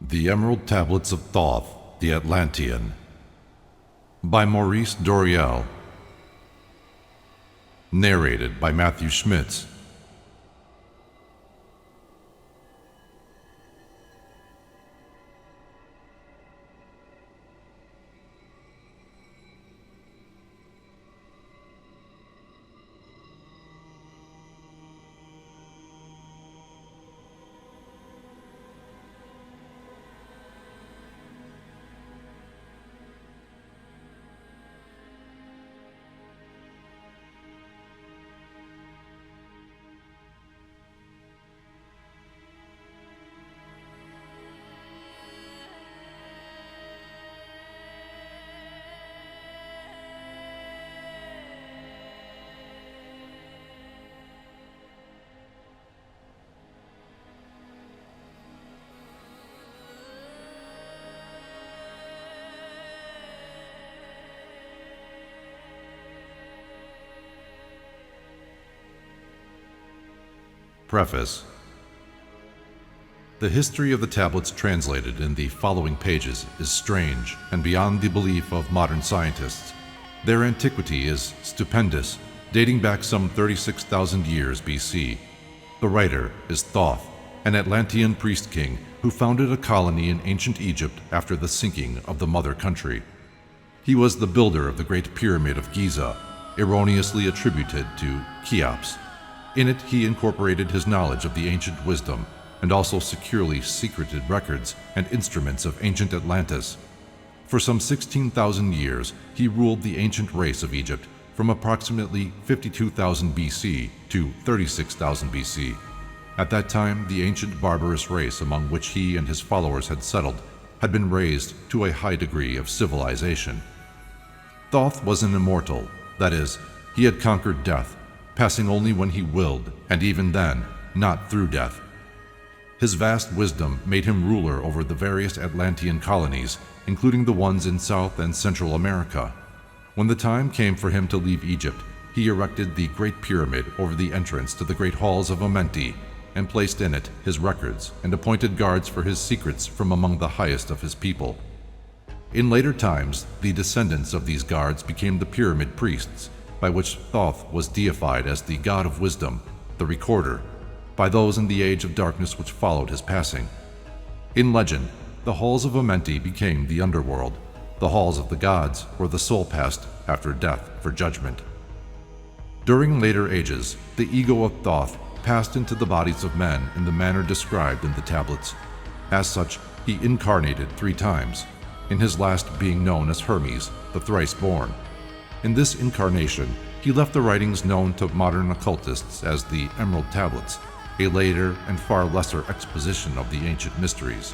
The Emerald Tablets of Thoth, the Atlantean, by Maurice Doreal. Narrated by Matthew Schmitz. Preface. The history of the tablets translated in the following pages is strange and beyond the belief of modern scientists. Their antiquity is stupendous, dating back some 36,000 years BC. The writer is Thoth, an Atlantean priest king who founded a colony in ancient Egypt after the sinking of the mother country. He was the builder of the Great Pyramid of Giza, erroneously attributed to Cheops. In it, he incorporated his knowledge of the ancient wisdom and also securely secreted records and instruments of ancient Atlantis. For some 16,000 years, he ruled the ancient race of Egypt from approximately 52,000 BC to 36,000 BC. At that time, the ancient barbarous race among which he and his followers had settled had been raised to a high degree of civilization. Thoth was an immortal, that is, he had conquered death, passing only when he willed, and even then, not through death. His vast wisdom made him ruler over the various Atlantean colonies, including the ones in South and Central America. When the time came for him to leave Egypt, he erected the Great Pyramid over the entrance to the great halls of Amenti, and placed in it his records and appointed guards for his secrets from among the highest of his people. In later times, the descendants of these guards became the Pyramid Priests, by which Thoth was deified as the god of wisdom, the recorder, by those in the age of darkness which followed his passing. In legend, the halls of Amenti became the underworld. The halls of the gods were the soul passed after death for judgment. During later ages, the ego of Thoth passed into the bodies of men in the manner described in the tablets. As such, he incarnated 3 times, in his last being known as Hermes, the thrice-born. In this incarnation, he left the writings known to modern occultists as the Emerald Tablets, a later and far lesser exposition of the ancient mysteries.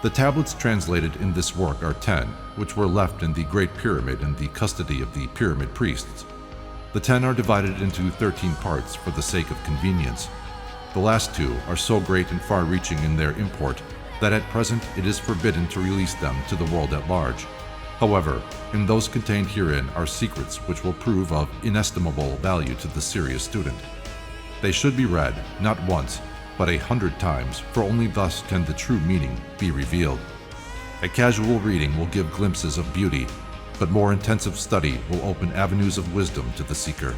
The tablets translated in this work are 10, which were left in the Great Pyramid in the custody of the Pyramid Priests. The 10 are divided into 13 parts for the sake of convenience. The last 2 are so great and far-reaching in their import that at present it is forbidden to release them to the world at large. However, in those contained herein are secrets which will prove of inestimable value to the serious student. They should be read, not once, but 100 times, for only thus can the true meaning be revealed. A casual reading will give glimpses of beauty, but more intensive study will open avenues of wisdom to the seeker.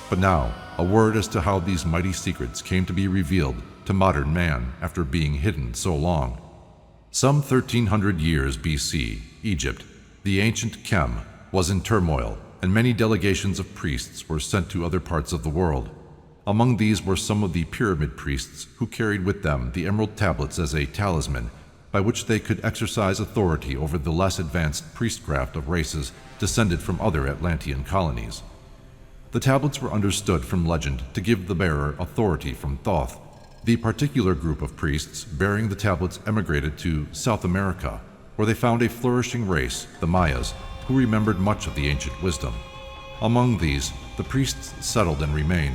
But now, a word as to how these mighty secrets came to be revealed to modern man after being hidden so long. Some 1300 years BC, Egypt, the ancient Chem, was in turmoil, and many delegations of priests were sent to other parts of the world. Among these were some of the Pyramid Priests who carried with them the Emerald Tablets as a talisman by which they could exercise authority over the less advanced priestcraft of races descended from other Atlantean colonies. The tablets were understood from legend to give the bearer authority from Thoth. The particular group of priests bearing the tablets emigrated to South America, where they found a flourishing race, the Mayas, who remembered much of the ancient wisdom. Among these, the priests settled and remained.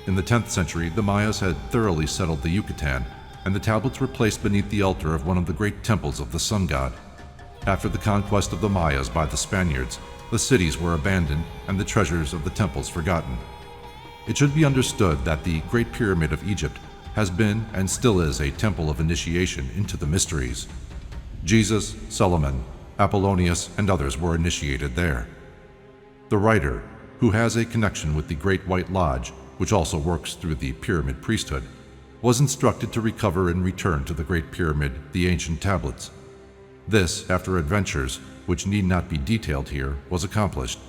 In the 10th century, the Mayas had thoroughly settled the Yucatan, and the tablets were placed beneath the altar of one of the great temples of the sun god. After the conquest of the Mayas by the Spaniards, the cities were abandoned and the treasures of the temples forgotten. It should be understood that the Great Pyramid of Egypt has been and still is a temple of initiation into the mysteries. Jesus, Solomon, Apollonius, and others were initiated there. The writer, who has a connection with the Great White Lodge, which also works through the Pyramid Priesthood, was instructed to recover and return to the Great Pyramid the ancient tablets. This, after adventures, which need not be detailed here, was accomplished.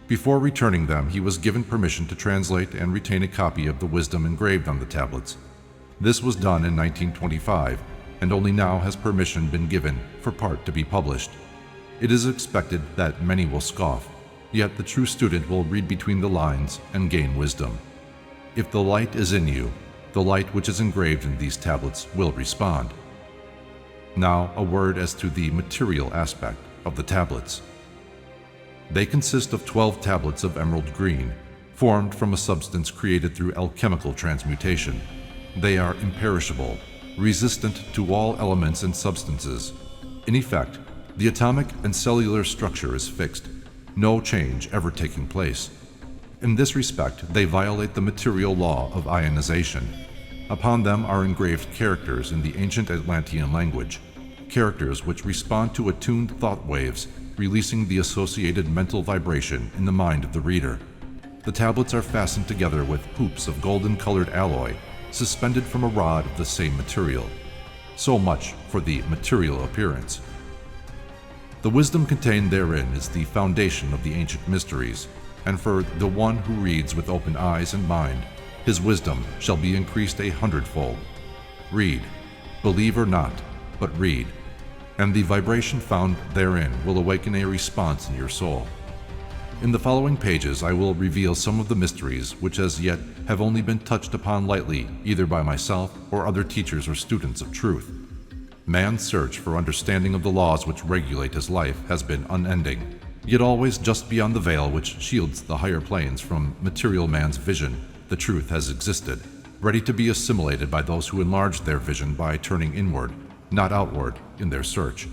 Before returning them, he was given permission to translate and retain a copy of the wisdom engraved on the tablets. This was done in 1925, and only now has permission been given for part to be published. It is expected that many will scoff, yet the true student will read between the lines and gain wisdom. If the light is in you, the light which is engraved in these tablets will respond. Now, a word as to the material aspect of the tablets. They consist of 12 tablets of emerald green, formed from a substance created through alchemical transmutation. They are imperishable, resistant to all elements and substances. In effect, the atomic and cellular structure is fixed, no change ever taking place. In this respect, they violate the material law of ionization. Upon them are engraved characters in the ancient Atlantean language, characters which respond to attuned thought waves, releasing the associated mental vibration in the mind of the reader. The tablets are fastened together with hoops of golden-colored alloy, suspended from a rod of the same material. So much for the material appearance. The wisdom contained therein is the foundation of the ancient mysteries, and for the one who reads with open eyes and mind, his wisdom shall be increased 100-fold. Read, believe or not, but read, and the vibration found therein will awaken a response in your soul. In the following pages I will reveal some of the mysteries which as yet have only been touched upon lightly either by myself or other teachers or students of truth. Man's search for understanding of the laws which regulate his life has been unending, yet always just beyond the veil which shields the higher planes from material man's vision, the truth has existed, ready to be assimilated by those who enlarge their vision by turning inward, not outward, in their search.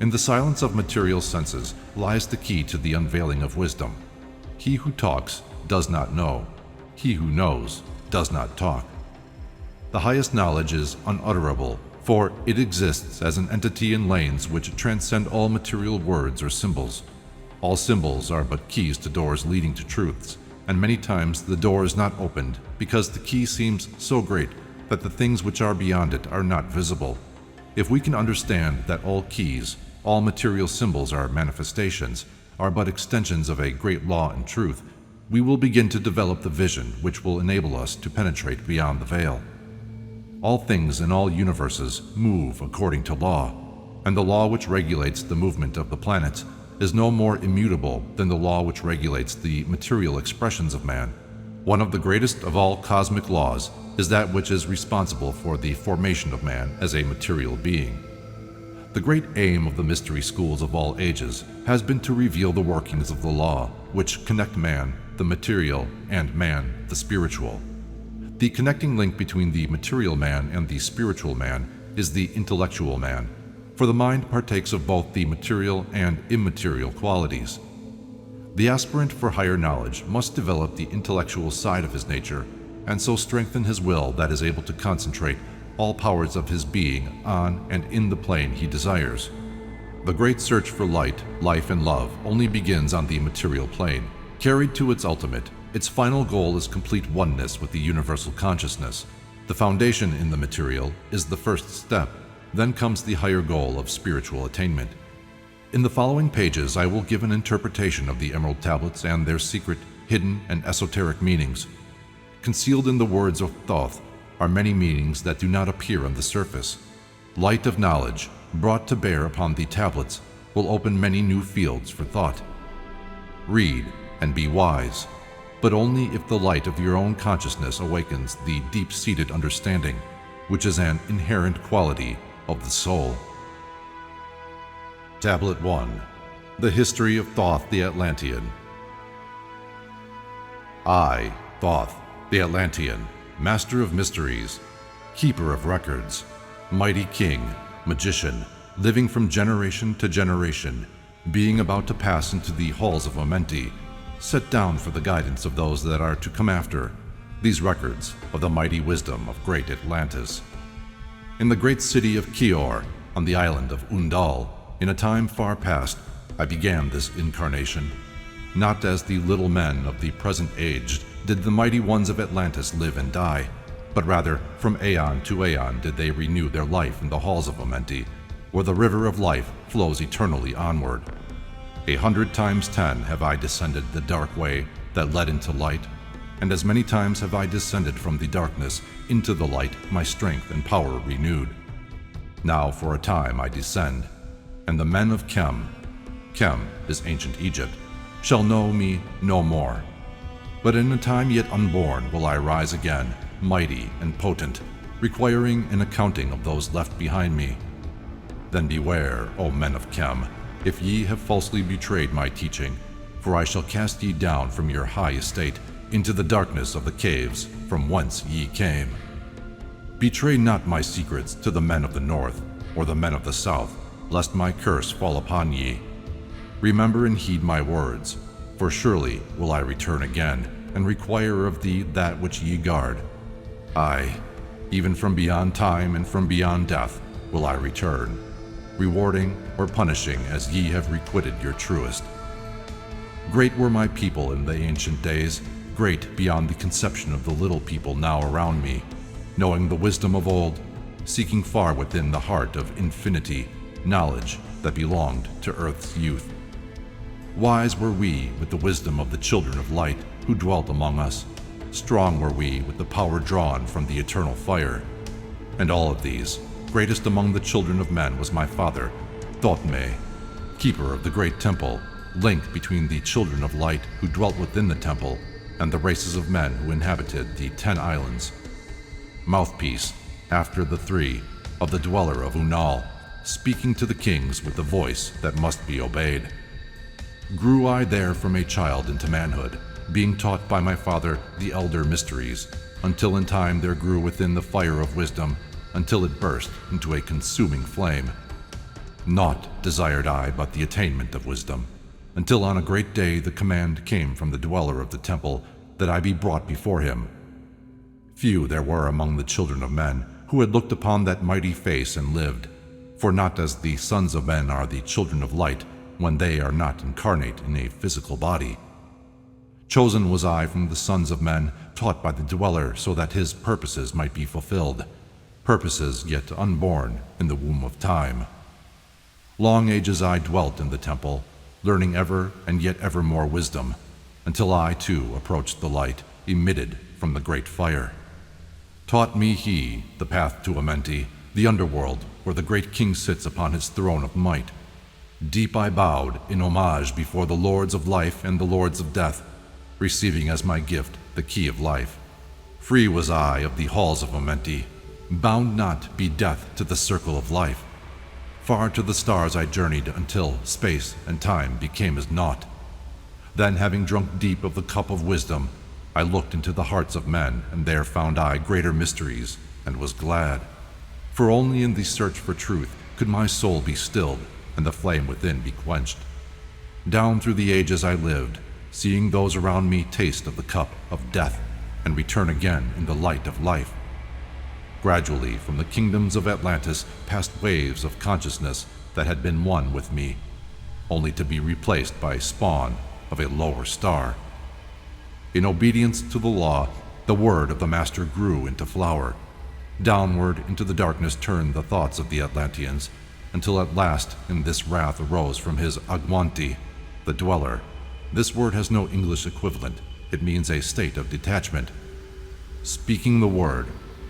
In the silence of material senses lies the key to the unveiling of wisdom. He who talks does not know. He who knows does not talk. The highest knowledge is unutterable, for it exists as an entity in lanes which transcend all material words or symbols. All symbols are but keys to doors leading to truths, and many times the door is not opened because the key seems so great that the things which are beyond it are not visible. If we can understand that all keys, all material symbols are manifestations, are but extensions of a great law and truth, we will begin to develop the vision which will enable us to penetrate beyond the veil. All things in all universes move according to law, and the law which regulates the movement of the planets is no more immutable than the law which regulates the material expressions of man. One of the greatest of all cosmic laws is that which is responsible for the formation of man as a material being. The great aim of the mystery schools of all ages has been to reveal the workings of the law which connect man, the material, and man, the spiritual. The connecting link between the material man and the spiritual man is the intellectual man, for the mind partakes of both the material and immaterial qualities. The aspirant for higher knowledge must develop the intellectual side of his nature and so strengthen his will that is able to concentrate all powers of his being on and in the plane he desires. The great search for light, life, and love only begins on the material plane. Carried to its ultimate, its final goal is complete oneness with the universal consciousness. The foundation in the material is the first step, then comes the higher goal of spiritual attainment. In the following pages I will give an interpretation of the Emerald Tablets and their secret, hidden, and esoteric meanings. Concealed in the words of Thoth are many meanings that do not appear on the surface. Light of knowledge, brought to bear upon the tablets, will open many new fields for thought. Read and be wise, but only if the light of your own consciousness awakens the deep-seated understanding, which is an inherent quality of the soul. Tablet 1. The History of Thoth the Atlantean. I, Thoth, the Atlantean, master of mysteries, keeper of records, mighty king, magician, living from generation to generation, being about to pass into the halls of Amenti, set down for the guidance of those that are to come after, these records of the mighty wisdom of great Atlantis. In the great city of Kior, on the island of Unal, in a time far past, I began this incarnation. Not as the little men of the present age did the mighty ones of Atlantis live and die, but rather from aeon to aeon did they renew their life in the halls of Amenti, where the river of life flows eternally onward. 100 times 10 have I descended the dark way that led into light, and as many times have I descended from the darkness into the light, my strength and power renewed. Now for a time I descend, and the men of Chem is ancient Egypt, shall know me no more. But in a time yet unborn will I rise again, mighty and potent, requiring an accounting of those left behind me. Then beware, O men of Chem, if ye have falsely betrayed my teaching, for I shall cast ye down from your high estate into the darkness of the caves from whence ye came. Betray not my secrets to the men of the north or the men of the south, lest my curse fall upon ye. Remember and heed my words, for surely will I return again and require of thee that which ye guard. Aye, even from beyond time and from beyond death will I return, rewarding or punishing as ye have requited your truest. Great were my people in the ancient days, great beyond the conception of the little people now around me, knowing the wisdom of old, seeking far within the heart of infinity, knowledge that belonged to earth's youth. Wise were we with the wisdom of the children of light who dwelt among us. Strong were we with the power drawn from the eternal fire. And all of these, greatest among the children of men was my father, Thoth, keeper of the great temple, link between the children of light who dwelt within the temple and the races of men who inhabited the 10 islands. Mouthpiece, after the 3, of the dweller of Unal, speaking to the kings with the voice that must be obeyed. Grew I there from a child into manhood, being taught by my father the elder mysteries, until in time there grew within the fire of wisdom, until it burst into a consuming flame. Naught desired I but the attainment of wisdom, until on a great day the command came from the dweller of the temple that I be brought before him. Few there were among the children of men who had looked upon that mighty face and lived, for not as the sons of men are the children of light when they are not incarnate in a physical body. Chosen was I from the sons of men, taught by the dweller so that his purposes might be fulfilled, purposes yet unborn in the womb of time. Long ages I dwelt in the temple, learning ever and yet ever more wisdom, until I too approached the light emitted from the great fire. Taught me he the path to Amenti, the underworld where the great king sits upon his throne of might. Deep I bowed in homage before the lords of life and the lords of death, receiving as my gift the key of life. Free was I of the halls of Amenti, bound not be death to the circle of life. Far to the stars I journeyed until space and time became as naught. Then, having drunk deep of the cup of wisdom, I looked into the hearts of men, and there found I greater mysteries, and was glad. For only in the search for truth could my soul be stilled, and the flame within be quenched. Down through the ages I lived, seeing those around me taste of the cup of death, and return again in the light of life. Gradually, from the kingdoms of Atlantis passed waves of consciousness that had been one with me, only to be replaced by spawn of a lower star. In obedience to the law, the word of the Master grew into flower. Downward into the darkness turned the thoughts of the Atlanteans, until at last in this wrath arose from his Amenti, the dweller. This word has no English equivalent. It means a state of detachment. Speaking the word,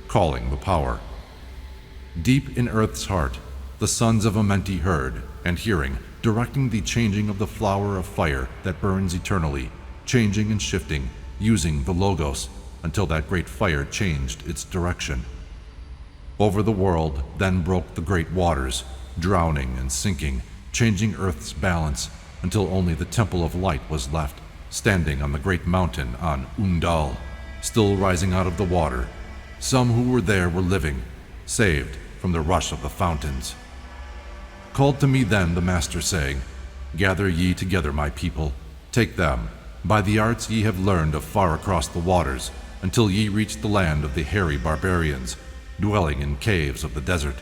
calling the power. Deep in earth's heart, the sons of Amenti heard, and hearing, directing the changing of the flower of fire that burns eternally, changing and shifting, using the Logos, until that great fire changed its direction. Over the world then broke the great waters, drowning and sinking, changing earth's balance, until only the temple of light was left, standing on the great mountain on Unal, still rising out of the water. Some who were there were living, saved from the rush of the fountains. Called to me then the Master, saying, Gather ye together my people, take them, by the arts ye have learned of far across the waters, until ye reach the land of the hairy barbarians, dwelling in caves of the desert.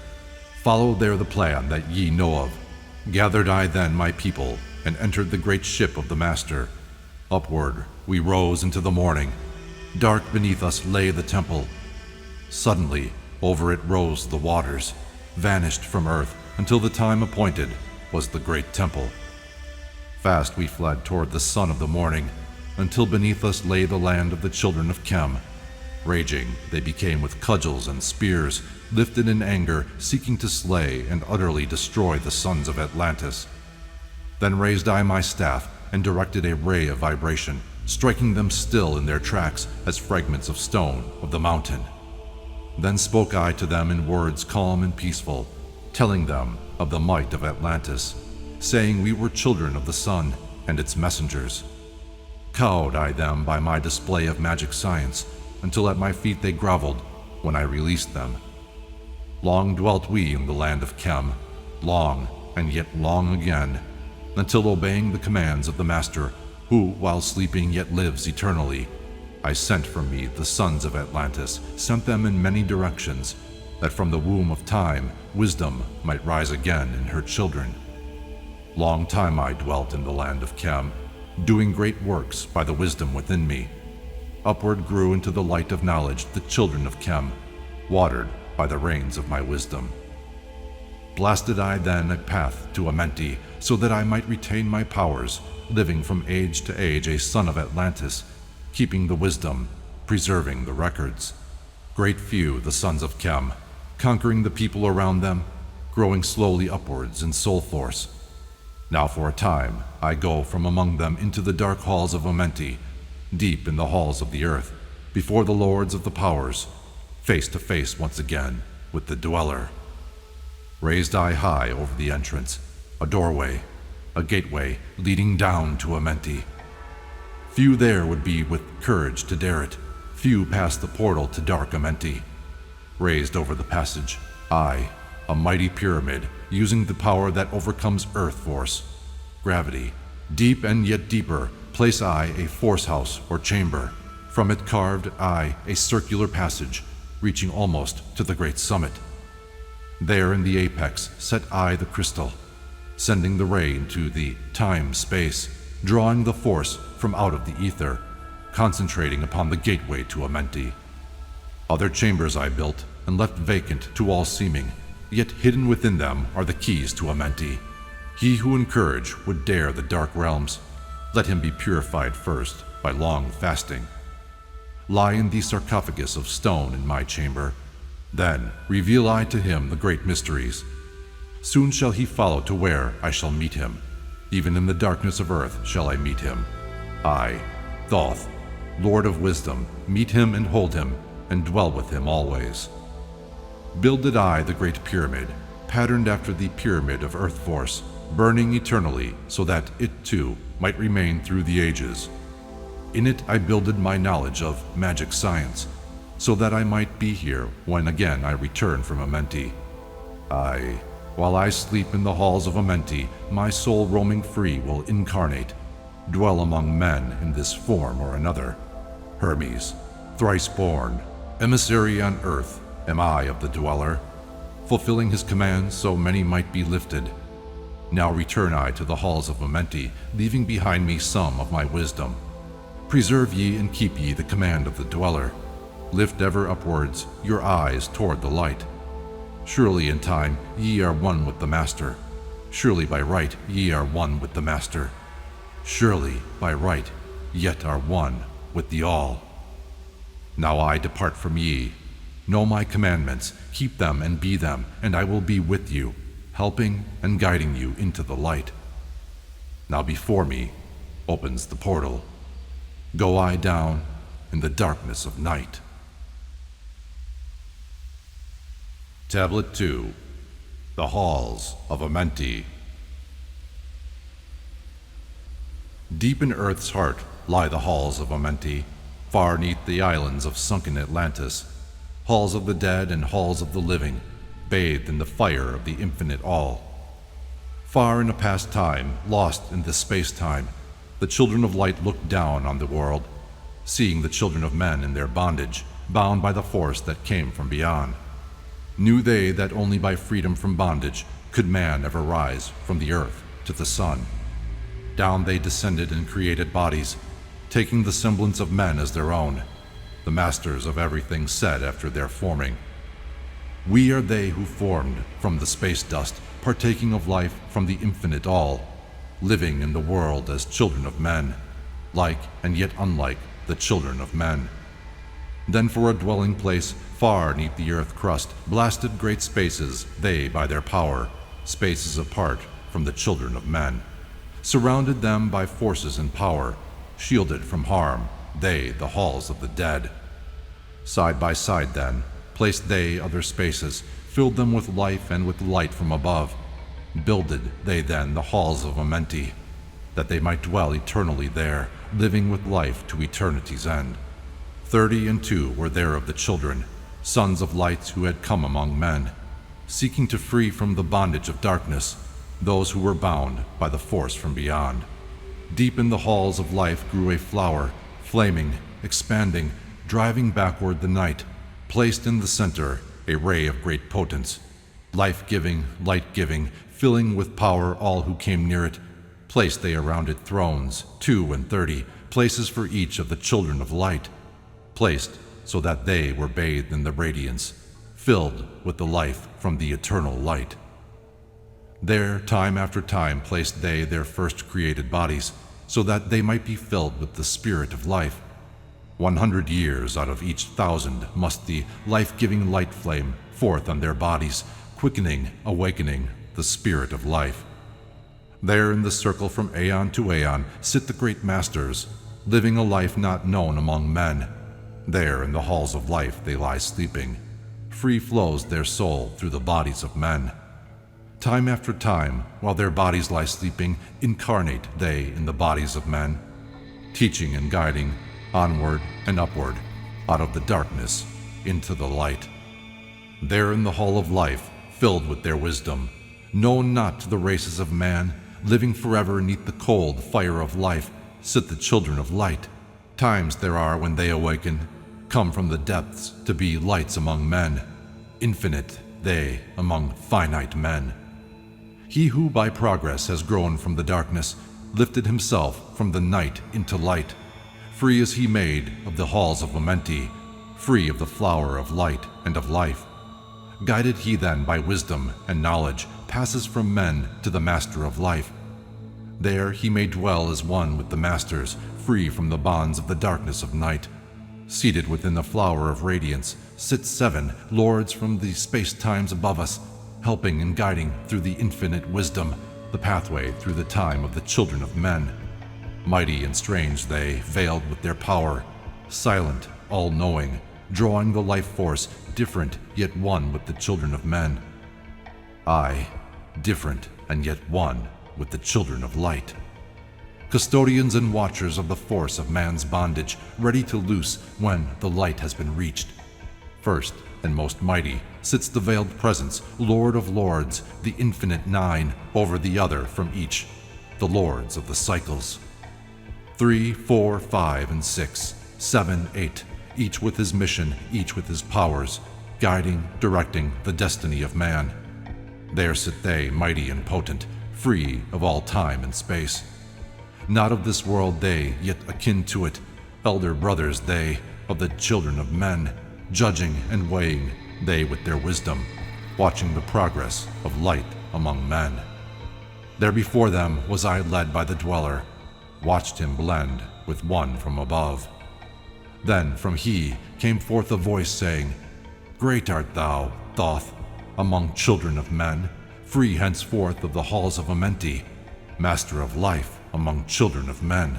Follow there the plan that ye know of. Gathered I then my people, and entered the great ship of the Master. Upward we rose into the morning. Dark beneath us lay the temple. Suddenly over it rose the waters, vanished from earth until the time appointed was the great temple. Fast we fled toward the sun of the morning, until beneath us lay the land of the children of Chem. Raging, they became with cudgels and spears, lifted in anger, seeking to slay and utterly destroy the sons of Atlantis. Then raised I my staff and directed a ray of vibration, striking them still in their tracks as fragments of stone of the mountain. Then spoke I to them in words calm and peaceful, telling them of the might of Atlantis, saying we were children of the sun and its messengers. Cowed I them by my display of magic science, until at my feet they groveled when I released them. Long dwelt we in the land of Chem, long and yet long again, until obeying the commands of the Master, who, while sleeping yet lives eternally, I sent from me the sons of Atlantis, sent them in many directions, that from the womb of time wisdom might rise again in her children. Long time I dwelt in the land of Chem, doing great works by the wisdom within me. Upward grew into the light of knowledge the children of Chem, watered by the rains of my wisdom. Blasted I then a path to Amenti, so that I might retain my powers, living from age to age a son of Atlantis, keeping the wisdom, preserving the records. Great few the sons of Chem, conquering the people around them, growing slowly upwards in soul force. Now for a time I go from among them into the dark halls of Amenti, deep in the halls of the earth, before the lords of the powers, face to face once again with the Dweller. Raised I high over the entrance, a doorway, a gateway leading down to Amenti. Few there would be with courage to dare it, few past the portal to dark Amenti. Raised over the passage, I, a mighty pyramid, using the power that overcomes earth force, gravity, deep and yet deeper, place I a force house or chamber. From it carved I a circular passage, reaching almost to the great summit. There in the apex set I the crystal, sending the ray into the time-space, drawing the force from out of the ether, concentrating upon the gateway to Amenti. Other chambers I built and left vacant to all seeming, yet hidden within them are the keys to Amenti. He who in courage would dare the dark realms, let him be purified first by long fasting. Lie in the sarcophagus of stone in my chamber, then reveal I to him the great mysteries. Soon shall he follow to where I shall meet him. Even in the darkness of earth shall I meet him. I, Thoth, Lord of Wisdom, meet him and hold him, and dwell with him always. Builded I the great pyramid, patterned after the pyramid of earth force, burning eternally so that it too might remain through the ages. In it I builded my knowledge of magic science, so that I might be here when again I return from Amenti. Aye, while I sleep in the halls of Amenti, my soul roaming free will incarnate, dwell among men in this form or another. Hermes, thrice born, emissary on earth, am I of the Dweller, fulfilling his commands so many might be lifted. Now return I to the halls of Amenti, leaving behind me some of my wisdom. Preserve ye and keep ye the command of the Dweller. Lift ever upwards your eyes toward the light. Surely in time ye are one with the Master. Surely by right ye are one with the Master. Surely by right yet are one with the All. Now I depart from ye. Know my commandments, keep them and be them, and I will be with you, helping and guiding you into the light. Now before me opens the portal. Go I down in the darkness of night. Tablet 2. The Halls of Amenti. Deep in Earth's heart lie the halls of Amenti, far neath the islands of sunken Atlantis, halls of the dead and halls of the living, bathed in the fire of the infinite All. Far in a past time, lost in this space-time, the children of light looked down on the world, seeing the children of men in their bondage, bound by the force that came from beyond. Knew they that only by freedom from bondage could man ever rise from the earth to the sun. Down they descended and created bodies, taking the semblance of men as their own. The masters of everything said after their forming, "We are they who formed from the space dust, partaking of life from the infinite all, living in the world as children of men, like and yet unlike the children of men. Then for a dwelling place far 'neath the earth crust, blasted great spaces they by their power, spaces apart from the children of men, surrounded them by forces and power, shielded from harm, they the halls of the dead. Side by side then, placed they other spaces, filled them with life and with light from above. Builded they then the halls of Amenti, that they might dwell eternally there, living with life to eternity's end. 32 were there of the children, sons of light who had come among men, seeking to free from the bondage of darkness those who were bound by the force from beyond. Deep in the halls of life grew a flower, flaming, expanding, driving backward the night, placed in the center a ray of great potence, life-giving, light-giving, filling with power all who came near it. Placed they around it thrones, 32, places for each of the children of light, placed so that they were bathed in the radiance, filled with the life from the eternal light. There, time after time, placed they their first created bodies, so that they might be filled with the spirit of life. 100 years out of each 1,000 must the life-giving light flame forth on their bodies, quickening, awakening the spirit of life. There in the circle from aeon to aeon sit the great masters, living a life not known among men. There in the halls of life they lie sleeping. Free flows their soul through the bodies of men. Time after time, while their bodies lie sleeping, incarnate they in the bodies of men, teaching and guiding, onward and upward, out of the darkness into the light. There in the hall of life, filled with their wisdom, known not to the races of man, living forever 'neath the cold fire of life, sit the children of light. Times there are when they awaken, come from the depths to be lights among men, infinite they among finite men. He who by progress has grown from the darkness, lifted himself from the night into light. Free is he made of the halls of Amenti, free of the flower of light and of life. Guided he then by wisdom and knowledge, passes from men to the master of life. There he may dwell as one with the masters, free from the bonds of the darkness of night. Seated within the flower of radiance, sit 7 lords from the space-times above us, helping and guiding through the infinite wisdom, the pathway through the time of the children of men. Mighty and strange they, veiled with their power, silent, all-knowing, drawing the life force, different yet one with the children of men. I, different and yet one with the children of light. Custodians and watchers of the force of man's bondage, ready to loose when the light has been reached. First and most mighty sits the veiled presence, Lord of Lords, the infinite 9, over the other from each, the lords of the cycles. 3, 4, 5, and 6, 7, 8, each with his mission, each with his powers, guiding, directing the destiny of man. There sit they, mighty and potent, free of all time and space. Not of this world they, yet akin to it, elder brothers they, of the children of men, judging and weighing, they with their wisdom, watching the progress of light among men. There before them was I led by the dweller, watched him blend with one from above. Then from he came forth a voice saying, Great art thou, Thoth, among children of men, free henceforth of the halls of Amenti, master of life among children of men.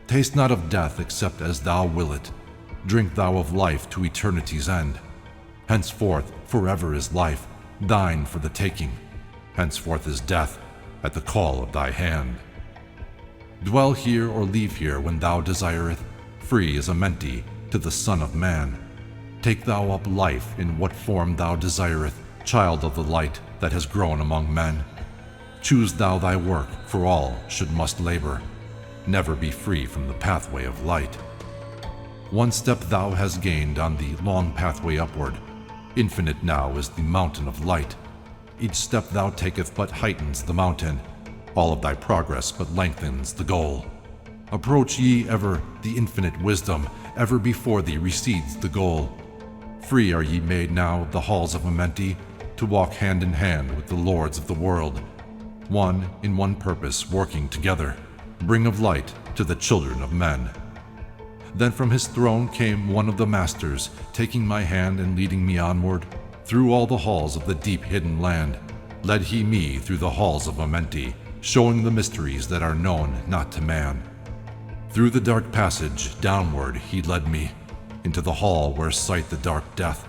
Taste not of death except as thou will it. Drink thou of life to eternity's end. Henceforth forever is life, thine for the taking. Henceforth is death, at the call of thy hand. Dwell here or leave here when thou desireth, free as Amenti to the Son of Man. Take thou up life in what form thou desireth, child of the light that has grown among men. Choose thou thy work, for all must labor, never be free from the pathway of light. One step thou hast gained on the long pathway upward. Infinite now is the mountain of light. Each step thou taketh but heightens the mountain. All of thy progress but lengthens the goal. Approach ye ever the infinite wisdom, ever before thee recedes the goal. Free are ye made now of the halls of Amenti, to walk hand in hand with the lords of the world, one in one purpose working together, bring of light to the children of men. Then from his throne came one of the masters, taking my hand and leading me onward. Through all the halls of the deep hidden land, led he me through the halls of Amenti, showing the mysteries that are known not to man. Through the dark passage downward he led me, into the hall where sight the dark death.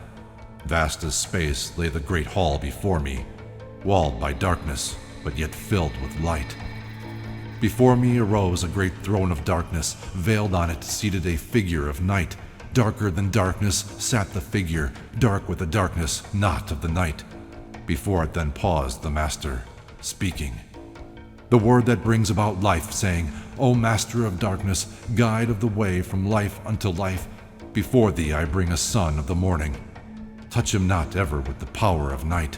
Vast as space lay the great hall before me, walled by darkness, but yet filled with light. Before me arose a great throne of darkness. Veiled on it seated a figure of night. Darker than darkness sat the figure, dark with the darkness not of the night. Before it then paused the master, speaking. The word that brings about life, saying, O master of darkness, guide of the way from life unto life, before thee I bring a son of the morning. Touch him not ever with the power of night.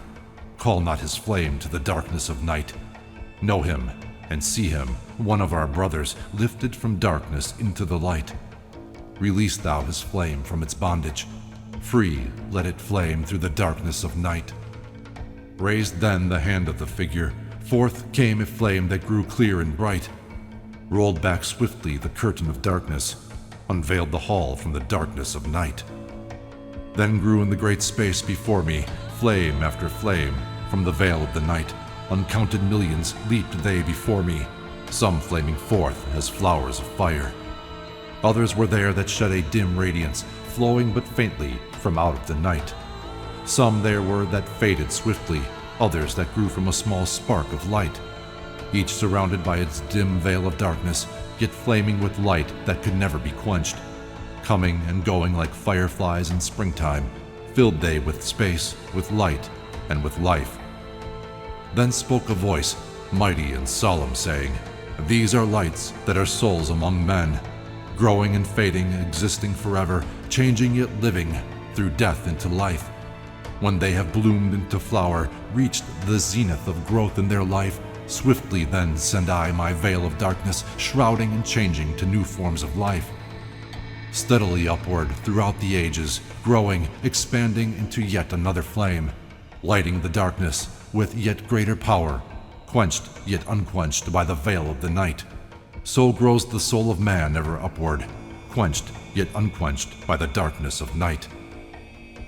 Call not his flame to the darkness of night. Know him, and see him, one of our brothers, lifted from darkness into the light. Release thou his flame from its bondage. Free let it flame through the darkness of night. Raised then the hand of the figure, forth came a flame that grew clear and bright. Rolled back swiftly the curtain of darkness, unveiled the hall from the darkness of night. Then grew in the great space before me, flame after flame, from the veil of the night. Uncounted millions leaped they before me, some flaming forth as flowers of fire. Others were there that shed a dim radiance, flowing but faintly from out of the night. Some there were that faded swiftly, others that grew from a small spark of light, each surrounded by its dim veil of darkness, yet flaming with light that could never be quenched. Coming and going like fireflies in springtime, filled they with space, with light, and with life. Then spoke a voice, mighty and solemn, saying, These are lights that are souls among men, growing and fading, existing forever, changing yet living, through death into life. When they have bloomed into flower, reached the zenith of growth in their life, swiftly then send I my veil of darkness, shrouding and changing to new forms of life. Steadily upward throughout the ages, growing, expanding into yet another flame, lighting the darkness with yet greater power, quenched yet unquenched by the veil of the night. So grows the soul of man ever upward, quenched yet unquenched by the darkness of night.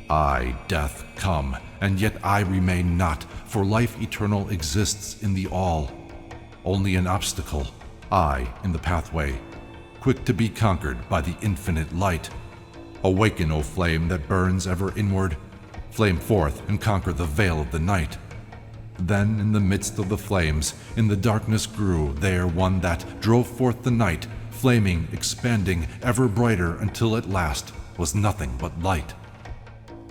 I, death, come, and yet I remain not, for life eternal exists in the all. Only an obstacle, I in the pathway, quick to be conquered by the infinite light. Awaken, O flame that burns ever inward, flame forth and conquer the veil of the night. Then in the midst of the flames, in the darkness grew there one that drove forth the night, flaming, expanding, ever brighter, until at last was nothing but light.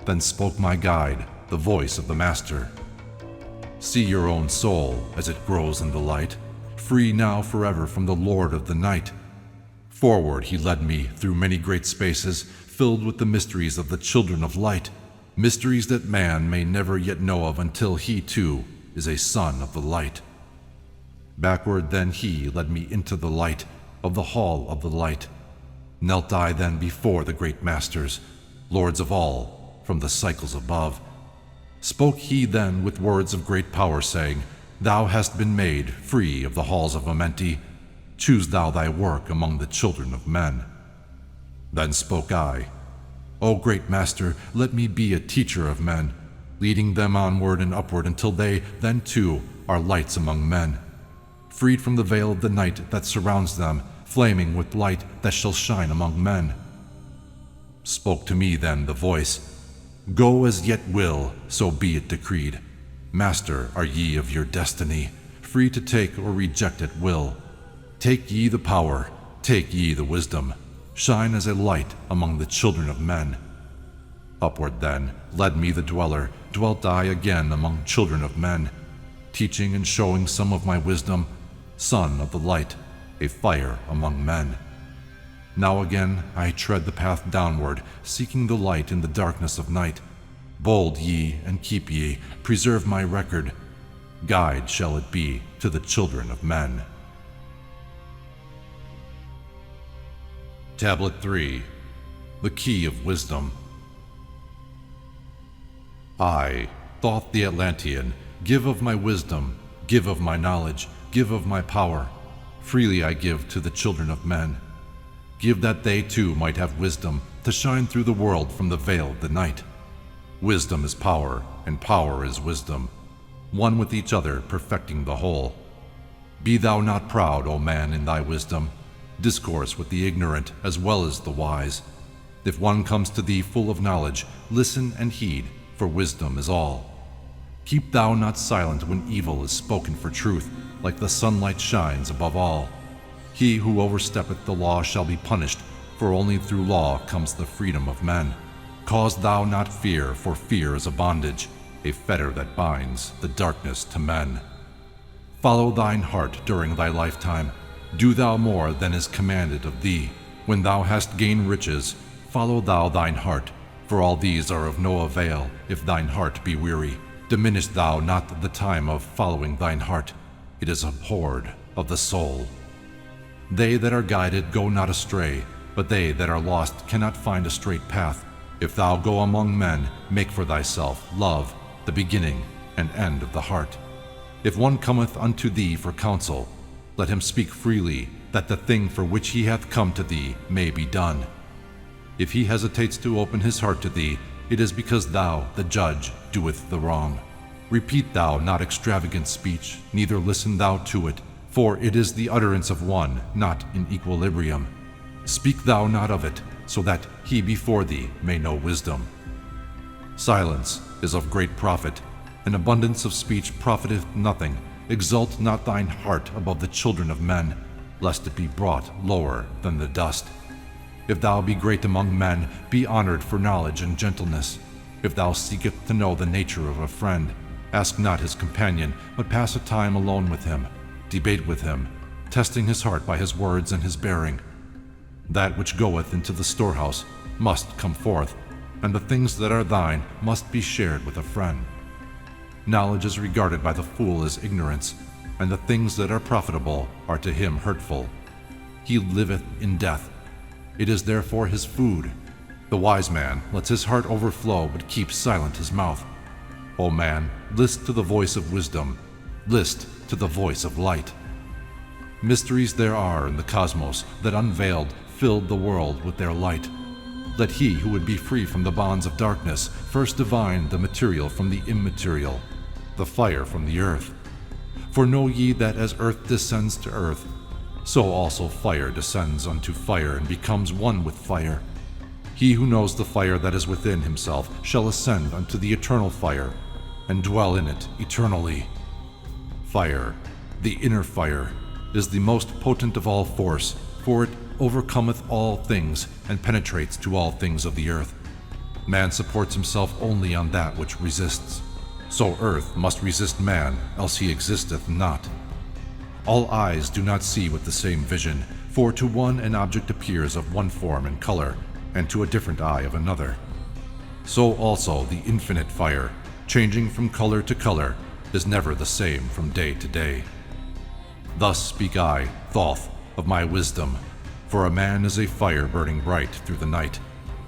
Then spoke my guide, the voice of the Master. See your own soul as it grows in the light, free now forever from the Lord of the night. Forward he led me through many great spaces, filled with the mysteries of the children of light, mysteries that man may never yet know of until he too is a son of the light. Backward then he led me into the light of the hall of the light. Knelt I then before the great masters, lords of all, from the cycles above. Spoke he then with words of great power, saying, Thou hast been made free of the halls of Amenti. Choose thou thy work among the children of men. Then spoke I, O great master, let me be a teacher of men, leading them onward and upward until they, then too, are lights among men, freed from the veil of the night that surrounds them, flaming with light that shall shine among men. Spoke to me then the voice, Go as yet will, so be it decreed. Master are ye of your destiny, free to take or reject at will. Take ye the power, take ye the wisdom, shine as a light among the children of men. Upward then led me the dweller, dwelt I again among children of men, teaching and showing some of my wisdom, son of the light, a fire among men. Now again I tread the path downward, seeking the light in the darkness of night. Bold ye, and keep ye, preserve my record. Guide shall it be to the children of men. Tablet 3. The Key of Wisdom. I, Thoth the Atlantean, give of my wisdom, give of my knowledge, give of my power. Freely I give to the children of men. Give that they too might have wisdom to shine through the world from the veil of the night. Wisdom is power, and power is wisdom, one with each other perfecting the whole. Be thou not proud, O man, in thy wisdom. Discourse with the ignorant as well as the wise. If one comes to thee full of knowledge, listen and heed, for wisdom is all. Keep thou not silent when evil is spoken for truth, like the sunlight shines above all. He who oversteppeth the law shall be punished, for only through law comes the freedom of men. Cause thou not fear, for fear is a bondage, a fetter that binds the darkness to men. Follow thine heart during thy lifetime. Do thou more than is commanded of thee. When thou hast gained riches, follow thou thine heart, for all these are of no avail if thine heart be weary. Diminish thou not the time of following thine heart. It is abhorred of the soul. They that are guided go not astray, but they that are lost cannot find a straight path. If thou go among men, make for thyself love, the beginning and end of the heart. If one cometh unto thee for counsel, let him speak freely, that the thing for which he hath come to thee may be done. If he hesitates to open his heart to thee, it is because thou, the judge, doeth the wrong. Repeat thou not extravagant speech, neither listen thou to it, for it is the utterance of one not in equilibrium. Speak thou not of it, so that he before thee may know wisdom. Silence is of great profit. An abundance of speech profiteth nothing. Exalt not thine heart above the children of men, lest it be brought lower than the dust. If thou be great among men, be honored for knowledge and gentleness. If thou seekest to know the nature of a friend, ask not his companion, but pass a time alone with him. Debate with him, testing his heart by his words and his bearing. That which goeth into the storehouse must come forth, and the things that are thine must be shared with a friend. Knowledge is regarded by the fool as ignorance, and the things that are profitable are to him hurtful. He liveth in death. It is therefore his food. The wise man lets his heart overflow, but keeps silent his mouth. O man, list to the voice of wisdom. List to the voice of light. Mysteries there are in the cosmos that unveiled filled the world with their light. Let he who would be free from the bonds of darkness first divine the material from the immaterial, the fire from the earth. For know ye that as earth descends to earth, so also fire descends unto fire and becomes one with fire. He who knows the fire that is within himself shall ascend unto the eternal fire, and dwell in it eternally. Fire, the inner fire, is the most potent of all force, for it overcometh all things and penetrates to all things of the earth. Man supports himself only on that which resists. So earth must resist man, else he existeth not. All eyes do not see with the same vision, for to one an object appears of one form and color, and to a different eye of another. So also the infinite fire, changing from color to color, is never the same from day to day. Thus speak I, Thoth, of my wisdom, for a man is a fire burning bright through the night,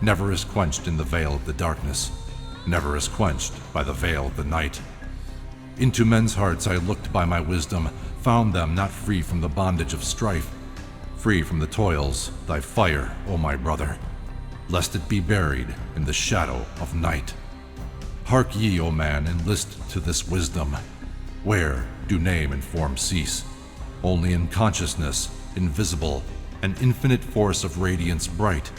never is quenched in the veil of the darkness, never is quenched by the veil of the night. Into men's hearts I looked by my wisdom, found them not free from the bondage of strife, free from the toils, thy fire, O my brother, lest it be buried in the shadow of night. Hark ye, O man, and list to this wisdom. Where do name and form cease? Only in consciousness, invisible, an infinite force of radiance bright.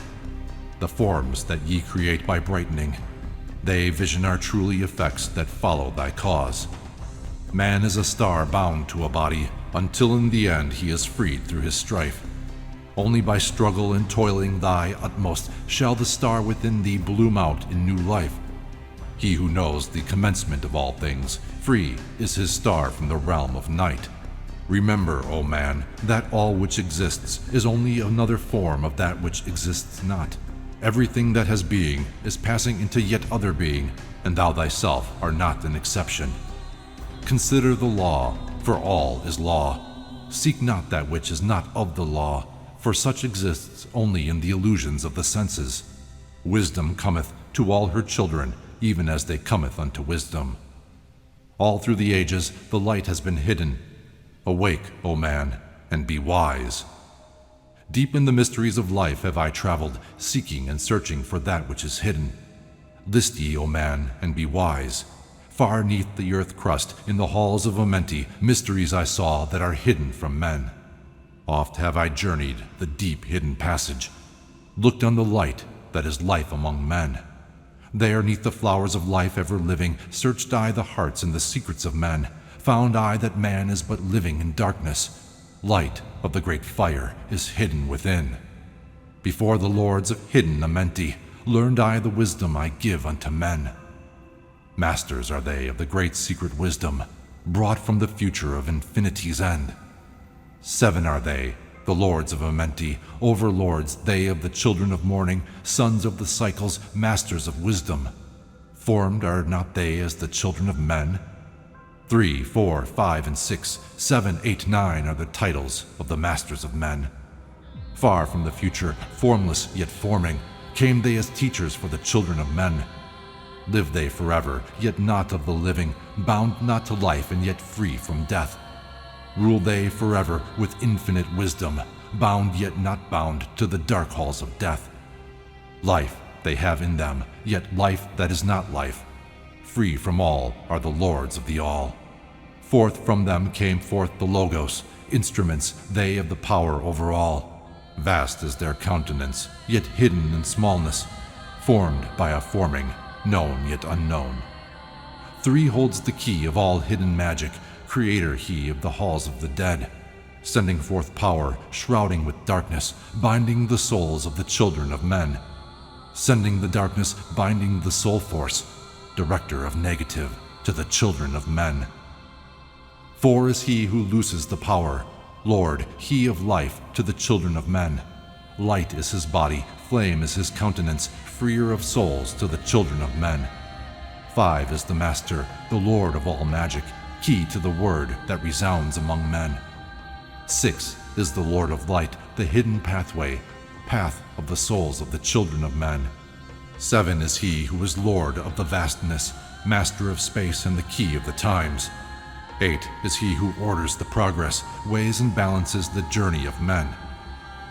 The forms that ye create by brightening, they vision are truly effects that follow thy cause. Man is a star bound to a body, until in the end he is freed through his strife. Only by struggle and toiling thy utmost shall the star within thee bloom out in new life. He who knows the commencement of all things, free is his star from the realm of night. Remember, O man, that all which exists is only another form of that which exists not. Everything that has being is passing into yet other being, and thou thyself art not an exception. Consider the law, for all is law. Seek not that which is not of the law, for such exists only in the illusions of the senses. Wisdom cometh to all her children, even as they cometh unto wisdom. All through the ages the light has been hidden. Awake, O man, and be wise. Deep in the mysteries of life have I traveled, seeking and searching for that which is hidden. List ye, O man, and be wise. Far neath the earth crust, in the halls of Amenti, mysteries I saw that are hidden from men. Oft have I journeyed the deep hidden passage, looked on the light that is life among men. There, neath the flowers of life ever living, searched I the hearts and the secrets of men. Found I that man is but living in darkness. Light of the great fire is hidden within. Before the lords of hidden Amenti, learned I the wisdom I give unto men. Masters are they of the great secret wisdom, brought from the future of infinity's end. 7 are they, the lords of Amenti, overlords they of the children of morning, sons of the cycles, masters of wisdom. Formed are not they as the children of men? 3, 4, 5, and 6, 7, 8, 9 are the titles of the masters of men. Far from the future, formless yet forming, came they as teachers for the children of men. Live they forever, yet not of the living, bound not to life and yet free from death. Rule they forever with infinite wisdom, bound yet not bound to the dark halls of death. Life they have in them, yet life that is not life. Free from all are the lords of the all. Forth from them came forth the Logos, instruments they of the power over all. Vast is their countenance, yet hidden in smallness, formed by a forming, known yet unknown. 3 holds the key of all hidden magic, creator he of the halls of the dead, sending forth power, shrouding with darkness, binding the souls of the children of men. Sending the darkness, binding the soul force, director of negative to the children of men. 4 is he who looses the power, Lord, he of life to the children of men. Light is his body, flame is his countenance, freer of souls to the children of men. 5 is the master, the lord of all magic, key to the word that resounds among men. 6 is the lord of light, the hidden pathway, path of the souls of the children of men. 7 is he who is lord of the vastness, master of space and the key of the times. 8 is he who orders the progress, weighs and balances the journey of men.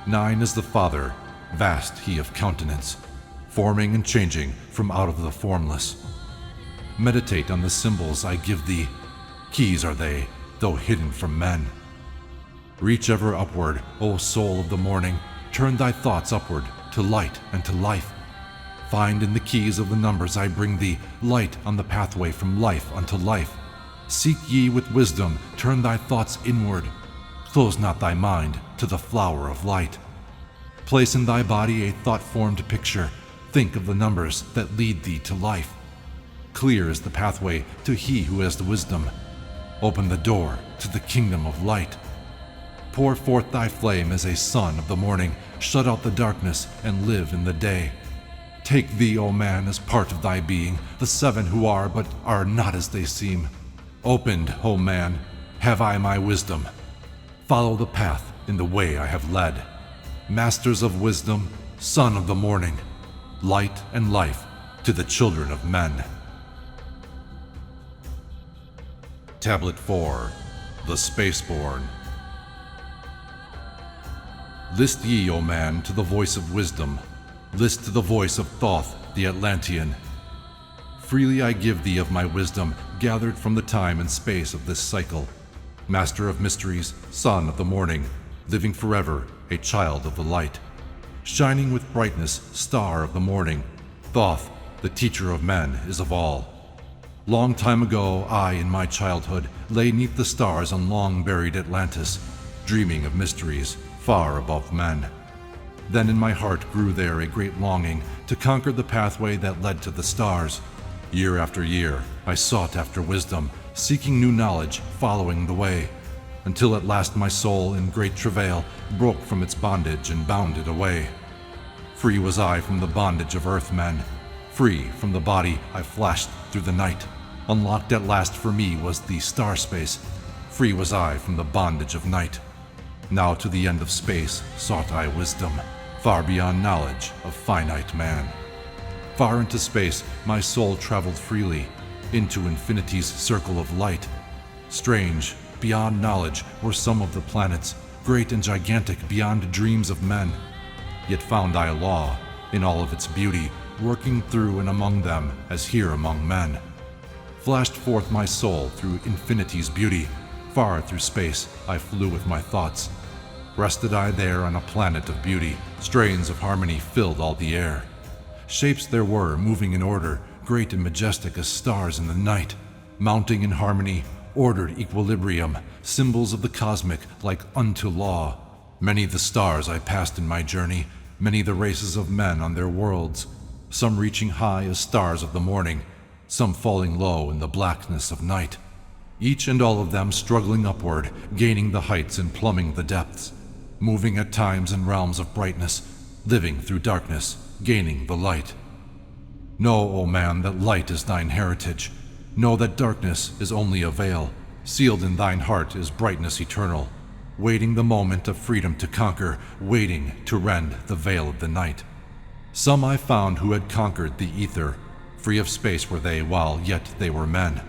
9 is the Father, vast he of countenance, forming and changing from out of the formless. Meditate on the symbols I give thee. Keys are they, though hidden from men. Reach ever upward, O soul of the morning, turn thy thoughts upward to light and to life. Find in the keys of the numbers I bring thee, light on the pathway from life unto life. Seek ye with wisdom, turn thy thoughts inward. Close not thy mind to the flower of light. Place in thy body a thought-formed picture. Think of the numbers that lead thee to life. Clear is the pathway to he who has the wisdom. Open the door to the kingdom of light. Pour forth thy flame as a sun of the morning. Shut out the darkness and live in the day. Take thee, O man, as part of thy being, the 7 who are but are not as they seem. Opened, O man, have I my wisdom. Follow the path in the way I have led. Masters of wisdom, son of the morning, light and life to the children of men. Tablet 4, The Spaceborn. List ye, O man, to the voice of wisdom. List to the voice of Thoth, the Atlantean. Freely I give thee of my wisdom, gathered from the time and space of this cycle. Master of mysteries, son of the morning, living forever, a child of the light. Shining with brightness, star of the morning, Thoth, the teacher of men, is of all. Long time ago, I, in my childhood, lay 'neath the stars on long-buried Atlantis, dreaming of mysteries far above men. Then in my heart grew there a great longing to conquer the pathway that led to the stars. Year after year, I sought after wisdom, seeking new knowledge, following the way. until at last my soul in great travail broke from its bondage and bounded away. Free was I from the bondage of earthmen. Free from the body I flashed through the night. Unlocked at last for me was the star space. Free was I from the bondage of night. Now to the end of space sought I wisdom, far beyond knowledge of finite man. Far into space my soul traveled freely, into infinity's circle of light. Strange, beyond knowledge were some of the planets, great and gigantic beyond dreams of men. Yet found I a law, in all of its beauty, working through and among them as here among men. Flashed forth my soul through infinity's beauty. Far through space I flew with my thoughts. Rested I there on a planet of beauty. Strains of harmony filled all the air. Shapes there were, moving in order, great and majestic as stars in the night. Mounting in harmony, ordered equilibrium, symbols of the cosmic like unto law. Many the stars I passed in my journey, many the races of men on their worlds, some reaching high as stars of the morning, some falling low in the blackness of night. Each and all of them struggling upward, gaining the heights and plumbing the depths, moving at times in realms of brightness, living through darkness, gaining the light. Know, O man, that light is thine heritage. Know that darkness is only a veil. Sealed in thine heart is brightness eternal, waiting the moment of freedom to conquer, waiting to rend the veil of the night. Some I found who had conquered the ether. Free of space were they, while yet they were men.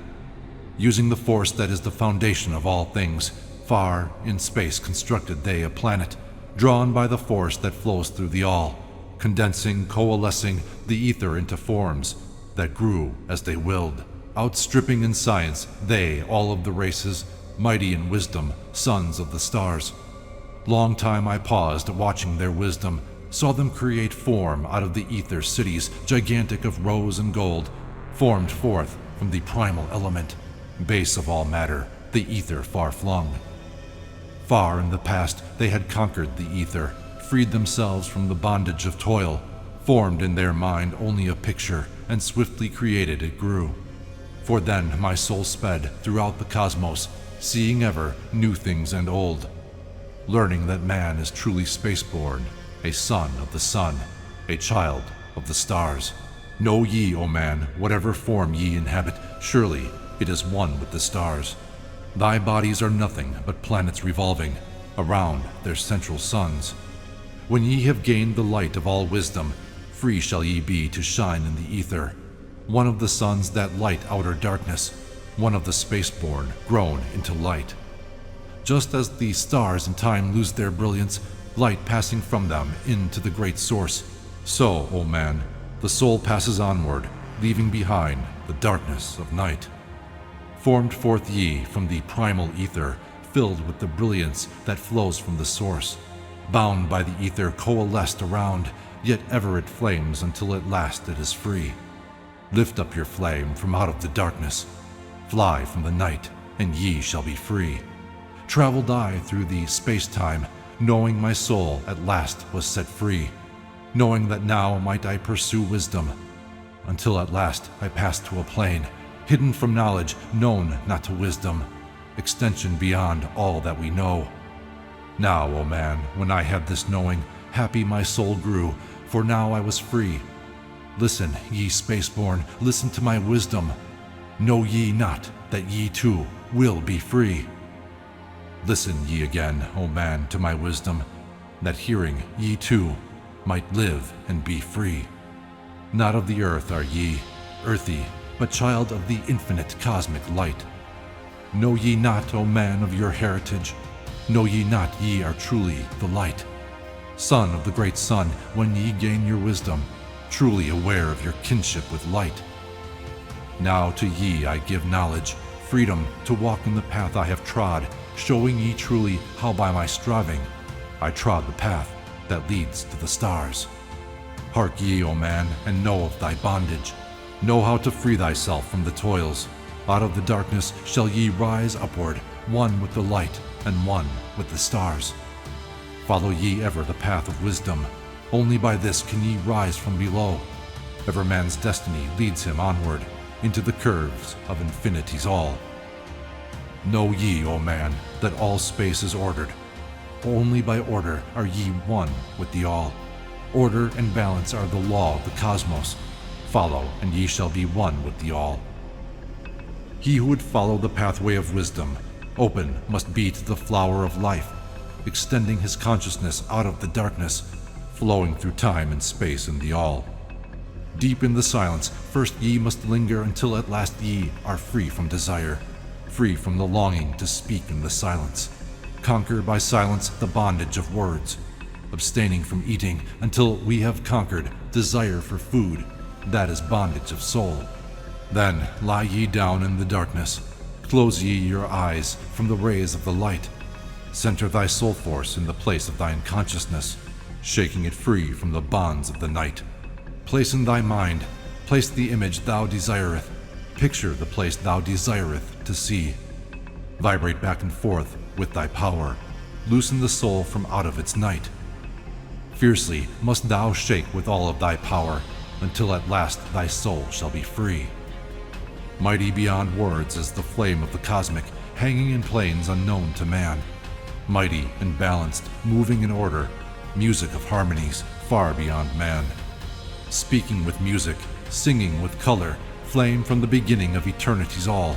Using the force that is the foundation of all things, far in space constructed they a planet, drawn by the force that flows through the all, condensing, coalescing the ether into forms that grew as they willed. Outstripping in science, they, all of the races, mighty in wisdom, sons of the stars. Long time I paused, watching their wisdom, saw them create form out of the ether cities, gigantic of rose and gold, formed forth from the primal element, base of all matter, the ether far-flung. Far in the past they had conquered the ether, freed themselves from the bondage of toil, formed in their mind only a picture, and swiftly created it grew. For then my soul sped throughout the cosmos, seeing ever new things and old, learning that man is truly spaceborn, a son of the sun, a child of the stars. Know ye, O man, whatever form ye inhabit, surely it is one with the stars. Thy bodies are nothing but planets revolving around their central suns. When ye have gained the light of all wisdom, free shall ye be to shine in the ether, one of the suns that light outer darkness, one of the spaceborn grown into light. Just as the stars in time lose their brilliance, light passing from them into the great source, so, O man, the soul passes onward, leaving behind the darkness of night. Formed forth ye from the primal ether, filled with the brilliance that flows from the source, bound by the ether coalesced around, yet ever it flames until at last it is free. Lift up your flame from out of the darkness, fly from the night, and ye shall be free. Traveled I through the space-time, knowing my soul at last was set free, knowing that now might I pursue wisdom, until at last I passed to a plane, hidden from knowledge, known not to wisdom, extension beyond all that we know. Now, O man, when I had this knowing, happy my soul grew, for now I was free. Listen, ye spaceborn, listen to my wisdom. Know ye not that ye too will be free? Listen ye again, O man, to my wisdom, that hearing ye too might live and be free. Not of the earth are ye, earthy, but child of the infinite cosmic light. Know ye not, O man, of your heritage? Know ye not ye are truly the light? Son of the great sun, when ye gain your wisdom, truly aware of your kinship with light. Now to ye I give knowledge, freedom to walk in the path I have trod, showing ye truly how by my striving I trod the path that leads to the stars. Hark ye, O man, and know of thy bondage. Know how to free thyself from the toils. Out of the darkness shall ye rise upward, one with the light and one with the stars. Follow ye ever the path of wisdom. Only by this can ye rise from below. Ever man's destiny leads him onward into the curves of infinity's all. Know ye, O man, that all space is ordered. Only by order are ye one with the all. Order and balance are the law of the cosmos. Follow, and ye shall be one with the all. He who would follow the pathway of wisdom, open must be to the flower of life, extending his consciousness out of the darkness, flowing through time and space in the all. Deep in the silence, first ye must linger until at last ye are free from desire, free from the longing to speak in the silence. Conquer by silence the bondage of words, abstaining from eating until we have conquered desire for food, that is bondage of soul. Then lie ye down in the darkness, close ye your eyes from the rays of the light. Center thy soul force in the place of thine consciousness, shaking it free from the bonds of the night. Place in thy mind, place the image thou desireth, picture the place thou desireth to see. Vibrate back and forth with thy power, loosen the soul from out of its night. Fiercely must thou shake with all of thy power, until at last thy soul shall be free. Mighty beyond words is the flame of the cosmic, hanging in planes unknown to man. Mighty and balanced, moving in order, music of harmonies far beyond man. Speaking with music, singing with color, flame from the beginning of eternity's all.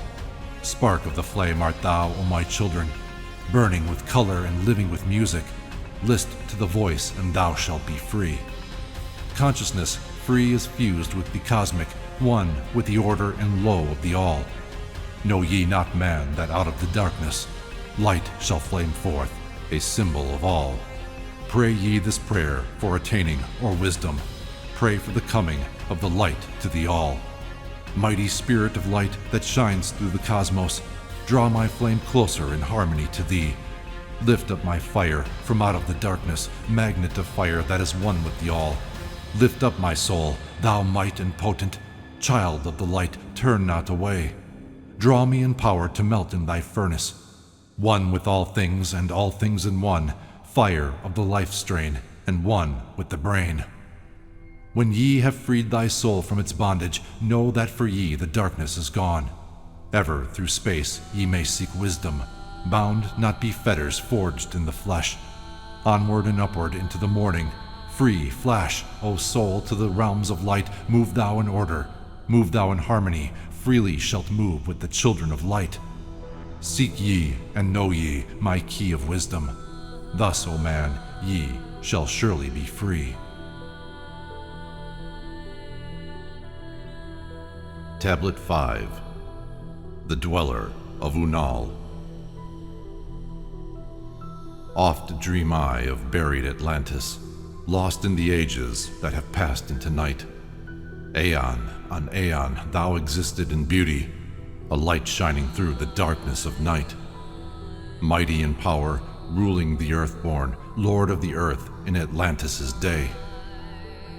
Spark of the flame art thou, O my children, burning with color and living with music. List to the voice, and thou shalt be free. Consciousness free is fused with the cosmic, one with the order and low of the all. Know ye not, man, that out of the darkness light shall flame forth, a symbol of all. Pray ye this prayer for attaining or wisdom. Pray for the coming of the light to the all. Mighty spirit of light that shines through the cosmos, draw my flame closer in harmony to thee. Lift up my fire from out of the darkness, magnet of fire that is one with the all. Lift up my soul, thou might and potent, child of the light, turn not away. Draw me in power to melt in thy furnace, one with all things and all things in one, fire of the life strain, and one with the brain. When ye have freed thy soul from its bondage, know that for ye the darkness is gone. Ever through space ye may seek wisdom, bound not be fetters forged in the flesh. Onward and upward into the morning, free flash, O soul, to the realms of light. Move thou in order, move thou in harmony, freely shalt move with the children of light. Seek ye and know ye my key of wisdom. Thus, O man, ye shall surely be free. Tablet 5. The Dweller of Unal. Oft dream I of buried Atlantis, lost in the ages that have passed into night. Aeon on aeon thou existed in beauty, a light shining through the darkness of night. Mighty in power, ruling the earthborn, lord of the earth in Atlantis' day.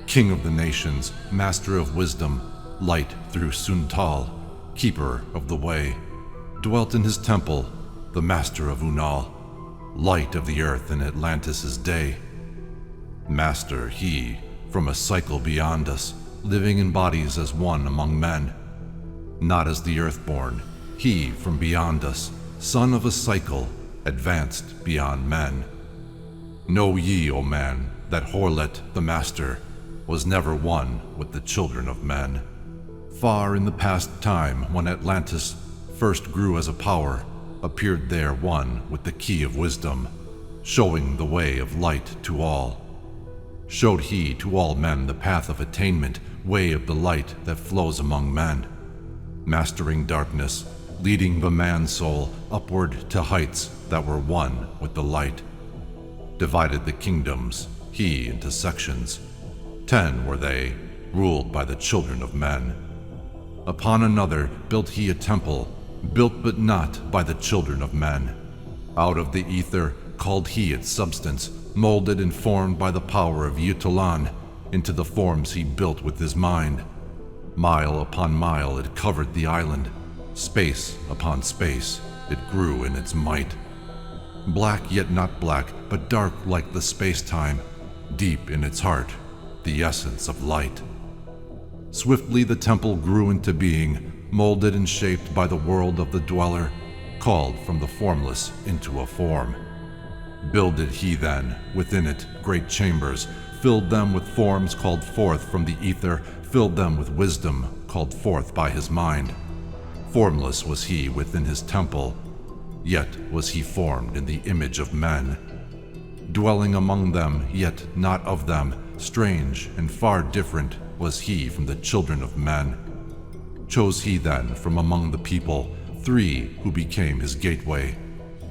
King of the nations, master of wisdom, light through Unal, keeper of the way, dwelt in his temple, the master of Unal, light of the earth in Atlantis' day. Master he, from a cycle beyond us, living in bodies as one among men. Not as the earthborn, he from beyond us, son of a cycle, advanced beyond men. Know ye, O man, that Horlet the master was never one with the children of men. Far in the past time, when Atlantis first grew as a power, appeared there one with the key of wisdom, showing the way of light to all. Showed he to all men the path of attainment, way of the light that flows among men, mastering darkness, leading the man-soul upward to heights that were one with the light. Divided the kingdoms, he into sections. 10 were they, ruled by the children of men. Upon another built he a temple, built but not by the children of men. Out of the ether called he its substance, molded and formed by the power of Yutulan into the forms he built with his mind. Mile upon mile it covered the island, space upon space it grew in its might. Black yet not black, but dark like the space-time, deep in its heart, the essence of light. Swiftly the temple grew into being, molded and shaped by the world of the dweller, called from the formless into a form. Builded he then, within it, great chambers, filled them with forms called forth from the ether, filled them with wisdom called forth by his mind. Formless was he within his temple, yet was he formed in the image of men. Dwelling among them, yet not of them, strange and far different was he from the children of men. Chose he then from among the people 3 who became his gateway.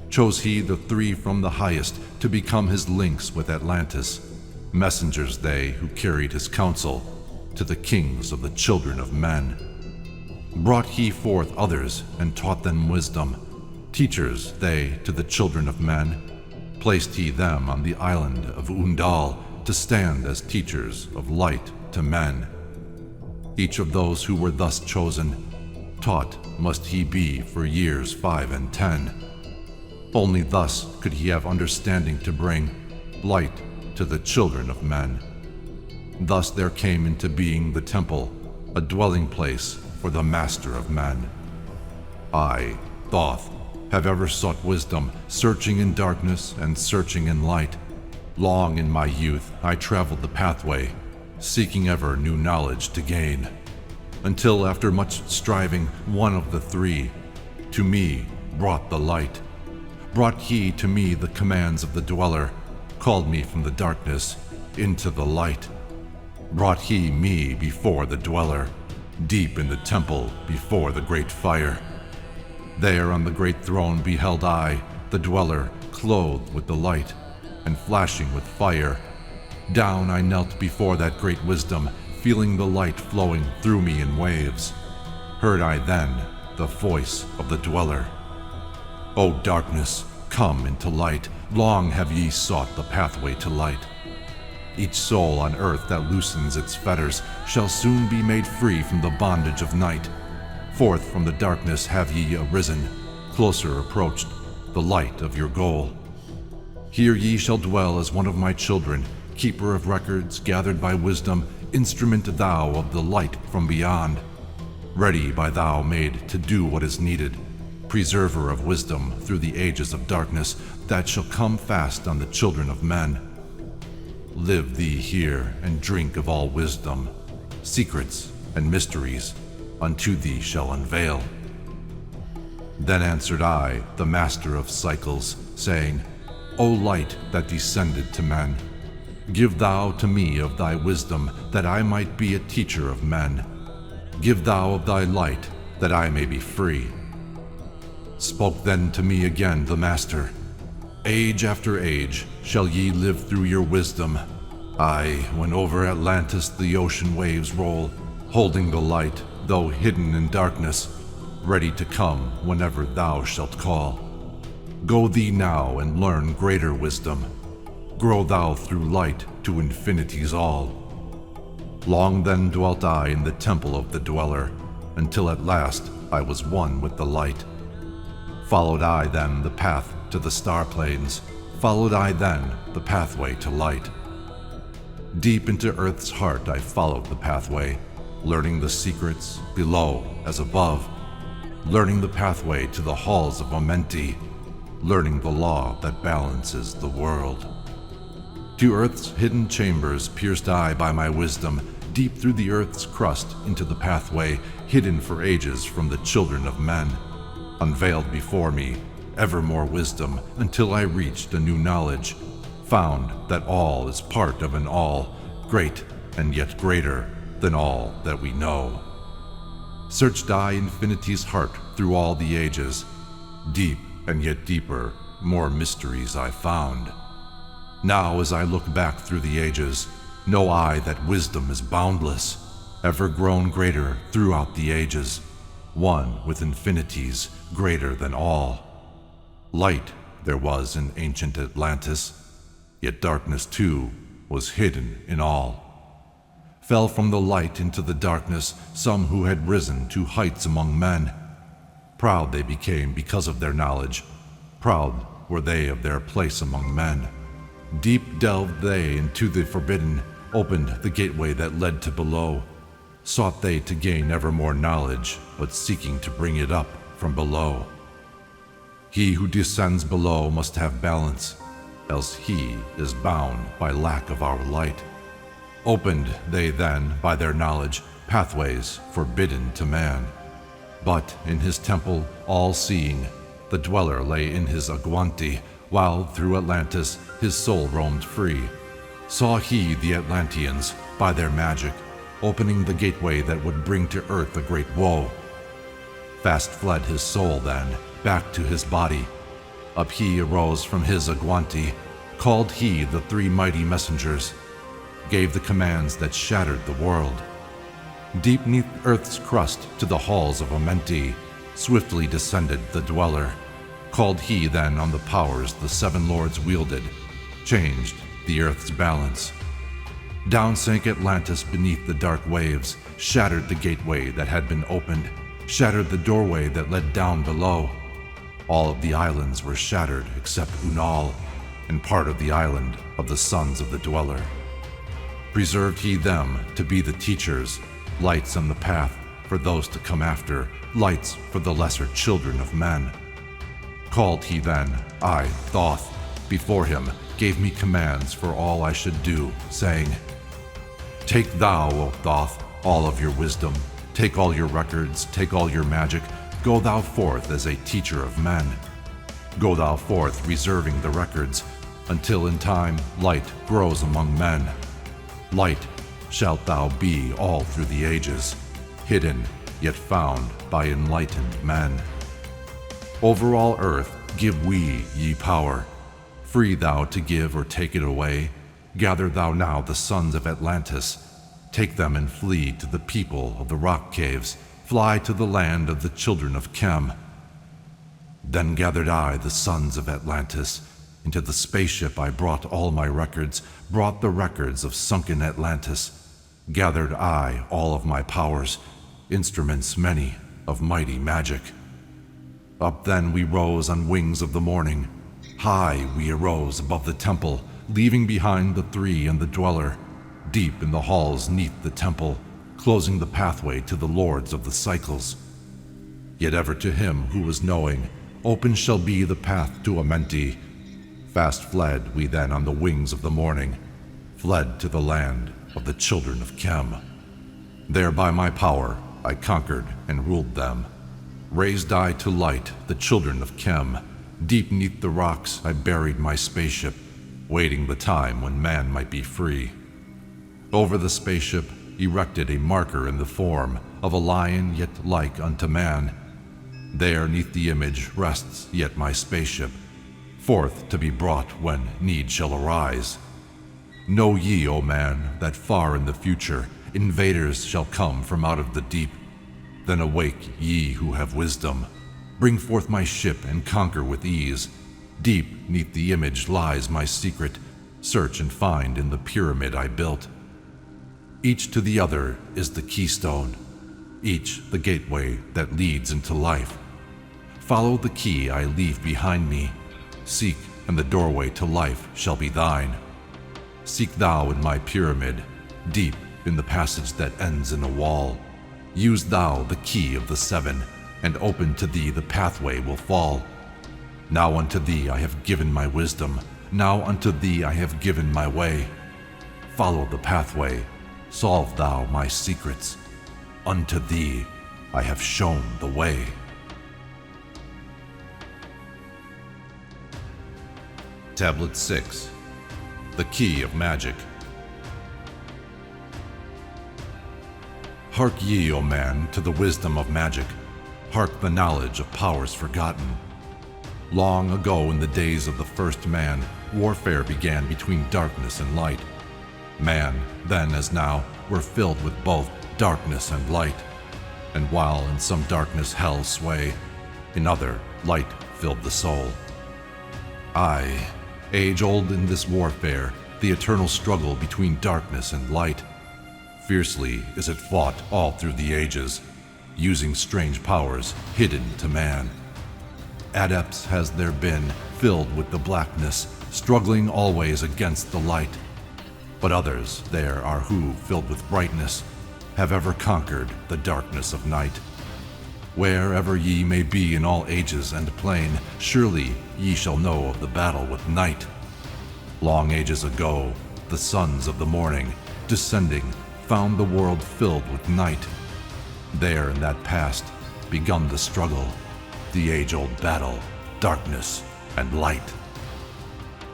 Chose he the 3 from the highest to become his links with Atlantis, messengers they who carried his counsel to the kings of the children of men. Brought he forth others and taught them wisdom, teachers they to the children of men. Placed he them on the island of Unal to stand as teachers of light to men. Each of those who were thus chosen, taught must he be for years 5 and 10. Only thus could he have understanding to bring light to the children of men. Thus there came into being the temple, a dwelling place for the master of men. I, Thoth, have ever sought wisdom, searching in darkness and searching in light. Long in my youth I traveled the pathway, seeking ever new knowledge to gain, until after much striving one of the 3 to me brought the light. Brought he to me the commands of the dweller, called me from the darkness into the light. Brought he me before the dweller, deep in the temple before the great fire. There on the great throne beheld I the dweller, clothed with the light and flashing with fire. Down I knelt before that great wisdom, feeling the light flowing through me in waves. Heard I then the voice of the dweller. O darkness, come into light. Long have ye sought the pathway to light. Each soul on earth that loosens its fetters shall soon be made free from the bondage of night. Forth from the darkness have ye arisen, closer approached the light of your goal. Here ye shall dwell as one of my children, keeper of records gathered by wisdom, instrument thou of the light from beyond. Ready by thou made to do what is needed, preserver of wisdom through the ages of darkness that shall come fast on the children of men. Live thee here and drink of all wisdom, secrets and mysteries unto thee shall unveil. Then answered I, the master of cycles, saying, O light that descended to men, give thou to me of thy wisdom that I might be a teacher of men. Give thou of thy light that I may be free. Spoke then to me again the master, Age after age shall ye live through your wisdom. Aye, when over Atlantis the ocean waves roll, holding the light, though hidden in darkness, ready to come whenever thou shalt call. Go thee now and learn greater wisdom. Grow thou through light to infinities all. Long then dwelt I in the temple of the dweller, until at last I was one with the light. Followed I then the path to the star plains, followed I then the pathway to light. Deep into earth's heart I followed the pathway, learning the secrets below as above, learning the pathway to the halls of Amenti, learning the law that balances the world. To earth's hidden chambers pierced I by my wisdom, deep through the earth's crust into the pathway, hidden for ages from the children of men. Unveiled before me, ever more wisdom, until I reached a new knowledge, found that all is part of an all, great and yet greater than all that we know. Searched I infinity's heart through all the ages, deep and yet deeper, more mysteries I found. Now as I look back through the ages, know I that wisdom is boundless, ever grown greater throughout the ages, one with infinities greater than all. Light there was in ancient Atlantis, yet darkness too was hidden in all. Fell from the light into the darkness some who had risen to heights among men. Proud they became because of their knowledge, proud were they of their place among men. Deep delved they into the forbidden, opened the gateway that led to below. Sought they to gain ever more knowledge, but seeking to bring it up from below. He who descends below must have balance, else he is bound by lack of our light. Opened they then, by their knowledge, pathways forbidden to man. But in his temple all-seeing, the dweller lay in his Aguanti, while through Atlantis his soul roamed free. Saw he the Atlanteans, by their magic, opening the gateway that would bring to earth a great woe. Fast fled his soul then, back to his body. Up he arose from his Aguanti, called he the three mighty messengers, gave the commands that shattered the world. Deep neath earth's crust to the halls of Amenti, swiftly descended the dweller. Called he then on the powers the seven lords wielded, changed the earth's balance. Down sank Atlantis beneath the dark waves, shattered the gateway that had been opened, shattered the doorway that led down below. All of the islands were shattered except Unal, and part of the island of the sons of the dweller. Preserved he them to be the teachers, lights on the path for those to come after, lights for the lesser children of men. Called he then, I, Thoth, before him, gave me commands for all I should do, saying, Take thou, O Thoth, all of your wisdom, take all your records, take all your magic, go thou forth as a teacher of men. Go thou forth reserving the records, until in time light grows among men. Light shalt thou be all through the ages, hidden yet found by enlightened men. Over all earth give we ye power, free thou to give or take it away. Gather thou now the sons of Atlantis, take them and flee to the people of the rock caves, fly to the land of the children of Chem. Then gathered I the sons of Atlantis, into the spaceship I brought all my records, brought the records of sunken Atlantis. Gathered I all of my powers, instruments many of mighty magic. Up then we rose on wings of the morning. High we arose above the temple, leaving behind the three and the dweller, deep in the halls neath the temple, closing the pathway to the lords of the cycles. Yet ever to him who was knowing, open shall be the path to Amenti. Fast fled we then on the wings of the morning, fled to the land of the children of Chem. There by my power I conquered and ruled them. Raised I to light the children of Chem. Deep neath the rocks I buried my spaceship, waiting the time when man might be free. Over the spaceship erected a marker in the form of a lion yet like unto man. There neath the image rests yet my spaceship, forth to be brought when need shall arise. Know ye, O man, that far in the future invaders shall come from out of the deep. Then awake, ye who have wisdom. Bring forth my ship and conquer with ease. Deep neath the image lies my secret. Search and find in the pyramid I built. Each to the other is the keystone, each the gateway that leads into life. Follow the key I leave behind me. Seek, and the doorway to life shall be thine. Seek thou in my pyramid, deep in the passage that ends in a wall. Use thou the key of the seven, and open to thee the pathway will fall. Now unto thee I have given my wisdom, now unto thee I have given my way. Follow the pathway, solve thou my secrets. Unto thee I have shown the way. Tablet 6. The Key of Magic. Hark ye, O man, to the wisdom of magic. Hark the knowledge of powers forgotten. Long ago in the days of the first man, warfare began between darkness and light. Man, then as now, were filled with both darkness and light. And while in some darkness held sway, in other light filled the soul. Aye, age-old in this warfare, the eternal struggle between darkness and light. Fiercely is it fought all through the ages, using strange powers hidden to man. Adepts has there been, filled with the blackness, struggling always against the light. But others there are who, filled with brightness, have ever conquered the darkness of night. Wherever ye may be in all ages and plain, surely ye shall know of the battle with night. Long ages ago, the sons of the morning, descending, found the world filled with night. There in that past begun the struggle, the age-old battle, darkness and light.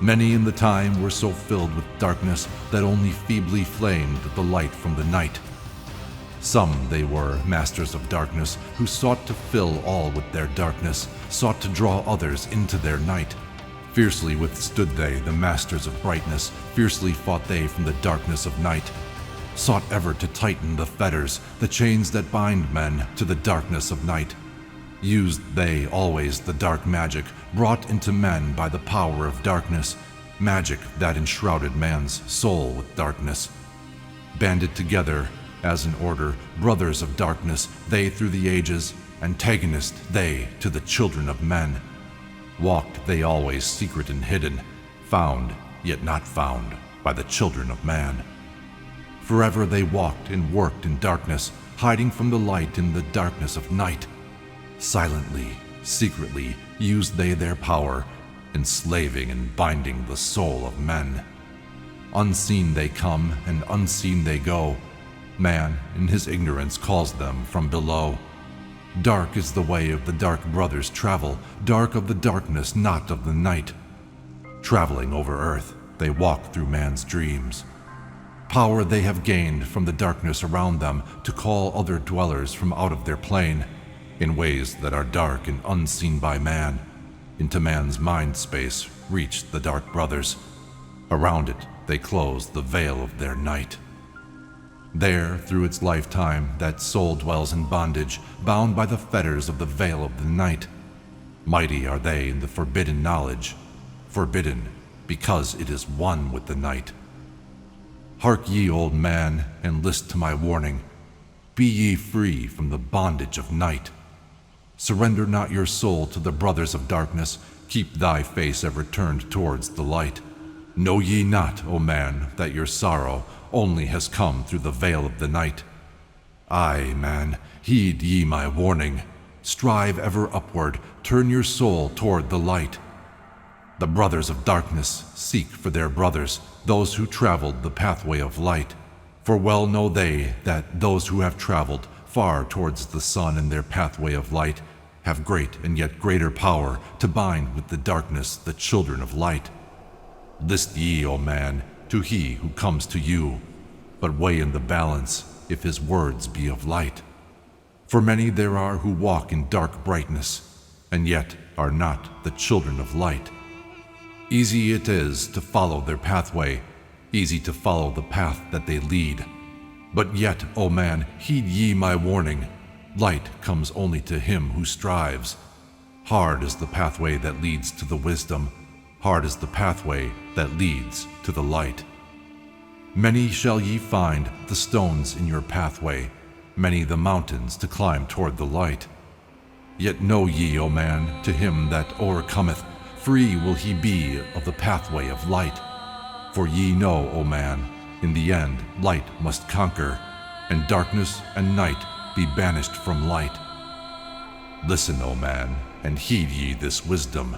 Many in the time were so filled with darkness that only feebly flamed the light from the night. Some they were, masters of darkness, who sought to fill all with their darkness, sought to draw others into their night. Fiercely withstood they, the masters of brightness, fiercely fought they from the darkness of night, sought ever to tighten the fetters, the chains that bind men to the darkness of night. Used they always the dark magic, brought into men by the power of darkness, magic that enshrouded man's soul with darkness. Banded together, as an order, brothers of darkness, they through the ages, antagonist they to the children of men. Walked they always secret and hidden, found yet not found by the children of man. Forever they walked and worked in darkness, hiding from the light in the darkness of night. Silently, secretly used they their power, enslaving and binding the soul of men. Unseen they come and unseen they go. Man, in his ignorance, calls them from below. Dark is the way of the dark brothers travel, dark of the darkness, not of the night. Traveling over earth, they walk through man's dreams. Power they have gained from the darkness around them to call other dwellers from out of their plane, in ways that are dark and unseen by man. Into man's mind space reach the dark brothers. Around it they close the veil of their night. There, through its lifetime, that soul dwells in bondage, bound by the fetters of the veil of the night. Mighty are they in the forbidden knowledge, forbidden because it is one with the night. Hark ye, old man, and list to my warning. Be ye free from the bondage of night. Surrender not your soul to the brothers of darkness, keep thy face ever turned towards the light. Know ye not, O man, that your sorrow only has come through the veil of the night? Aye, man, heed ye my warning. Strive ever upward, turn your soul toward the light. The brothers of darkness seek for their brothers, those who traveled the pathway of light. For well know they that those who have traveled far towards the sun in their pathway of light have great and yet greater power to bind with the darkness the children of light. List ye, O man, to he who comes to you, but weigh in the balance if his words be of light. For many there are who walk in dark brightness, and yet are not the children of light. Easy it is to follow their pathway, easy to follow the path that they lead. But yet, O man, heed ye my warning. Light comes only to him who strives. Hard is the pathway that leads to the wisdom. Hard is the pathway that leads to the light. Many shall ye find the stones in your pathway, many the mountains to climb toward the light. Yet know ye, O man, to him that o'ercometh, free will he be of the pathway of light. For ye know, O man, in the end light must conquer, and darkness and night be banished from light. Listen, O man, and heed ye this wisdom.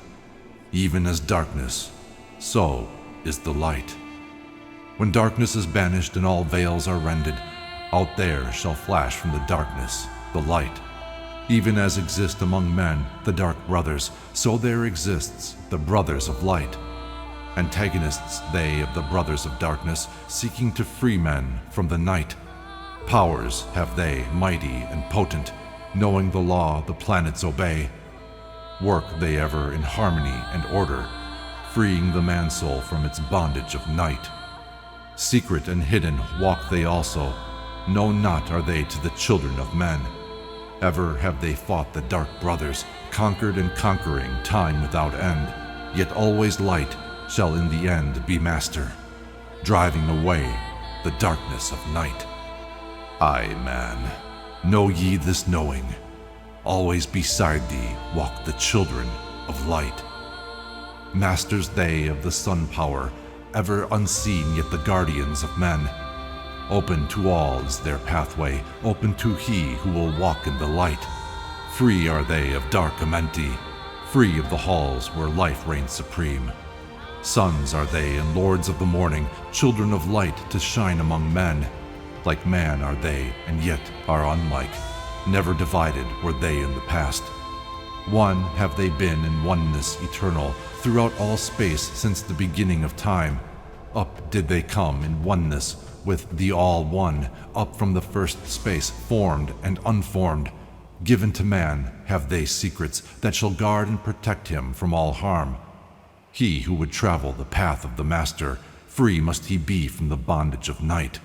Even as darkness, so is the light. When darkness is banished and all veils are rended, out there shall flash from the darkness the light. Even as exist among men the dark brothers, so there exists the brothers of light. Antagonists they of the brothers of darkness, seeking to free men from the night. Powers have they mighty and potent, knowing the law the planets obey. Work they ever in harmony and order, freeing the man-soul from its bondage of night. Secret and hidden walk they also, known not are they to the children of men. Ever have they fought the dark brothers, conquered and conquering time without end, yet always light shall in the end be master, driving away the darkness of night. Aye, man, know ye this knowing. Always beside thee walk the children of light. Masters they of the sun power, ever unseen yet the guardians of men. Open to all is their pathway, open to he who will walk in the light. Free are they of dark Amenti, free of the halls where life reigns supreme. Sons are they and lords of the morning, children of light to shine among men. Like man are they, and yet are unlike. Never divided were they in the past. One have they been in oneness eternal, throughout all space since the beginning of time. Up did they come in oneness with the All One, up from the first space, formed and unformed. Given to man have they secrets that shall guard and protect him from all harm. He who would travel the path of the Master, free must he be from the bondage of night.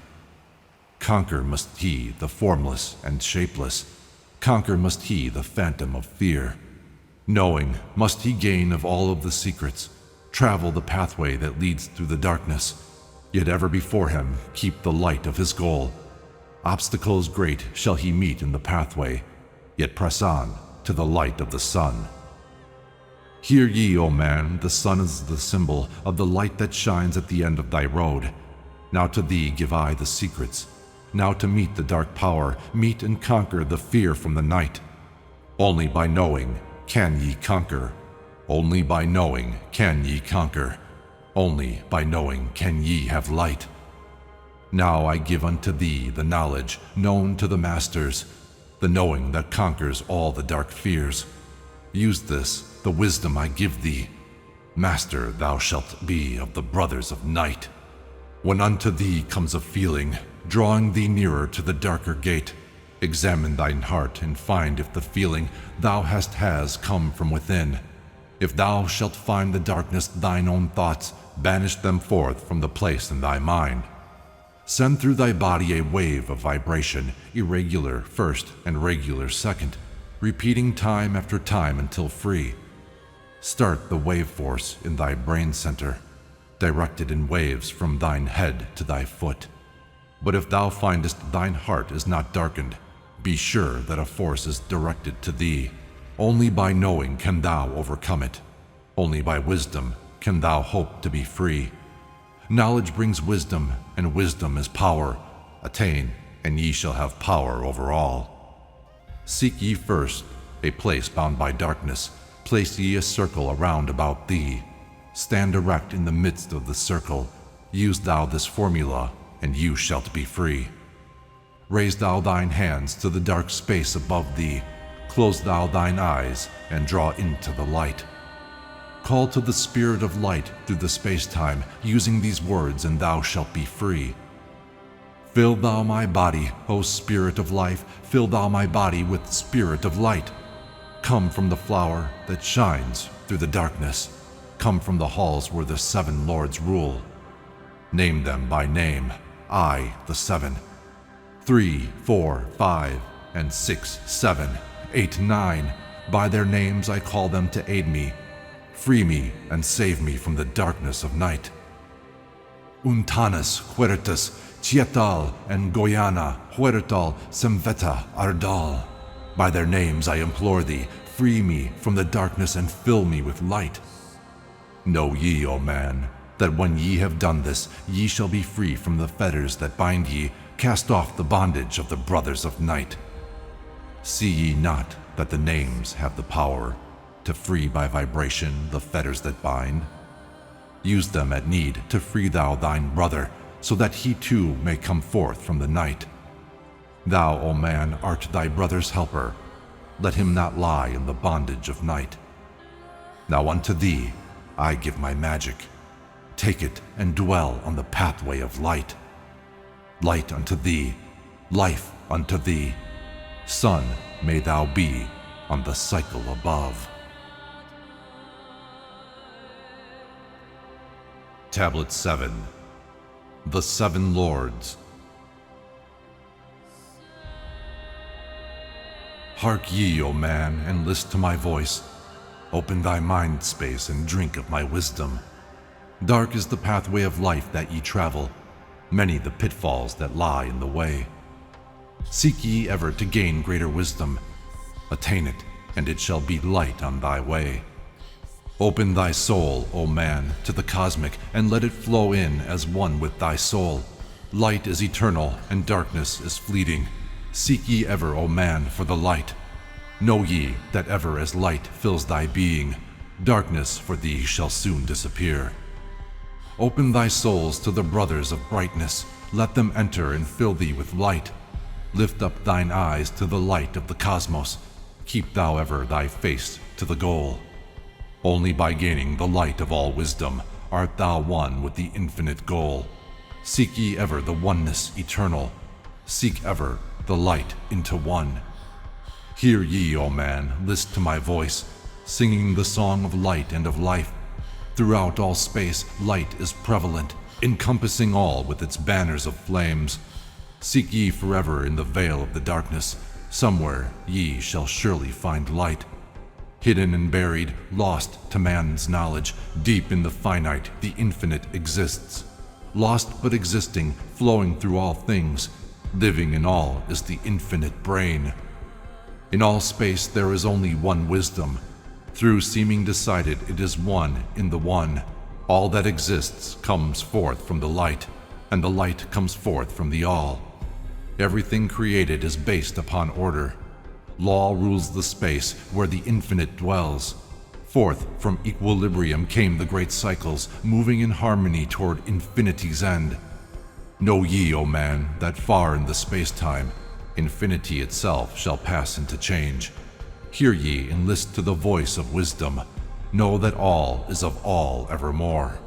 Conquer must he the formless and shapeless, conquer must he the phantom of fear. Knowing must he gain of all of the secrets, travel the pathway that leads through the darkness, yet ever before him keep the light of his goal. Obstacles great shall he meet in the pathway, yet press on to the light of the sun. Hear ye, O man, the sun is the symbol of the light that shines at the end of thy road. Now to thee give I the secrets. Now to meet the dark power, meet and conquer the fear from the night. Only by knowing can ye conquer. Only by knowing can ye conquer. Only by knowing can ye have light. Now I give unto thee the knowledge known to the masters, the knowing that conquers all the dark fears. Use this, the wisdom I give thee. Master thou shalt be of the brothers of night. When unto thee comes a feeling, drawing thee nearer to the darker gate, examine thine heart and find if the feeling thou has come from within. If thou shalt find the darkness thine own thoughts, banish them forth from the place in thy mind. Send through thy body a wave of vibration, irregular first and regular second, repeating time after time until free. Start the wave force in thy brain center, directed in waves from thine head to thy foot. But if thou findest thine heart is not darkened, be sure that a force is directed to thee. Only by knowing can thou overcome it. Only by wisdom can thou hope to be free. Knowledge brings wisdom, and wisdom is power. Attain, and ye shall have power over all. Seek ye first a place bound by darkness. Place ye a circle around about thee. Stand erect in the midst of the circle. Use thou this formula, and you shalt be free. Raise thou thine hands to the dark space above thee. Close thou thine eyes, and draw into the light. Call to the spirit of light through the space-time, using these words, and thou shalt be free. Fill thou my body, O spirit of life, fill thou my body with spirit of light. Come from the flower that shines through the darkness. Come from the halls where the 7 lords rule. Name them by name, I, the 7. 3, 4, 5, and 6, 7, 8, 9. By their names I call them to aid me. Free me and save me from the darkness of night. Untanas, Huertas, Tietal, and Goyana, Huertal, Semveta, Ardal. By their names I implore thee, free me from the darkness and fill me with light. Know ye, O man, that when ye have done this, ye shall be free from the fetters that bind ye, cast off the bondage of the brothers of night. See ye not that the names have the power to free by vibration the fetters that bind? Use them at need to free thou thine brother, so that he too may come forth from the night. Thou, O man, art thy brother's helper. Let him not lie in the bondage of night. Now unto thee I give my magic. Take it and dwell on the pathway of light. Light unto thee, life unto thee. Sun may thou be on the cycle above. Tablet 7. The 7 Lords. Hark ye, O man, and list to my voice. Open thy mind space and drink of my wisdom. Dark is the pathway of life that ye travel, many the pitfalls that lie in the way. Seek ye ever to gain greater wisdom. Attain it, and it shall be light on thy way. Open thy soul, O man, to the cosmic, and let it flow in as one with thy soul. Light is eternal, and darkness is fleeting. Seek ye ever, O man, for the light. Know ye that ever as light fills thy being, darkness for thee shall soon disappear. Open thy souls to the brothers of brightness, let them enter and fill thee with light. Lift up thine eyes to the light of the cosmos, keep thou ever thy face to the goal. Only by gaining the light of all wisdom art thou one with the infinite goal. Seek ye ever the oneness eternal, seek ever the light into one. Hear ye, O man, list to my voice, singing the song of light and of life. Throughout all space light is prevalent, encompassing all with its banners of flames. Seek ye forever in the veil of the darkness, somewhere ye shall surely find light. Hidden and buried, lost to man's knowledge, deep in the finite, the infinite exists. Lost but existing, flowing through all things, living in all is the infinite brain. In all space there is only one wisdom. Through seeming decided it is one in the one. All that exists comes forth from the light, and the light comes forth from the all. Everything created is based upon order. Law rules the space where the infinite dwells. Forth from equilibrium came the great cycles, moving in harmony toward infinity's end. Know ye, O man, that far in the space-time, infinity itself shall pass into change. Hear ye and list to the voice of wisdom. Know that all is of all evermore.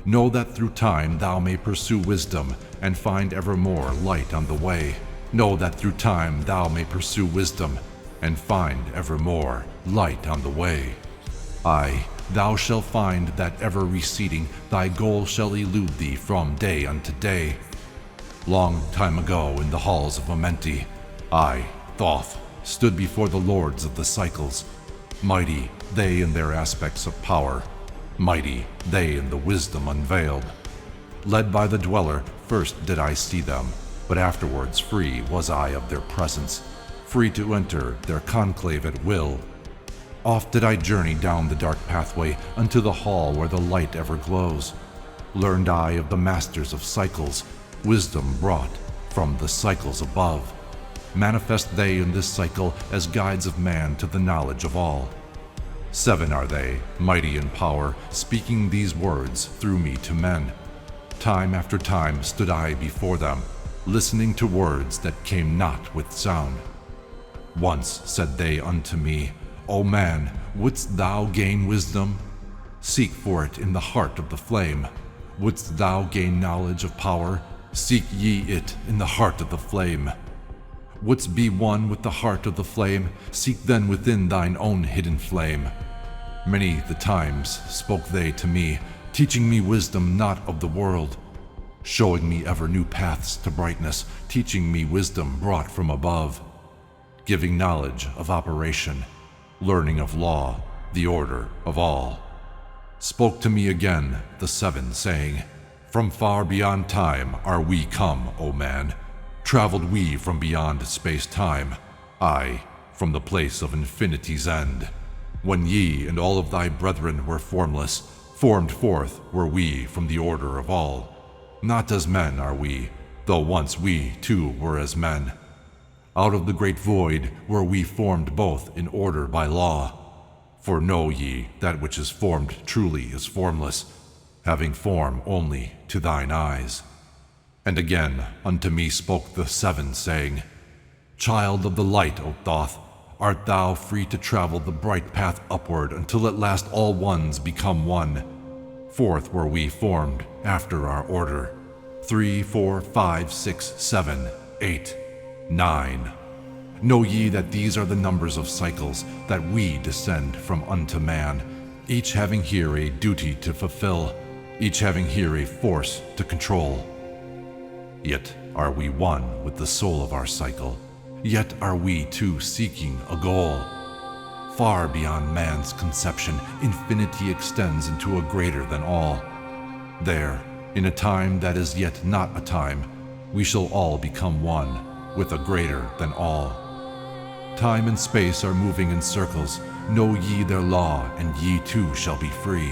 Know that through time thou may pursue wisdom and find evermore light on the way. Know that through time thou may pursue wisdom and find evermore light on the way. Aye, thou shalt find that ever receding thy goal shall elude thee from day unto day. Long time ago in the halls of Amenti, I, Thoth, stood before the lords of the cycles. Mighty they in their aspects of power, mighty they in the wisdom unveiled. Led by the dweller, first did I see them, but afterwards free was I of their presence, free to enter their conclave at will. Oft did I journey down the dark pathway unto the hall where the light ever glows. Learned I of the masters of cycles, wisdom brought from the cycles above. Manifest they in this cycle as guides of man to the knowledge of all. 7 are they, mighty in power, speaking these words through me to men. Time after time stood I before them, listening to words that came not with sound. Once said they unto me, O man, wouldst thou gain wisdom? Seek for it in the heart of the flame. Wouldst thou gain knowledge of power? Seek ye it in the heart of the flame. Wouldst be one with the heart of the flame? Seek then within thine own hidden flame. Many the times spoke they to me, teaching me wisdom not of the world, showing me ever new paths to brightness, teaching me wisdom brought from above, giving knowledge of operation, learning of law, the order of all. Spoke to me again the 7, saying, From far beyond time are we come, O man. Traveled we from beyond space-time, aye, from the place of infinity's end. When ye and all of thy brethren were formless, formed forth were we from the order of all. Not as men are we, though once we too were as men. Out of the great void were we formed both in order by law. For know ye that which is formed truly is formless, having form only to thine eyes. And again unto me spoke the 7, saying, Child of the light, O Thoth, art thou free to travel the bright path upward until at last all ones become one. Forth were we formed after our order. 3, 4, 5, 6, 7, 8, 9. Know ye that these are the numbers of cycles that we descend from unto man, each having here a duty to fulfill, each having here a force to control. Yet are we one with the soul of our cycle, yet are we too seeking a goal. Far beyond man's conception, infinity extends into a greater than all. There, in a time that is yet not a time, we shall all become one with a greater than all. Time and space are moving in circles. Know ye their law, and ye too shall be free.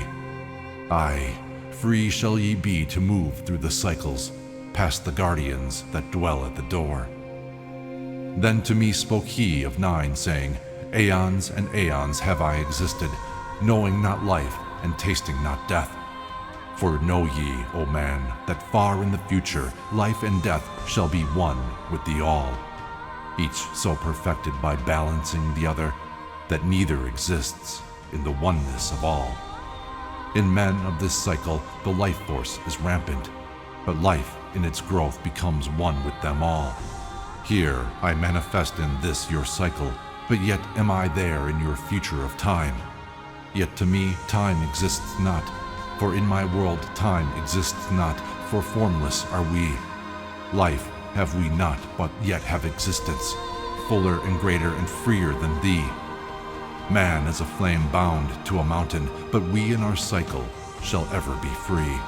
Aye, free shall ye be to move through the cycles, past the guardians that dwell at the door. Then to me spoke he of 9, saying, Aeons and aeons have I existed, knowing not life and tasting not death. For know ye, O man, that far in the future life and death shall be one with the all, each so perfected by balancing the other that neither exists in the oneness of all. In men of this cycle the life force is rampant, but life in its growth becomes one with them all. Here I manifest in this your cycle, but yet am I there in your future of time. Yet to me time exists not, for in my world time exists not, for formless are we. Life have we not, but yet have existence, fuller and greater and freer than thee. Man is a flame bound to a mountain, but we in our cycle shall ever be free.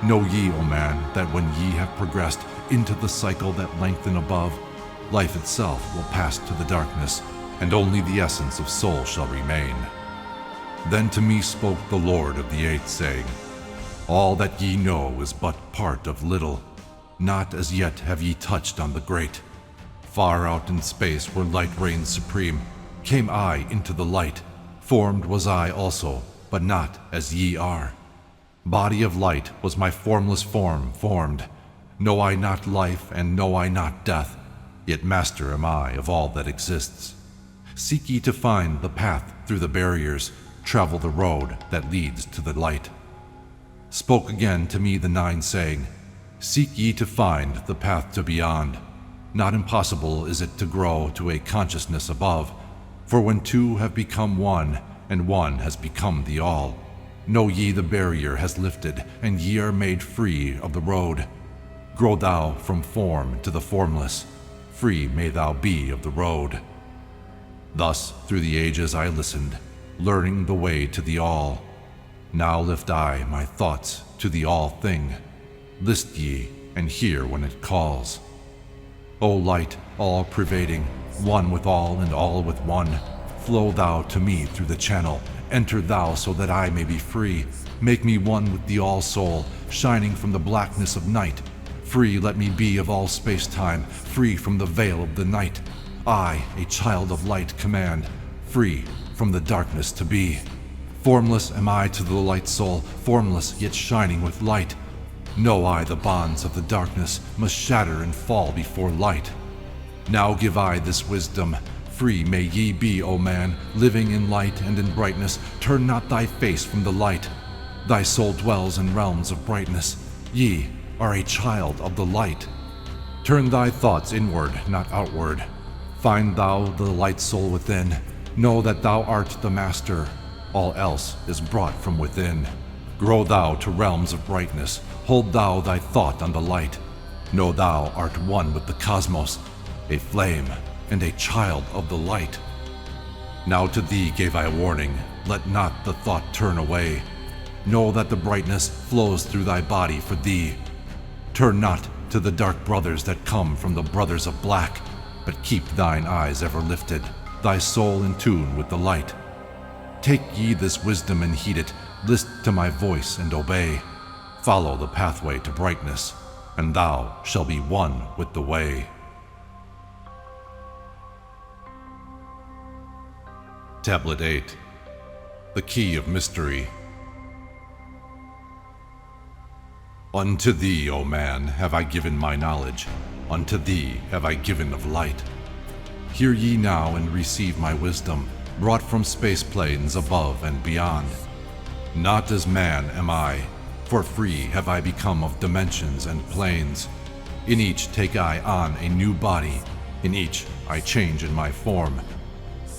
Know ye, O man, that when ye have progressed into the cycle that lengthen above, life itself will pass to the darkness, and only the essence of soul shall remain. Then to me spoke the Lord of the Eighth, saying, All that ye know is but part of little, not as yet have ye touched on the great. Far out in space where light reigns supreme, came I into the light, formed was I also, but not as ye are. Body of light was my formless form formed. Know I not life, and know I not death, yet master am I of all that exists. Seek ye to find the path through the barriers, travel the road that leads to the light. Spoke again to me the Nine, saying, Seek ye to find the path to beyond. Not impossible is it to grow to a consciousness above, for when two have become one, and one has become the all, know ye the barrier has lifted, and ye are made free of the road. Grow thou from form to the formless, free may thou be of the road. Thus through the ages I listened, learning the way to the all. Now lift I my thoughts to the all thing. List ye, and hear when it calls. O light, all pervading, one with all and all with one, flow thou to me through the channel, enter thou so that I may be free. Make me one with the all soul, shining from the blackness of night. Free let me be of all space-time, free from the veil of the night. I, a child of light, command, free from the darkness to be. Formless am I to the light soul, formless yet shining with light. Know I the bonds of the darkness must shatter and fall before light. Now give I this wisdom, free may ye be, O man, living in light and in brightness. Turn not thy face from the light. Thy soul dwells in realms of brightness. Ye are a child of the light. Turn thy thoughts inward, not outward. Find thou the light soul within. Know that thou art the master. All else is brought from within. Grow thou to realms of brightness. Hold thou thy thought on the light. Know thou art one with the cosmos, a flame and a child of the light. Now to thee gave I warning, let not the thought turn away. Know that the brightness flows through thy body for thee. Turn not to the dark brothers that come from the brothers of black, but keep thine eyes ever lifted, thy soul in tune with the light. Take ye this wisdom and heed it, list to my voice and obey. Follow the pathway to brightness, and thou shalt be one with the way. Tablet 8. The Key of Mystery. Unto thee, O man, have I given my knowledge. Unto thee have I given of light. Hear ye now and receive my wisdom, brought from space planes above and beyond. Not as man am I, for free have I become of dimensions and planes. In each take I on a new body, in each I change in my form.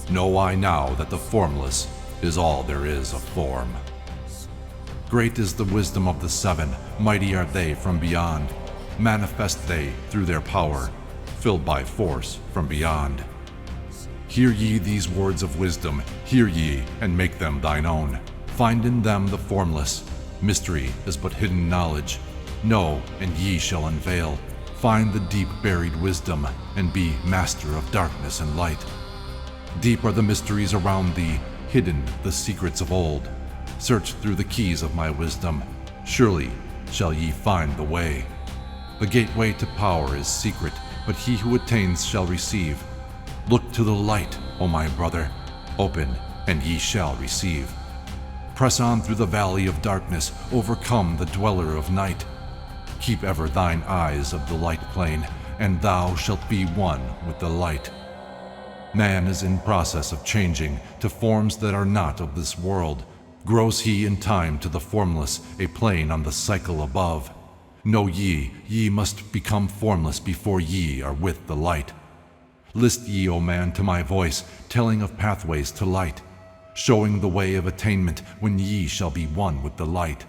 Know I now that the formless is all there is of form. Great is the wisdom of the seven, mighty are they from beyond. Manifest they through their power, filled by force from beyond. Hear ye these words of wisdom, hear ye and make them thine own. Find in them the formless. Mystery is but hidden knowledge. Know, and ye shall unveil. Find the deep buried wisdom, and be master of darkness and light. Deep are the mysteries around thee, hidden the secrets of old. Search through the keys of my wisdom, surely shall ye find the way. The gateway to power is secret, but he who attains shall receive. Look to the light, O my brother, open, and ye shall receive. Press on through the valley of darkness, overcome the dweller of night. Keep ever thine eyes of the light plane, and thou shalt be one with the light. Man is in process of changing to forms that are not of this world. Grows he in time to the formless, a plane on the cycle above. Know ye must become formless before ye are with the light. List ye, O man, to my voice, telling of pathways to light, showing the way of attainment when ye shall be one with the light.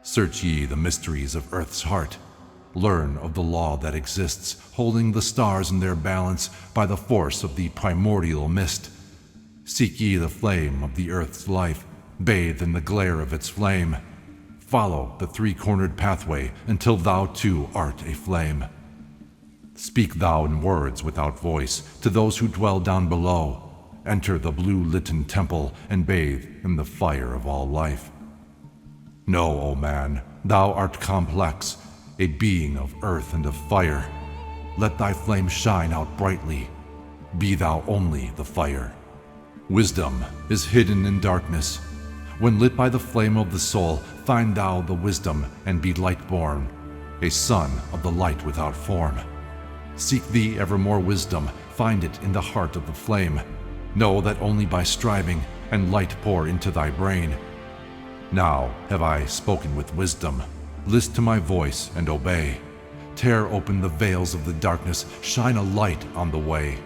Search ye the mysteries of earth's heart. Learn of the law that exists, holding the stars in their balance by the force of the primordial mist. Seek ye the flame of the earth's life, bathe in the glare of its flame. Follow the three-cornered pathway until thou too art a flame. Speak thou in words without voice to those who dwell down below. Enter the blue-litten temple and bathe in the fire of all life. Know, O man, thou art complex, a being of earth and of fire. Let thy flame shine out brightly. Be thou only the fire. Wisdom is hidden in darkness. When lit by the flame of the soul, find thou the wisdom and be light-born, a son of the light without form. Seek thee ever more wisdom, find it in the heart of the flame. Know that only by striving and light pour into thy brain. Now have I spoken with wisdom. List to my voice and obey. Tear open the veils of the darkness, shine a light on the way.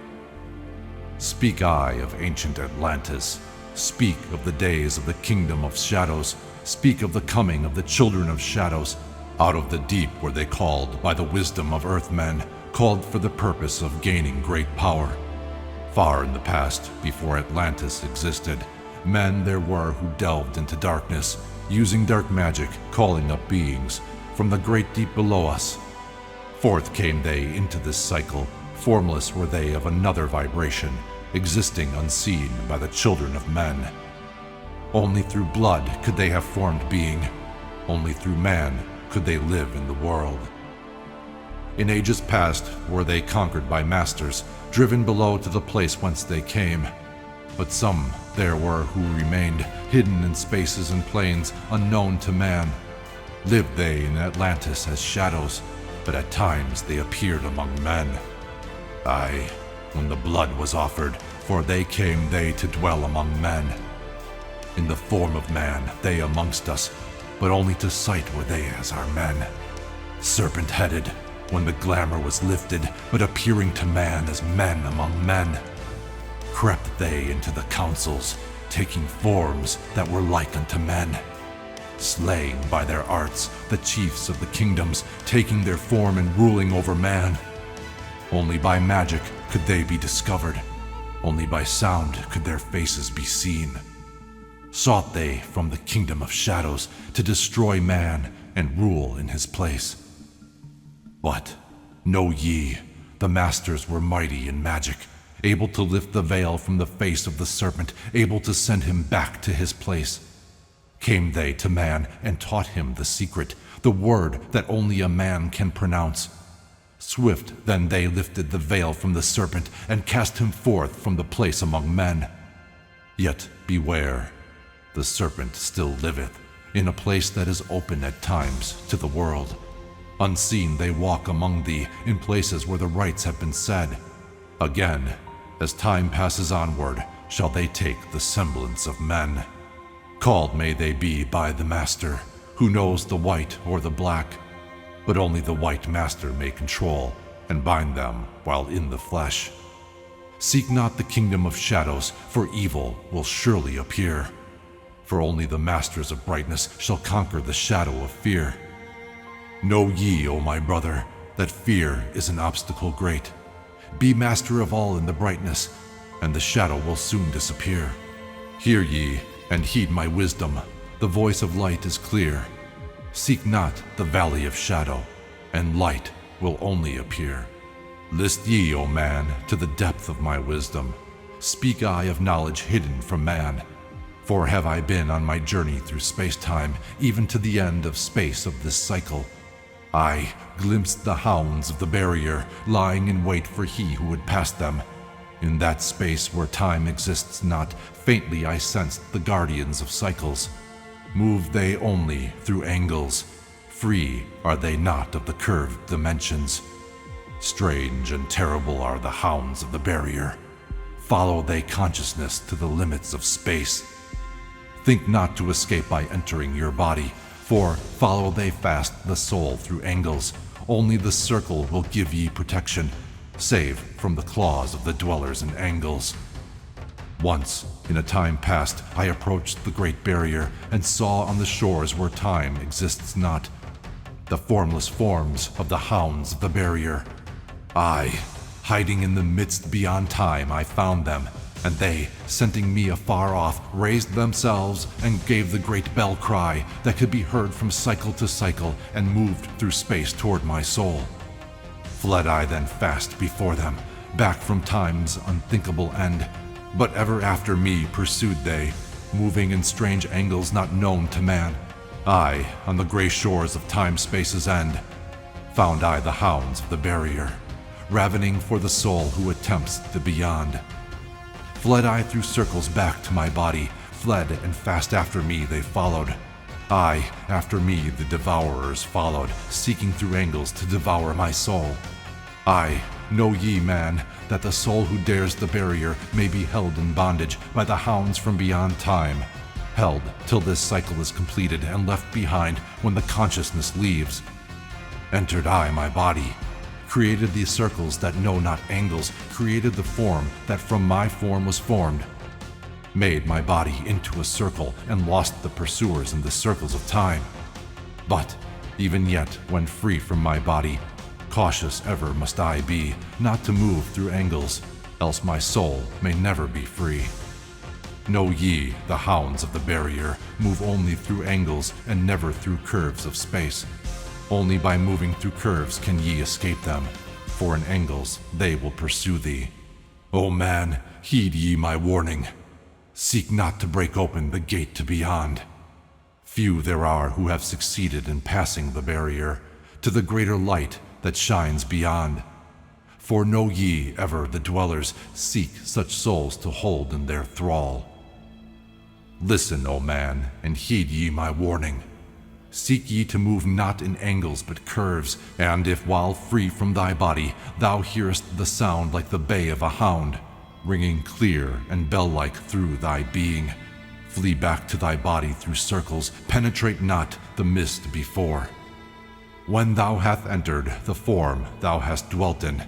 Speak I of ancient Atlantis. Speak of the days of the kingdom of shadows. Speak of the coming of the children of shadows. Out of the deep were they called by the wisdom of earthmen, called for the purpose of gaining great power. Far in the past, before Atlantis existed, men there were who delved into darkness, using dark magic, calling up beings from the great deep below us. Forth came they into this cycle, formless were they of another vibration, existing unseen by the children of men. Only through blood could they have formed being. Only through man could they live in the world. In ages past were they conquered by masters, driven below to the place whence they came. But some there were who remained, hidden in spaces and planes unknown to man. Lived they in Atlantis as shadows, but at times they appeared among men. Aye, when the blood was offered, for they came they to dwell among men. In the form of man, they amongst us, but only to sight were they as our men. Serpent-headed, when the glamour was lifted, but appearing to man as men among men. Crept they into the councils, taking forms that were like unto men. Slaying by their arts the chiefs of the kingdoms, taking their form and ruling over man. Only by magic could they be discovered. Only by sound could their faces be seen. Sought they from the kingdom of shadows to destroy man and rule in his place. But know ye, the masters were mighty in magic, able to lift the veil from the face of the serpent, able to send him back to his place. Came they to man and taught him the secret, the word that only a man can pronounce. Swift then they lifted the veil from the serpent and cast him forth from the place among men. Yet beware, the serpent still liveth, in a place that is open at times to the world. Unseen they walk among thee, in places where the rites have been said. Again, as time passes onward, shall they take the semblance of men. Called may they be by the Master, who knows the white or the black, but only the white Master may control and bind them while in the flesh. Seek not the kingdom of shadows, for evil will surely appear. For only the masters of brightness shall conquer the shadow of fear. Know ye, O my brother, that fear is an obstacle great. Be master of all in the brightness, and the shadow will soon disappear. Hear ye, and heed my wisdom, the voice of light is clear. Seek not the valley of shadow, and light will only appear. List ye, O man, to the depth of my wisdom. Speak I of knowledge hidden from man. For have I been on my journey through space-time, even to the end of space of this cycle. I glimpsed the hounds of the barrier, lying in wait for he who would pass them. In that space where time exists not, faintly I sensed the guardians of cycles. Move they only through angles, free are they not of the curved dimensions. Strange and terrible are the hounds of the barrier. Follow they consciousness to the limits of space. Think not to escape by entering your body, for follow they fast the soul through angles. Only the circle will give ye protection, save from the claws of the dwellers in angles. Once, in a time past, I approached the great barrier and saw on the shores where time exists not, the formless forms of the hounds of the barrier. I, hiding in the midst beyond time, I found them, and they, scenting me afar off, raised themselves and gave the great bell cry that could be heard from cycle to cycle and moved through space toward my soul. Fled I then fast before them, back from time's unthinkable end, but ever after me pursued they, moving in strange angles not known to man. I, on the gray shores of time-space's end, found I the hounds of the barrier, ravening for the soul who attempts the beyond. Fled I through circles back to my body, fled and fast after me they followed. I, after me the devourers followed, seeking through angles to devour my soul. I, know ye, man, that the soul who dares the barrier may be held in bondage by the hounds from beyond time, held till this cycle is completed and left behind when the consciousness leaves. Entered I my body, created the circles that know not angles, created the form that from my form was formed, made my body into a circle and lost the pursuers in the circles of time. But even yet, when free from my body, cautious ever must I be, not to move through angles, else my soul may never be free. Know ye, the hounds of the barrier move only through angles and never through curves of space. Only by moving through curves can ye escape them, for in angles they will pursue thee. O man, heed ye my warning. Seek not to break open the gate to beyond. Few there are who have succeeded in passing the barrier to the greater light that shines beyond. For know ye ever the dwellers seek such souls to hold in their thrall. Listen, O man, and heed ye my warning. Seek ye to move not in angles but curves, and if while free from thy body thou hearest the sound like the bay of a hound, ringing clear and bell-like through thy being, flee back to thy body through circles, penetrate not the mist before. When thou hast entered the form thou hast dwelt in,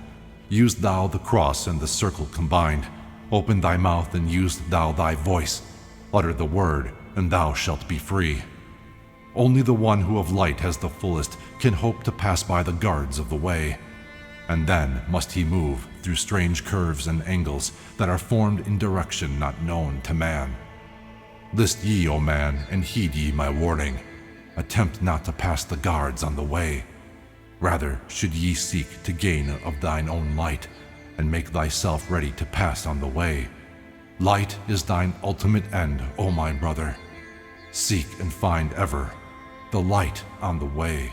use thou the cross and the circle combined. Open thy mouth and use thou thy voice. Utter the word, and thou shalt be free. Only the one who of light has the fullest can hope to pass by the guards of the way, and then must he move through strange curves and angles that are formed in direction not known to man. List ye, O man, and heed ye my warning. Attempt not to pass the guards on the way. Rather should ye seek to gain of thine own light, and make thyself ready to pass on the way. Light is thine ultimate end, O my brother. Seek and find ever the light on the way.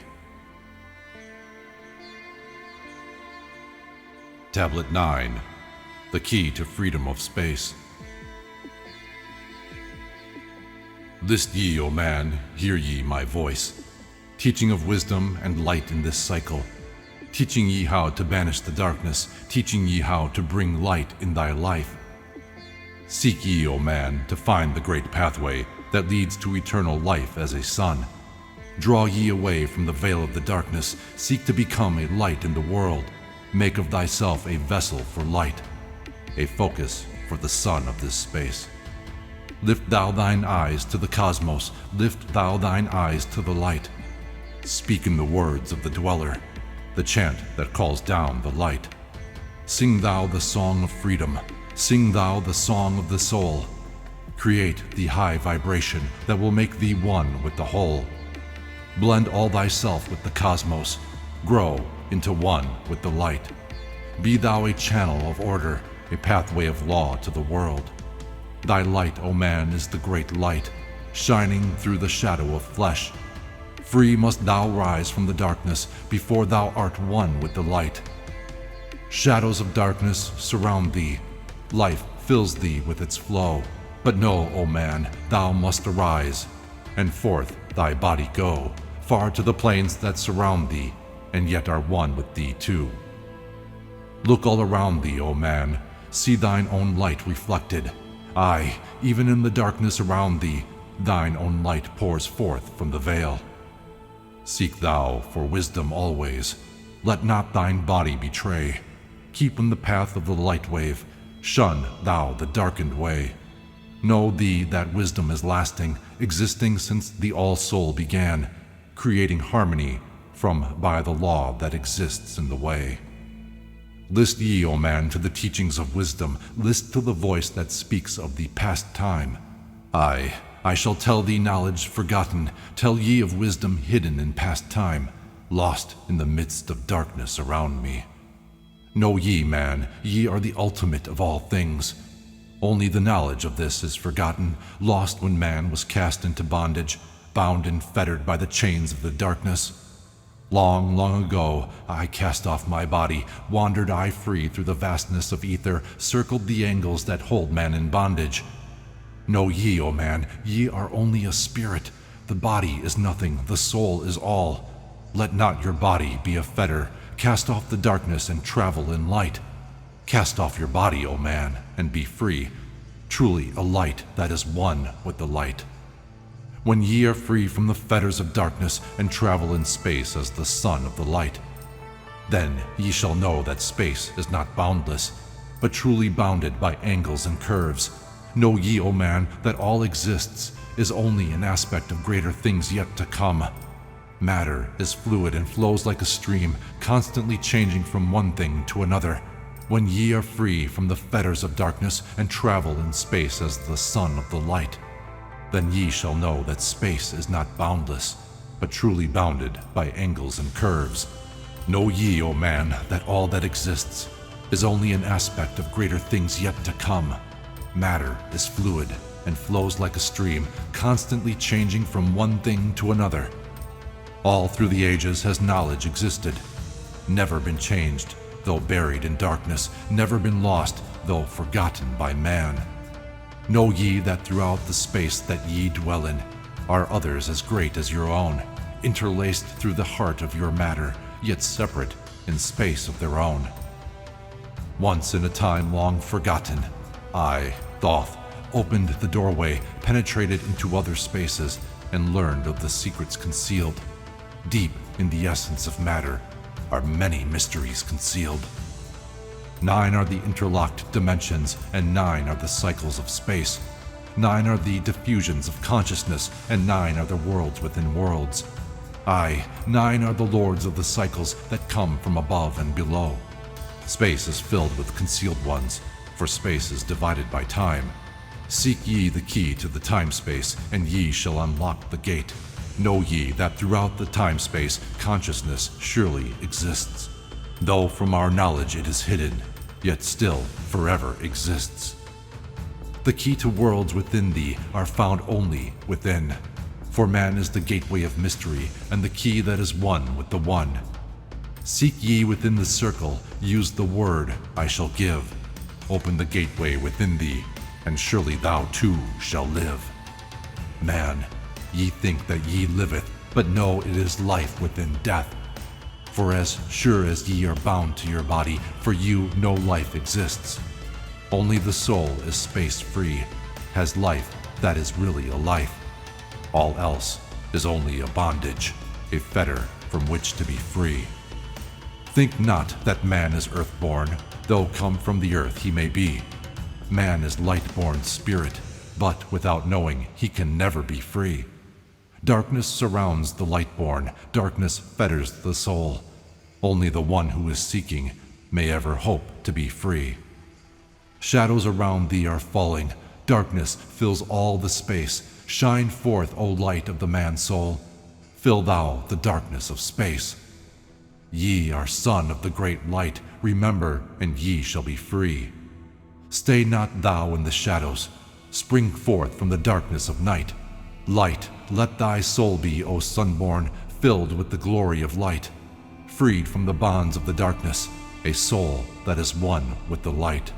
Tablet 9. The Key to Freedom of Space. List ye, O man, hear ye my voice, teaching of wisdom and light in this cycle, teaching ye how to banish the darkness, teaching ye how to bring light in thy life. Seek ye, O man, to find the great pathway that leads to eternal life as a sun. Draw ye away from the veil of the darkness, seek to become a light in the world. Make of thyself a vessel for light, a focus for the sun of this space. Lift thou thine eyes to the cosmos, lift thou thine eyes to the light. Speak in the words of the dweller, the chant that calls down the light. Sing thou the song of freedom, sing thou the song of the soul. Create the high vibration that will make thee one with the whole. Blend all thyself with the cosmos, grow into one with the light. Be thou a channel of order, a pathway of law to the world. Thy light, O man, is the great light, shining through the shadow of flesh. Free must thou rise from the darkness before thou art one with the light. Shadows of darkness surround thee, Life fills thee with its flow. But know, O man, thou must arise, and forth thy body go, far to the plains that surround thee, and yet are one with thee too. Look all around thee, O man, see thine own light reflected. Aye, even in the darkness around thee, thine own light pours forth from the veil. Seek thou for wisdom always, let not thine body betray. Keep in the path of the light wave, shun thou the darkened way. Know thee that wisdom is lasting, existing since the all-soul began, creating harmony from by the law that exists in the way. List ye, O man, to the teachings of wisdom, list to the voice that speaks of the past time. Aye, I shall tell thee knowledge forgotten, tell ye of wisdom hidden in past time, lost in the midst of darkness around me. Know ye, man, ye are the ultimate of all things. Only the knowledge of this is forgotten, lost when man was cast into bondage, bound and fettered by the chains of the darkness. Long, long ago, I cast off my body, wandered I free through the vastness of ether, circled the angles that hold man in bondage. Know ye, O man, ye are only a spirit. The body is nothing, the soul is all. Let not your body be a fetter. Cast off the darkness and travel in light. Cast off your body, O man, and be free, truly a light that is one with the light. When ye are free from the fetters of darkness and travel in space as the son of the light, then ye shall know that space is not boundless, but truly bounded by angles and curves. Know ye, O man, that all exists is only an aspect of greater things yet to come. Matter is fluid and flows like a stream, constantly changing from one thing to another. When ye are free from the fetters of darkness and travel in space as the son of the light, then ye shall know that space is not boundless, but truly bounded by angles and curves. Know ye, O man, that all that exists is only an aspect of greater things yet to come. Matter is fluid and flows like a stream, constantly changing from one thing to another. All through the ages has knowledge existed, never been changed, though buried in darkness, never been lost, though forgotten by man. Know ye that throughout the space that ye dwell in are others as great as your own, interlaced through the heart of your matter, yet separate in space of their own. Once in a time long forgotten, I, Thoth, opened the doorway, penetrated into other spaces, and learned of the secrets concealed. Deep in the essence of matter are many mysteries concealed. 9 are the interlocked dimensions, and 9 are the cycles of space. 9 are the diffusions of consciousness, and 9 are the worlds within worlds. Aye, 9 are the lords of the cycles that come from above and below. Space is filled with concealed ones, for space is divided by time. Seek ye the key to the time-space, and ye shall unlock the gate. Know ye that throughout the time-space, consciousness surely exists. Though from our knowledge it is hidden, yet still forever exists. The key to worlds within thee are found only within. For man is the gateway of mystery, and the key that is one with the one. Seek ye within the circle, use the word I shall give. Open the gateway within thee, and surely thou too shall live. Man, ye think that ye liveth, but know it is life within death. For as sure as ye are bound to your body, for you no life exists. Only the soul is space-free, has life that is really a life. All else is only a bondage, a fetter from which to be free. Think not that man is earth-born, though come from the earth he may be. Man is light-born spirit, but without knowing he can never be free. Darkness surrounds the light-born, darkness fetters the soul. Only the one who is seeking may ever hope to be free. Shadows around thee are falling, darkness fills all the space. Shine forth, O light of the man-soul, fill thou the darkness of space. Ye are son of the great light, remember, and ye shall be free. Stay not thou in the shadows, spring forth from the darkness of night. Light, let thy soul be, O sunborn, filled with the glory of light. Freed from the bonds of the darkness, a soul that is one with the light.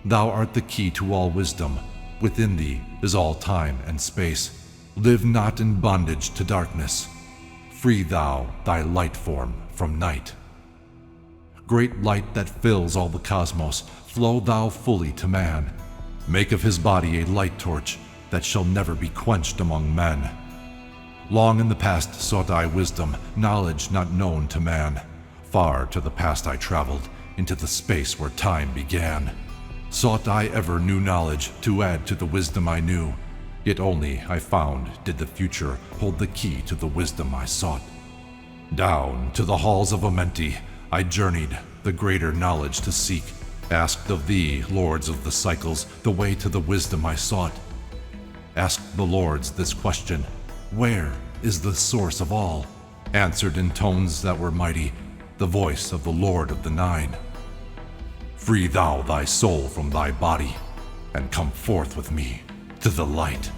Thou art the key to all wisdom. Within thee is all time and space. Live not in bondage to darkness. Free thou thy light form from night. Great light that fills all the cosmos, flow thou fully to man. Make of his body a light torch that shall never be quenched among men. Long in the past sought I wisdom, knowledge not known to man. Far to the past I traveled, into the space where time began. Sought I ever new knowledge to add to the wisdom I knew, yet only I found did the future hold the key to the wisdom I sought. Down to the halls of Amenti I journeyed, the greater knowledge to seek. Asked of thee, lords of the cycles, the way to the wisdom I sought. Asked the lords this question, where is the source of all? Answered in tones that were mighty, the voice of the Lord of the Nine. Free thou thy soul from thy body, and come forth with me to the light.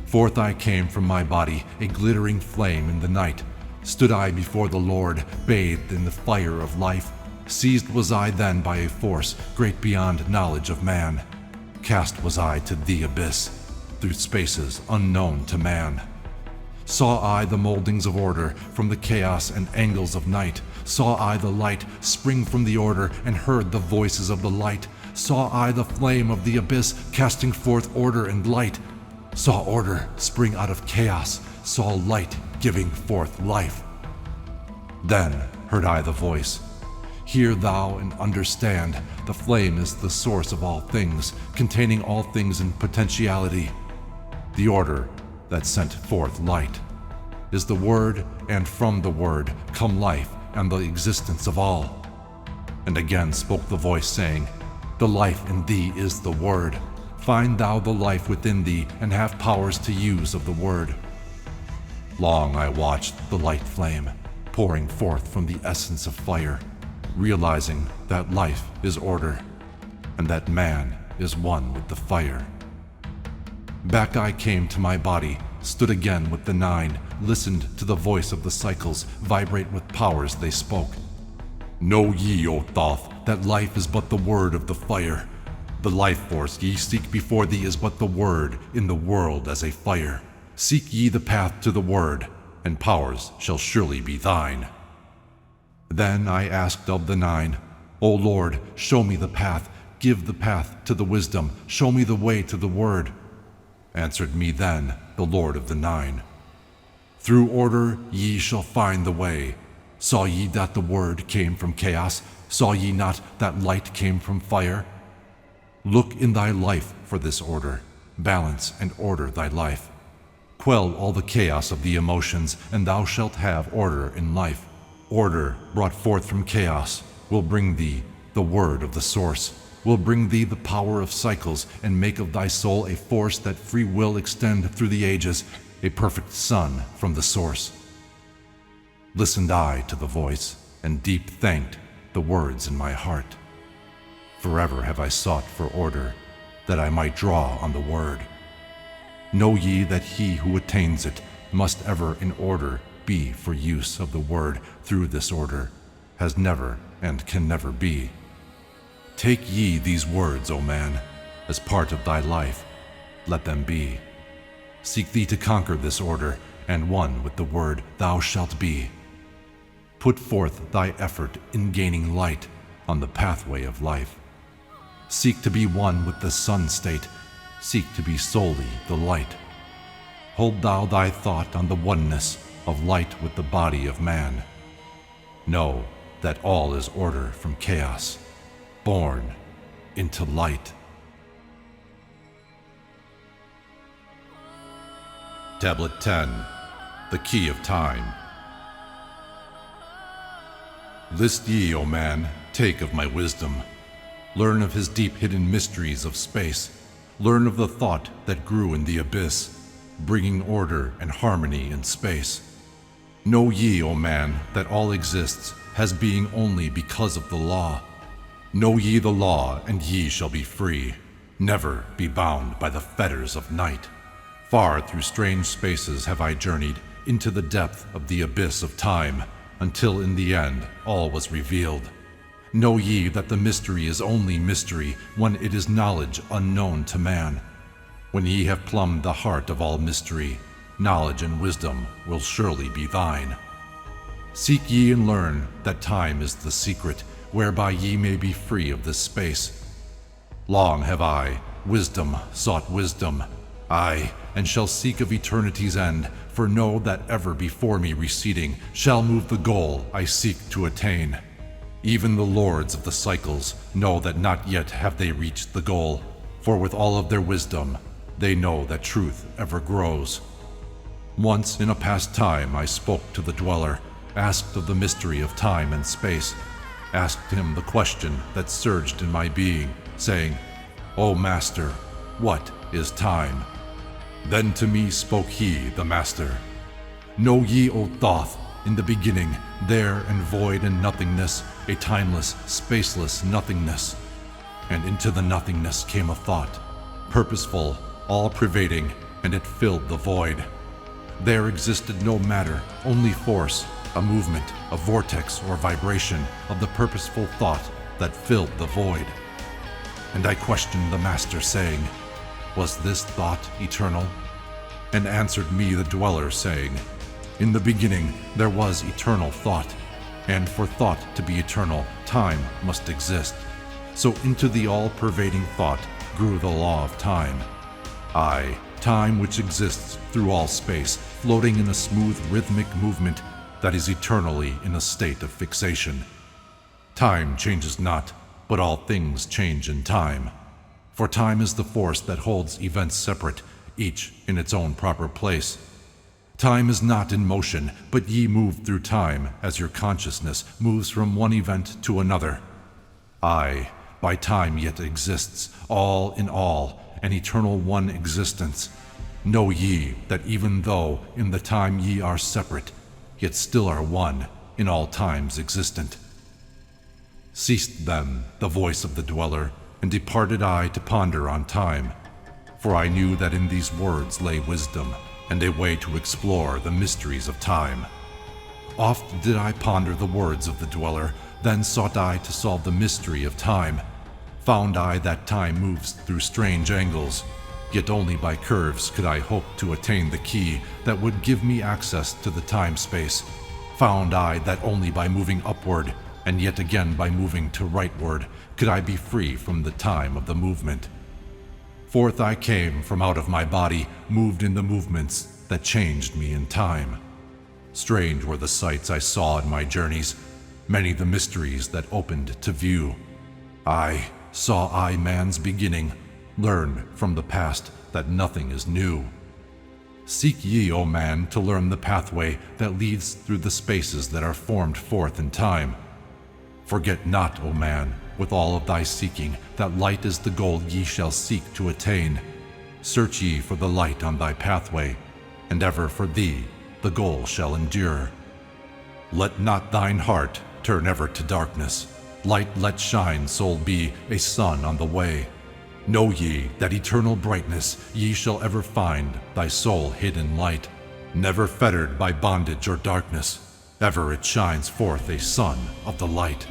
Forth I came from my body, a glittering flame in the night. Stood I before the Lord, bathed in the fire of life. Seized was I then by a force great beyond knowledge of man. Cast was I to the abyss, through spaces unknown to man. Saw I the moldings of order from the chaos and angles of night. Saw I the light spring from the order and heard the voices of the light. Saw I the flame of the abyss casting forth order and light. Saw order spring out of chaos, saw light giving forth life. Then heard I the voice, hear thou and understand, the flame is the source of all things, containing all things in potentiality. The order that sent forth light is the word, and from the word come life and the existence of all. And again spoke the voice, saying, the life in thee is the word. Find thou the life within thee, and have powers to use of the word. Long I watched the light flame, pouring forth from the essence of fire, realizing that life is order, and that man is one with the fire. Back I came to my body, stood again with the Nine, listened to the voice of the cycles vibrate with powers they spoke. Know ye, O Thoth, that life is but the word of the fire. The life force ye seek before thee is but the word in the world as a fire. Seek ye the path to the word, and powers shall surely be thine. Then I asked of the Nine, O Lord, show me the path, give the path to the wisdom, show me the way to the word. Answered me then the Lord of the Nine, through order ye shall find the way. Saw ye that the word came from chaos? Saw ye not that light came from fire? Look in thy life for this order, balance and order thy life. Quell all the chaos of the emotions, and thou shalt have order in life. Order brought forth from chaos will bring thee the word of the source, will bring thee the power of cycles, and make of thy soul a force that free will extend through the ages, a perfect sun from the source. Listened I to the voice, and deep thanked the words in my heart. Forever have I sought for order, that I might draw on the word. Know ye that he who attains it must ever in order be for use of the word through this order, has never and can never be. Take ye these words, O man, as part of thy life, let them be. Seek thee to conquer this order, and one with the word thou shalt be. Put forth thy effort in gaining light on the pathway of life. Seek to be one with the sun state, seek to be solely the light. Hold thou thy thought on the oneness of light with the body of man. Know that all is order from chaos, born into light. Tablet 10, The Key of Time. List ye, O man, take of my wisdom. Learn of his deep hidden mysteries of space. Learn of the thought that grew in the abyss, bringing order and harmony in space. Know ye, O man, that all exists has being only because of the law. Know ye the law, and ye shall be free. Never be bound by the fetters of night. Far through strange spaces have I journeyed, into the depth of the abyss of time, until in the end all was revealed. Know ye that the mystery is only mystery when it is knowledge unknown to man. When ye have plumbed the heart of all mystery, knowledge and wisdom will surely be thine. Seek ye and learn that time is the secret whereby ye may be free of this space. Long have I, wisdom, sought wisdom, aye, and shall seek of eternity's end, for know that ever before me receding shall move the goal I seek to attain. Even the lords of the cycles know that not yet have they reached the goal, for with all of their wisdom, they know that truth ever grows. Once in a past time I spoke to the dweller, asked of the mystery of time and space, asked him the question that surged in my being, saying, O Master, what is time? Then to me spoke he, the Master. Know ye, O Thoth, in the beginning, there and void and nothingness, a timeless, spaceless nothingness. And into the nothingness came a thought, purposeful, all-pervading, and it filled the void. There existed no matter, only force, a movement, a vortex or vibration of the purposeful thought that filled the void. And I questioned the Master, saying, was this thought eternal? And answered me the dweller, saying, in the beginning there was eternal thought, and for thought to be eternal, time must exist. So into the all-pervading thought grew the law of time. Aye, time which exists through all space, floating in a smooth rhythmic movement that is eternally in a state of fixation. Time changes not, but all things change in time. For time is the force that holds events separate, each in its own proper place. Time is not in motion, but ye move through time as your consciousness moves from one event to another. Aye, by time yet exists, all in all, an eternal one existence. Know ye that even though in the time ye are separate, yet still are one, in all times existent. Ceased then the voice of the dweller, and departed I to ponder on time, for I knew that in these words lay wisdom, and a way to explore the mysteries of time. Oft did I ponder the words of the dweller, then sought I to solve the mystery of time. Found I that time moves through strange angles, yet only by curves could I hope to attain the key that would give me access to the time-space. Found I that only by moving upward, and yet again by moving to rightward, could I be free from the time of the movement. Forth I came from out of my body, moved in the movements that changed me in time. Strange were the sights I saw in my journeys, many the mysteries that opened to view. Aye, saw I man's beginning, learn from the past that nothing is new. Seek ye, O man, to learn the pathway that leads through the spaces that are formed forth in time. Forget not, O man, with all of thy seeking, that light is the goal ye shall seek to attain. Search ye for the light on thy pathway, and ever for thee the goal shall endure. Let not thine heart turn ever to darkness. Light let shine, soul be, a sun on the way. Know ye that eternal brightness ye shall ever find, thy soul hid in light, never fettered by bondage or darkness. Ever it shines forth a sun of the light.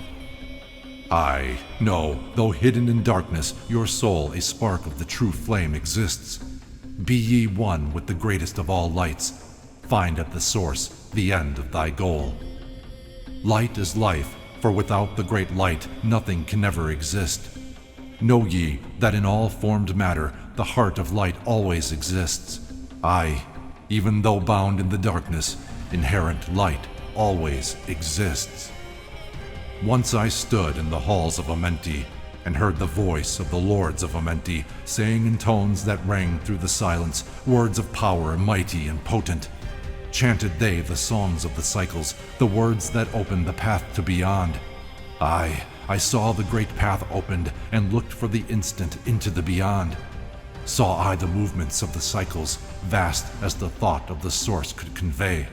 Aye, no, though hidden in darkness, your soul a spark of the true flame exists. Be ye one with the greatest of all lights. Find at the source the end of thy goal. Light is life, for without the great light nothing can ever exist. Know ye that in all formed matter the heart of light always exists. Aye, even though bound in the darkness, inherent light always exists. Once I stood in the halls of Amenti, and heard the voice of the lords of Amenti, saying in tones that rang through the silence, words of power mighty and potent. Chanted they the songs of the cycles, the words that opened the path to beyond. Aye, I saw the great path opened, and looked for the instant into the beyond. Saw I the movements of the cycles, vast as the thought of the source could convey.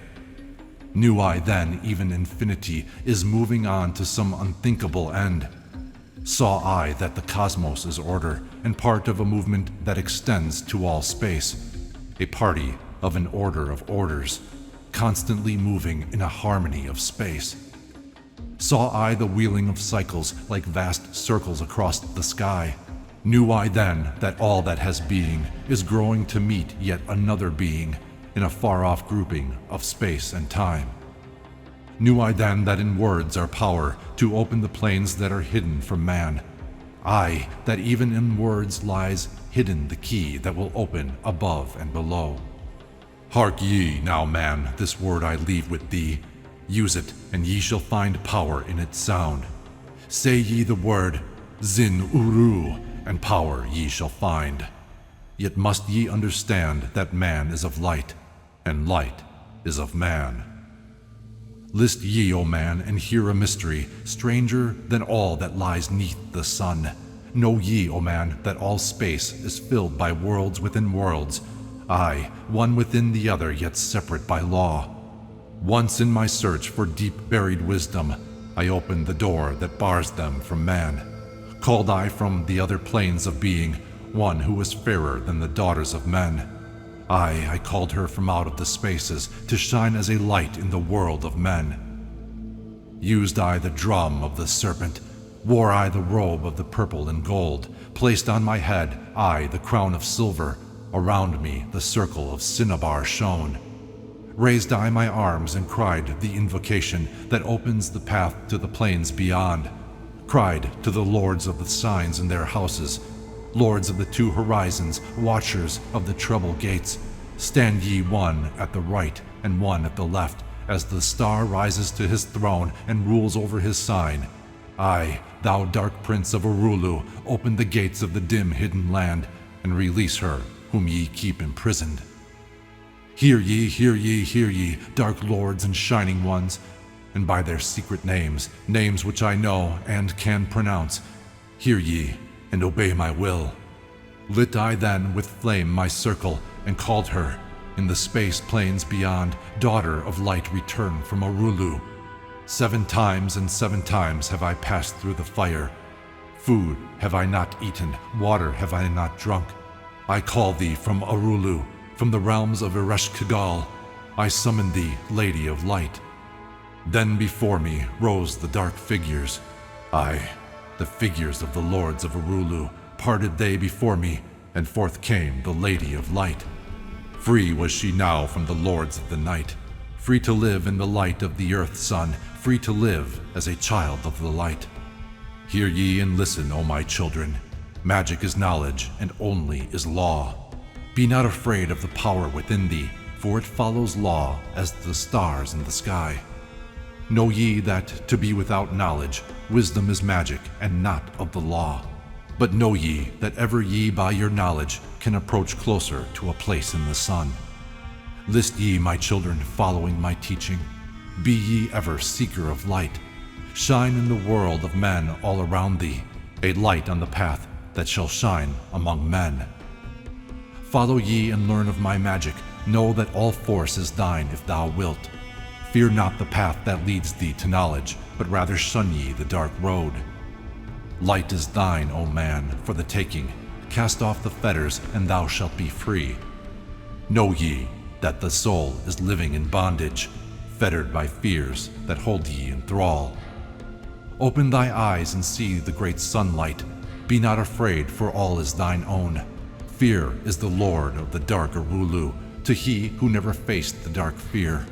Knew I then even infinity is moving on to some unthinkable end. Saw I that the cosmos is order, and part of a movement that extends to all space, a party of an order of orders, constantly moving in a harmony of space. Saw I the wheeling of cycles like vast circles across the sky. Knew I then that all that has being is growing to meet yet another being in a far-off grouping of space and time. Knew I then that in words are power to open the planes that are hidden from man. Aye, that even in words lies hidden the key that will open above and below. Hark ye now, man, this word I leave with thee. Use it, and ye shall find power in its sound. Say ye the word, Zin Uru, and power ye shall find. Yet must ye understand that man is of light, and light is of man. List ye, O man, and hear a mystery, stranger than all that lies neath the sun. Know ye, O man, that all space is filled by worlds within worlds, aye, one within the other, yet separate by law. Once in my search for deep-buried wisdom, I opened the door that bars them from man. Called I from the other planes of being one who was fairer than the daughters of men. Aye, I called her from out of the spaces to shine as a light in the world of men. Used I the drum of the serpent, wore I the robe of the purple and gold, placed on my head I the crown of silver, around me the circle of cinnabar shone. Raised I my arms and cried the invocation that opens the path to the plains beyond. Cried to the lords of the signs in their houses, lords of the two horizons, watchers of the treble gates. Stand ye one at the right and one at the left, as the star rises to his throne and rules over his sign. Aye, thou dark prince of Urulu, open the gates of the dim hidden land, and release her whom ye keep imprisoned. Hear ye, hear ye, hear ye, dark lords and shining ones, and by their secret names, names which I know and can pronounce, hear ye, and obey my will. Lit I then with flame my circle, and called her, in the space plains beyond, daughter of light returned from Urulu. 7 times and 7 times have I passed through the fire. Food have I not eaten, water have I not drunk. I call thee from Urulu, from the realms of Ereshkigal. I summon thee, Lady of Light. Then before me rose the dark figures. Aye, the figures of the lords of Urulu. Parted they before me, and forth came the Lady of Light. Free was she now from the lords of the night, free to live in the light of the earth sun, free to live as a child of the light. Hear ye and listen, O my children. Magic is knowledge, and only is law. Be not afraid of the power within thee, for it follows law as the stars in the sky. Know ye that to be without knowledge, wisdom is magic and not of the law. But know ye that ever ye by your knowledge can approach closer to a place in the sun. List ye, my children, following my teaching. Be ye ever seeker of light. Shine in the world of men all around thee, a light on the path that shall shine among men. Follow ye and learn of my magic. Know that all force is thine if thou wilt. Fear not the path that leads thee to knowledge, but rather shun ye the dark road. Light is thine, O man, for the taking. Cast off the fetters, and thou shalt be free. Know ye that the soul is living in bondage, fettered by fears that hold ye in thrall. Open thy eyes and see the great sunlight. Be not afraid, for all is thine own. Fear is the lord of the dark Urulu, to he who never faced the dark fear.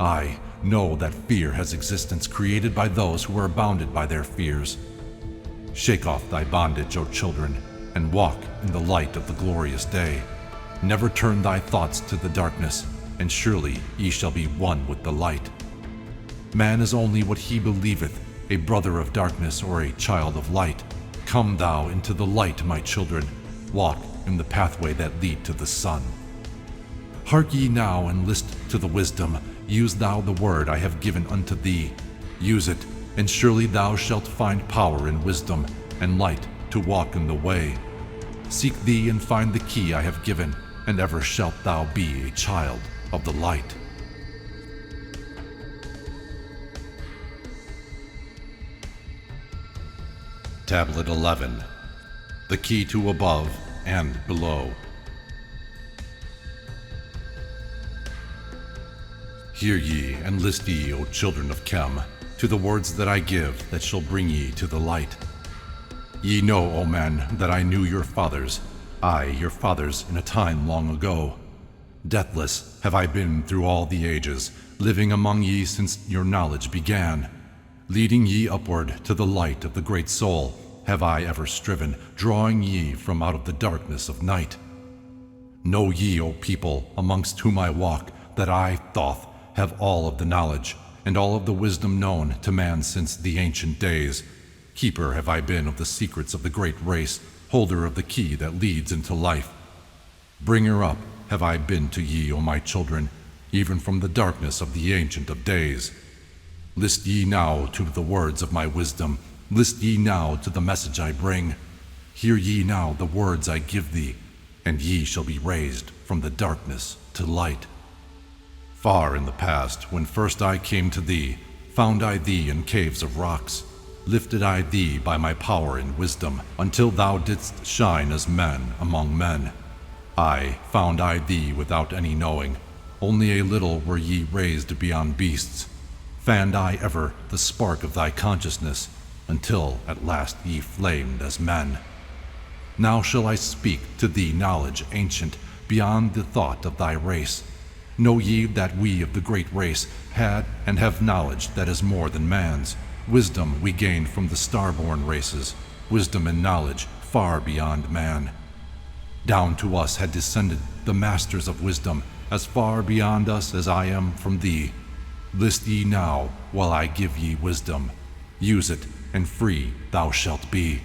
I know that fear has existence created by those who are bounded by their fears. Shake off thy bondage, O children, and walk in the light of the glorious day. Never turn thy thoughts to the darkness, and surely ye shall be one with the light. Man is only what he believeth, a brother of darkness or a child of light. Come thou into the light, my children. Walk in the pathway that lead to the sun. Hark ye now and list to the wisdom. Use thou the word I have given unto thee. Use it, and surely thou shalt find power in wisdom, and light to walk in the way. Seek thee and find the key I have given, and ever shalt thou be a child of the light. Tablet 11. The key to above and below. Hear ye and list ye, O children of Chem. to the words that I give that shall bring ye to the light. Ye know, O men, that I knew your fathers, I, your fathers, in a time long ago. Deathless have I been through all the ages, living among ye since your knowledge began. Leading ye upward to the light of the great soul have I ever striven, drawing ye from out of the darkness of night. Know ye, O people, amongst whom I walk, that I, Thoth, have all of the knowledge, and all of the wisdom known to man since the ancient days. Keeper have I been of the secrets of the great race, holder of the key that leads into life. Bringer up have I been to ye, O my children, even from the darkness of the Ancient of Days. List ye now to the words of my wisdom, list ye now to the message I bring. Hear ye now the words I give thee, and ye shall be raised from the darkness to light. Far in the past, when first I came to thee, found I thee in caves of rocks. Lifted I thee by my power and wisdom, until thou didst shine as men among men. Aye, found I thee without any knowing, only a little were ye raised beyond beasts. Fanned I ever the spark of thy consciousness, until at last ye flamed as men. Now shall I speak to thee knowledge ancient, beyond the thought of thy race. Know ye that we of the great race had and have knowledge that is more than man's. Wisdom we gained from the star-born races, wisdom and knowledge far beyond man. Down to us had descended the masters of wisdom, as far beyond us as I am from thee. List ye now, while I give ye wisdom. Use it, and free thou shalt be.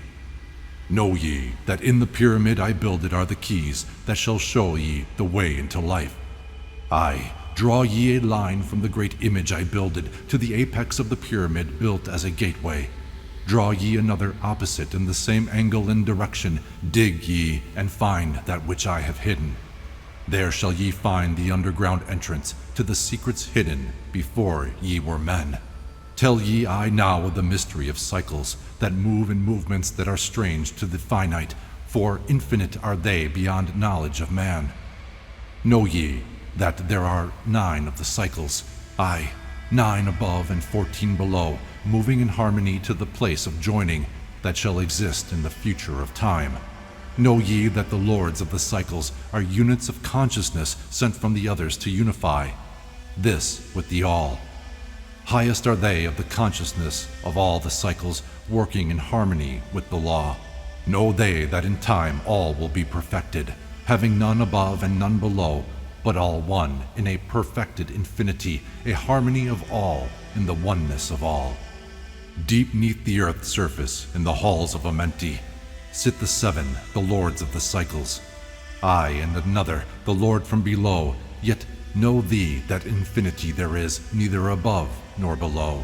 Know ye that in the pyramid I builded are the keys that shall show ye the way into life. Aye, draw ye a line from the great image I builded to the apex of the pyramid built as a gateway. Draw ye another opposite in the same angle and direction. Dig ye and find that which I have hidden. There shall ye find the underground entrance to the secrets hidden before ye were men. Tell ye I now of the mystery of cycles that move in movements that are strange to the finite, for infinite are they beyond knowledge of man. Know ye that there are 9 of the cycles, aye, 9 above and 14 below, moving in harmony to the place of joining that shall exist in the future of time. Know ye that the lords of the cycles are units of consciousness sent from the others to unify this with the all. Highest are they of the consciousness of all the cycles, working in harmony with the law. Know they that in time all will be perfected, having none above and none below, but all one in a perfected infinity, a harmony of all in the oneness of all. Deep neath the earth's surface, in the halls of Amenti, sit the 7, the lords of the cycles. I and another, the lord from below, yet know thee that infinity there is neither above nor below,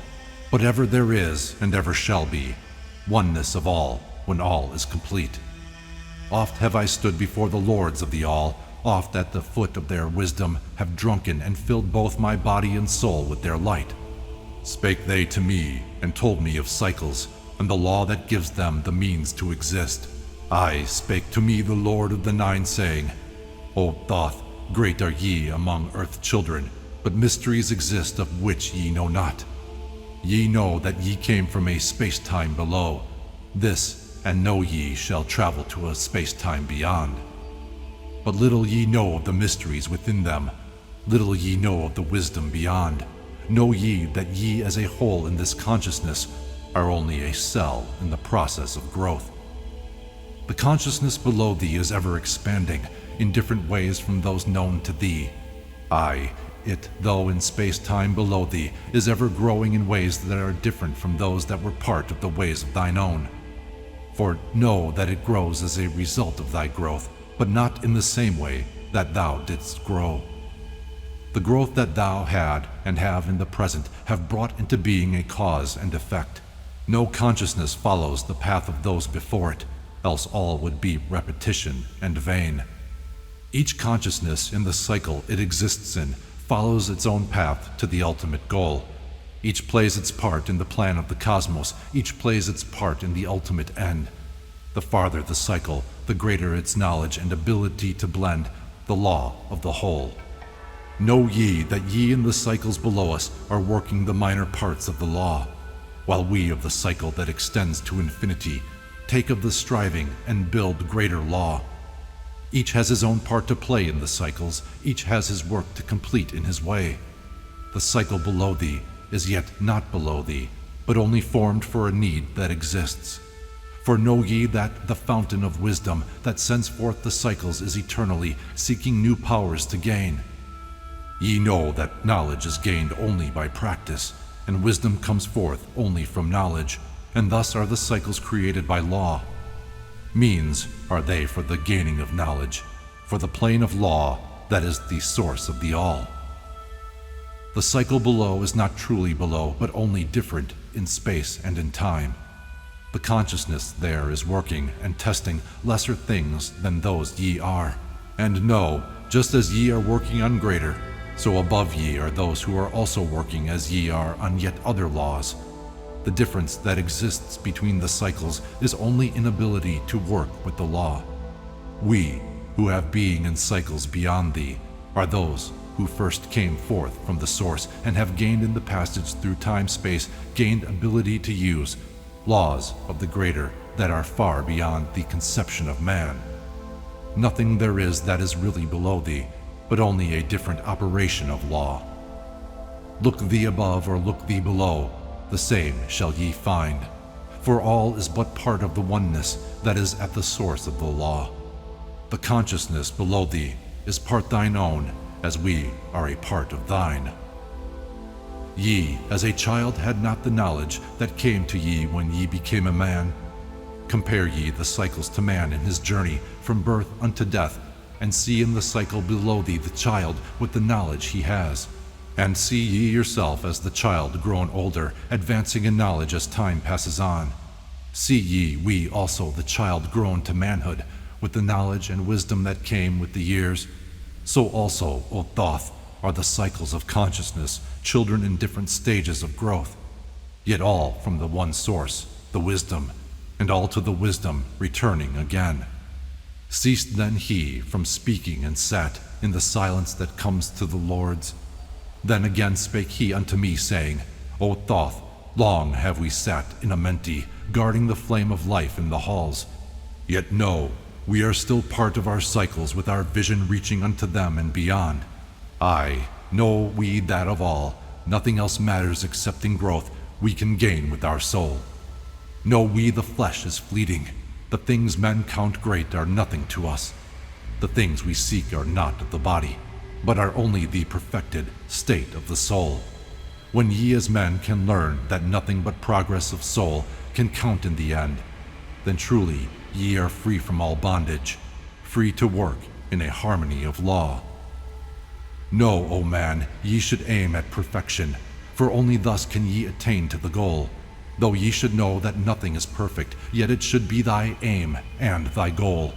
but ever there is and ever shall be, oneness of all when all is complete. Oft have I stood before the lords of the all, oft at the foot of their wisdom have drunken and filled both my body and soul with their light. Spake they to me and told me of cycles and the law that gives them the means to exist. I spake to me the Lord of the 9, saying, O Thoth, great are ye among earth children, but mysteries exist of which ye know not. Ye know that ye came from a space-time below. This, and know ye, shall travel to a space-time beyond. But little ye know of the mysteries within them. Little ye know of the wisdom beyond. Know ye that ye as a whole in this consciousness are only a cell in the process of growth. The consciousness below thee is ever expanding in different ways from those known to thee. Aye, it, though in space-time below thee, is ever growing in ways that are different from those that were part of the ways of thine own. For know that it grows as a result of thy growth, but not in the same way that thou didst grow. The growth that thou had and have in the present have brought into being a cause and effect. No consciousness follows the path of those before it, else all would be repetition and vain. Each consciousness in the cycle it exists in follows its own path to the ultimate goal. Each plays its part in the plan of the cosmos, each plays its part in the ultimate end. The farther the cycle, the greater its knowledge and ability to blend the law of the whole. Know ye that ye in the cycles below us are working the minor parts of the law. while we of the cycle that extends to infinity take of the striving and build greater law. Each has his own part to play in the cycles, each has his work to complete in his way. The cycle below thee is yet not below thee, but only formed for a need that exists. For know ye that the fountain of wisdom that sends forth the cycles is eternally seeking new powers to gain. Ye know that knowledge is gained only by practice, and wisdom comes forth only from knowledge, and thus are the cycles created by law. Means are they for the gaining of knowledge, for the plane of law that is the source of the all. The cycle below is not truly below, but only different in space and in time. The consciousness there is working and testing lesser things than those ye are. And know, just as ye are working on greater, so above ye are those who are also working as ye are on yet other laws. The difference that exists between the cycles is only inability to work with the law. We, who have being in cycles beyond thee, are those who first came forth from the source and have gained in the passage through time-space, gained ability to use laws of the greater that are far beyond the conception of man. Nothing there is that is really below thee, but only a different operation of law. Look thee above or look thee below, the same shall ye find, for all is but part of the oneness that is at the source of the law. The consciousness below thee is part thine own, as we are a part of thine. Ye, as a child, had not the knowledge that came to ye when ye became a man. Compare ye the cycles to man in his journey from birth unto death, and see in the cycle below thee the child with the knowledge he has. And see ye yourself as the child grown older, advancing in knowledge as time passes on. See ye we also the child grown to manhood, with the knowledge and wisdom that came with the years. So also, O Thoth, are the cycles of consciousness, children in different stages of growth, yet all from the one source, the wisdom, and all to the wisdom returning again. Ceased then he from speaking and sat in the silence that comes to the Lord's. Then again spake he unto me, saying, O Thoth, long have we sat in Amenti, guarding the flame of life in the halls. Yet know, we are still part of our cycles, with our vision reaching unto them and beyond. Aye, know we that of all, nothing else matters except in growth we can gain with our soul. Know we the flesh is fleeting, the things men count great are nothing to us. The things we seek are not of the body, but are only the perfected state of the soul. When ye as men can learn that nothing but progress of soul can count in the end, then truly ye are free from all bondage, free to work in a harmony of law. Know, O man, ye should aim at perfection, for only thus can ye attain to the goal. Though ye should know that nothing is perfect, yet it should be thy aim and thy goal.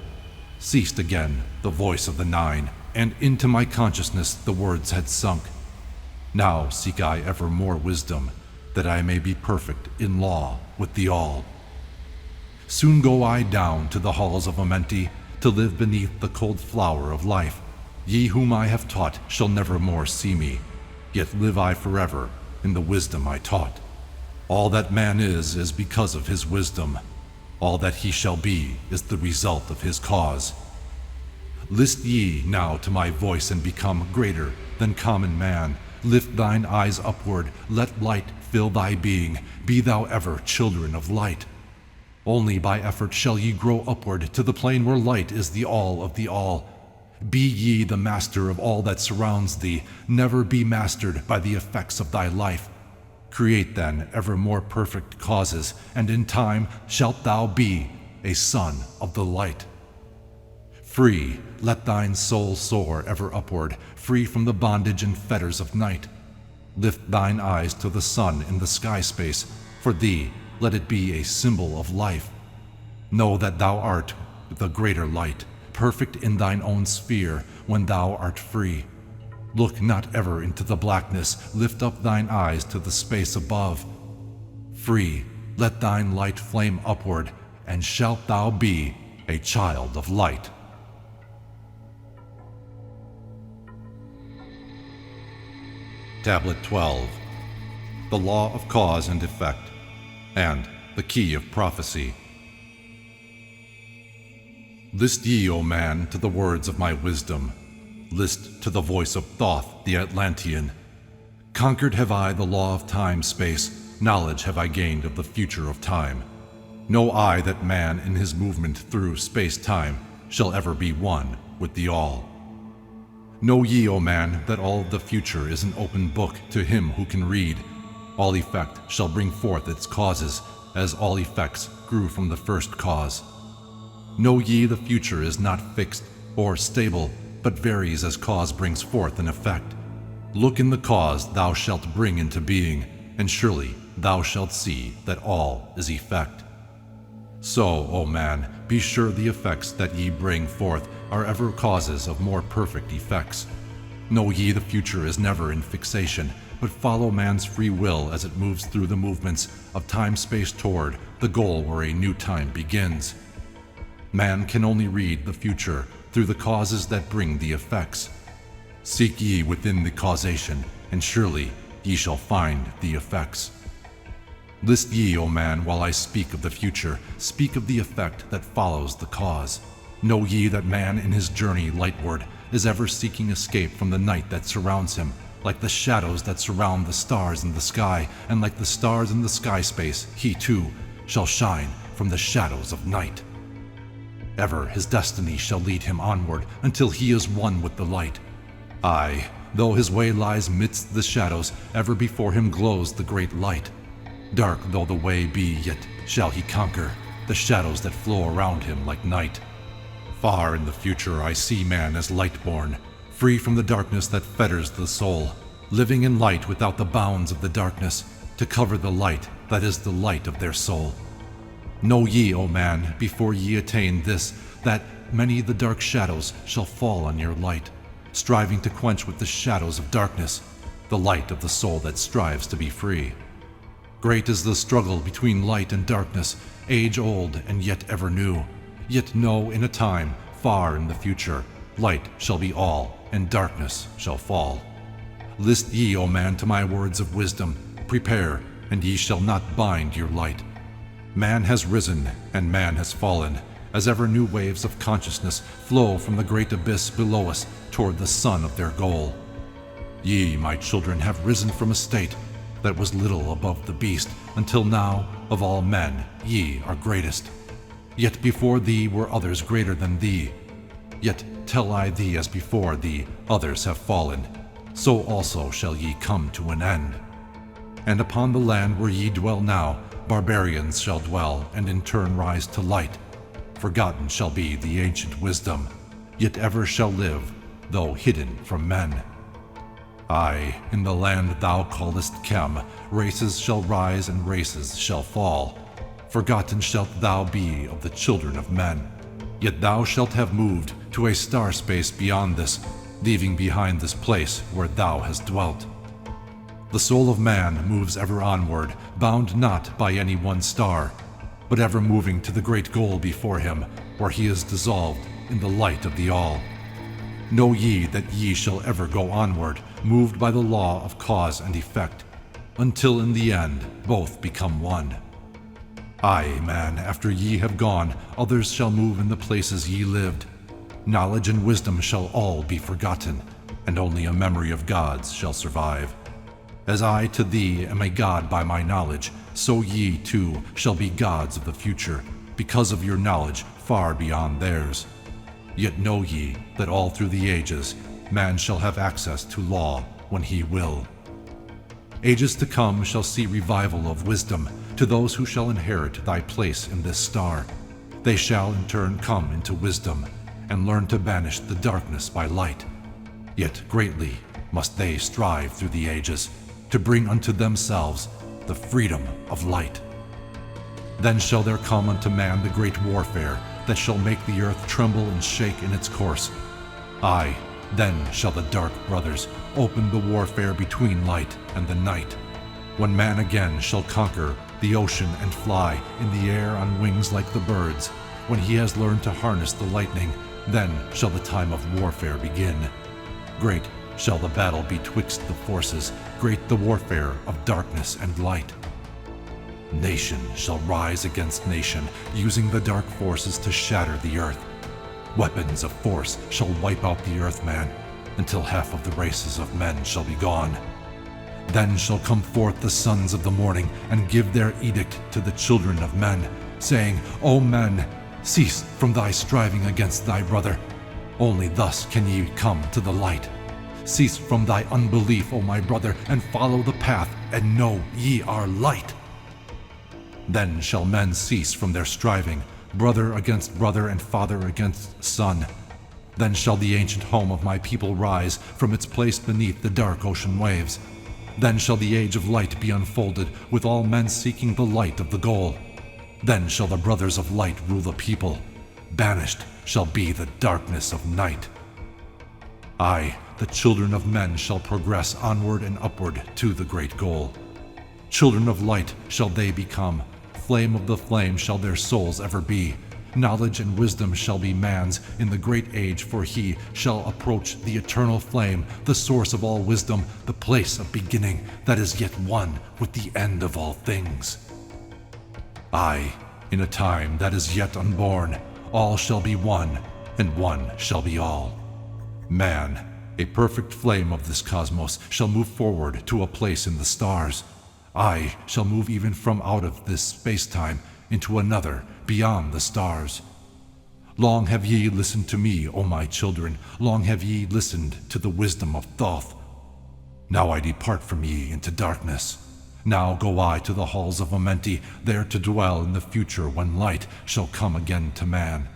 Ceased again the voice of the nine, and into my consciousness the words had sunk. Now seek I ever more wisdom, that I may be perfect in law with the all. Soon go I down to the halls of Amenti, to live beneath the cold flower of life. Ye whom I have taught shall never more see me, yet live I forever in the wisdom I taught. All that man is because of his wisdom. All that he shall be is the result of his cause. List ye now to my voice and become greater than common man. Lift thine eyes upward, let light fill thy being. Be thou ever children of light. Only by effort shall ye grow upward to the plane where light is the all of the all. Be ye the master of all that surrounds thee. Never be mastered by the effects of thy life. Create then ever more perfect causes, and in time shalt thou be a son of the light. Free, let thine soul soar ever upward, free from the bondage and fetters of night. Lift thine eyes to the sun in the sky space. For thee, let it be a symbol of life. Know that thou art the greater light, perfect in thine own sphere when thou art free. Look not ever into the blackness, lift up thine eyes to the space above. Free, let thine light flame upward, and shalt thou be a child of light. Tablet 12. The Law of Cause and Effect. and the key of prophecy. List ye, O man, to the words of my wisdom. List to the voice of Thoth the Atlantean. Conquered have I the law of time-space, knowledge have I gained of the future of time. Know I that man in his movement through space-time shall ever be one with the all. Know ye, O man, that all the future is an open book to him who can read. All effect shall bring forth its causes, as all effects grew from the first cause. Know ye the future is not fixed or stable, but varies as cause brings forth an effect. Look in the cause thou shalt bring into being, and surely thou shalt see that all is effect. So, O man, be sure the effects that ye bring forth are ever causes of more perfect effects. Know ye the future is never in fixation, but follow man's free will as it moves through the movements of time-space toward the goal where a new time begins. Man can only read the future through the causes that bring the effects. Seek ye within the causation, and surely ye shall find the effects. List ye, O man, while I speak of the future, speak of the effect that follows the cause. Know ye that man in his journey lightward is ever seeking escape from the night that surrounds him, like the shadows that surround the stars in the sky, and like the stars in the sky space, he too shall shine from the shadows of night. Ever his destiny shall lead him onward until he is one with the light. Aye, though his way lies midst the shadows, ever before him glows the great light. Dark though the way be, yet shall he conquer the shadows that flow around him like night. Far in the future I see man as light-born, free from the darkness that fetters the soul, living in light without the bounds of the darkness, to cover the light that is the light of their soul. Know ye, O man, before ye attain this, that many the dark shadows shall fall on your light, striving to quench with the shadows of darkness the light of the soul that strives to be free. Great is the struggle between light and darkness, age-old and yet ever new. Yet know in a time far in the future, light shall be all, and darkness shall fall. List ye, O man, to my words of wisdom, prepare, and ye shall not bind your light. Man has risen, and man has fallen, as ever new waves of consciousness flow from the great abyss below us toward the sun of their goal. Ye, my children, have risen from a state that was little above the beast, until now, of all men, ye are greatest. Yet before thee were others greater than thee. Yet tell I thee as before thee others have fallen, so also shall ye come to an end. And upon the land where ye dwell now, barbarians shall dwell, and in turn rise to light. Forgotten shall be the ancient wisdom, yet ever shall live, though hidden from men. Aye, in the land thou callest Chem, races shall rise and races shall fall. Forgotten shalt thou be of the children of men, yet thou shalt have moved to a star space beyond this, leaving behind this place where thou hast dwelt. The soul of man moves ever onward, bound not by any one star, but ever moving to the great goal before him, where he is dissolved in the light of the all. Know ye that ye shall ever go onward, moved by the law of cause and effect, until in the end both become one. Aye, man, after ye have gone, others shall move in the places ye lived. Knowledge and wisdom shall all be forgotten, and only a memory of gods shall survive. As I to thee am a god by my knowledge, so ye too shall be gods of the future, because of your knowledge far beyond theirs. Yet know ye that all through the ages man shall have access to law when he will. Ages to come shall see revival of wisdom to those who shall inherit thy place in this star. They shall in turn come into wisdom, and learn to banish the darkness by light. Yet greatly must they strive through the ages, to bring unto themselves the freedom of light. Then shall there come unto man the great warfare, that shall make the earth tremble and shake in its course. Aye, then shall the dark brothers open the warfare between light and the night, when man again shall conquer the ocean and fly in the air on wings like the birds. When he has learned to harness the lightning, then shall the time of warfare begin. Great shall the battle betwixt the forces, great the warfare of darkness and light. Nation shall rise against nation, using the dark forces to shatter the earth. Weapons of force shall wipe out the earthman, until half of the races of men shall be gone. Then shall come forth the sons of the morning, and give their edict to the children of men, saying, O men, cease from thy striving against thy brother. Only thus can ye come to the light. Cease from thy unbelief, O my brother, and follow the path, and know ye are light. Then shall men cease from their striving, brother against brother and father against son. Then shall the ancient home of my people rise from its place beneath the dark ocean waves. Then shall the age of light be unfolded, with all men seeking the light of the goal. Then shall the brothers of light rule the people. Banished shall be the darkness of night. I, the children of men, shall progress onward and upward to the great goal. Children of light shall they become. Flame of the flame shall their souls ever be. Knowledge and wisdom shall be man's in the great age, for he shall approach the eternal flame, the source of all wisdom, the place of beginning that is yet one with the end of all things. Aye, in a time that is yet unborn, all shall be one, and one shall be all. Man, a perfect flame of this cosmos, shall move forward to a place in the stars. I shall move even from out of this space-time into another beyond the stars. Long have ye listened to me, O my children, long have ye listened to the wisdom of Thoth. Now I depart from ye into darkness. Now go I to the halls of Amenti, there to dwell in the future when light shall come again to man.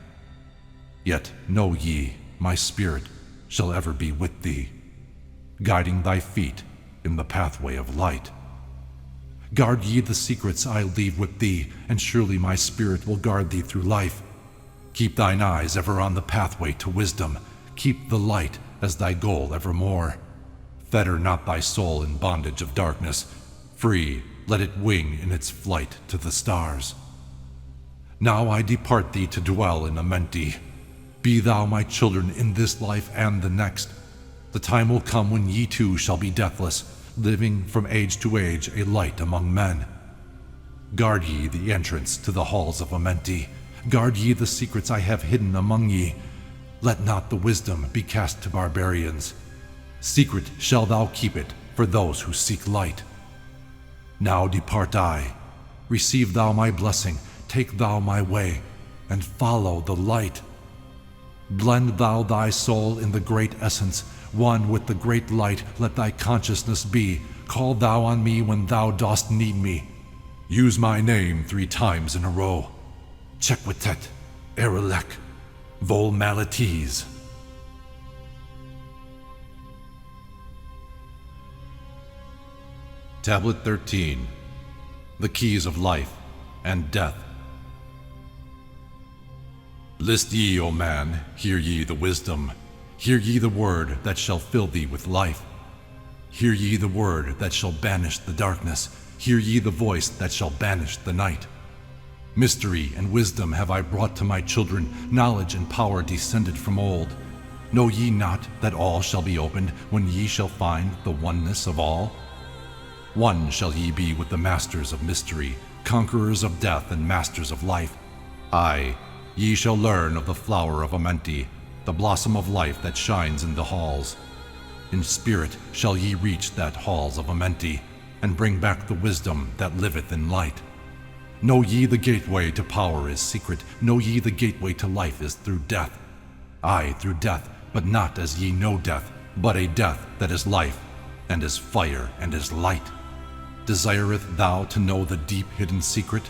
Yet know ye, my spirit shall ever be with thee, guiding thy feet in the pathway of light. Guard ye the secrets I leave with thee, and surely my spirit will guard thee through life. Keep thine eyes ever on the pathway to wisdom. Keep the light as thy goal evermore. Fetter not thy soul in bondage of darkness. Free, let it wing in its flight to the stars. Now I depart thee to dwell in Amenti. Be thou my children in this life and the next. The time will come when ye too shall be deathless, living from age to age a light among men. Guard ye the entrance to the halls of Amenti. Guard ye the secrets I have hidden among ye. Let not the wisdom be cast to barbarians. Secret shall thou keep it for those who seek light. Now depart I. Receive thou my blessing, take thou my way, and follow the light. Blend thou thy soul in the great essence, one with the great light let thy consciousness be. Call thou on me when thou dost need me. Use my name 3 times in a row. Checkwitet, Erelek, Vol Malates. Tablet 13. The Keys of Life and Death. List ye, O man, hear ye the wisdom. Hear ye the word that shall fill thee with life. Hear ye the word that shall banish the darkness. Hear ye the voice that shall banish the night. Mystery and wisdom have I brought to my children, knowledge and power descended from old. Know ye not that all shall be opened when ye shall find the oneness of all? One shall ye be with the masters of mystery, conquerors of death and masters of life. Aye, ye shall learn of the flower of Amenti, the blossom of life that shines in the halls. In spirit shall ye reach that halls of Amenti, and bring back the wisdom that liveth in light. Know ye the gateway to power is secret. Know ye the gateway to life is through death. Aye, through death, but not as ye know death, but a death that is life, and is fire, and is light. Desireth thou to know the deep hidden secret?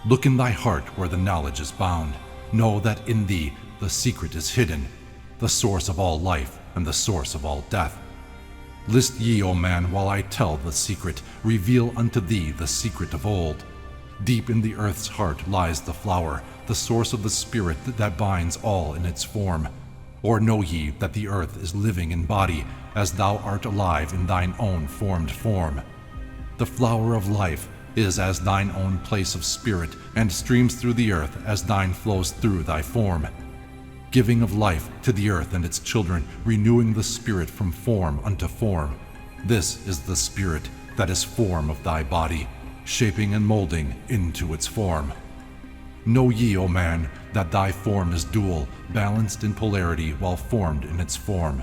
Look in thy heart where the knowledge is bound. Know that in thee the secret is hidden, the source of all life and the source of all death. List ye, O man, while I tell the secret, reveal unto thee the secret of old. Deep in the earth's heart lies the flower, the source of the spirit that binds all in its form. Or know ye that the earth is living in body, as thou art alive in thine own formed form. The flower of life is as thine own place of spirit, and streams through the earth as thine flows through thy form. Giving of life to the earth and its children, renewing the spirit from form unto form. This is the spirit that is form of thy body, shaping and molding into its form. Know ye, O man, that thy form is dual, balanced in polarity while formed in its form.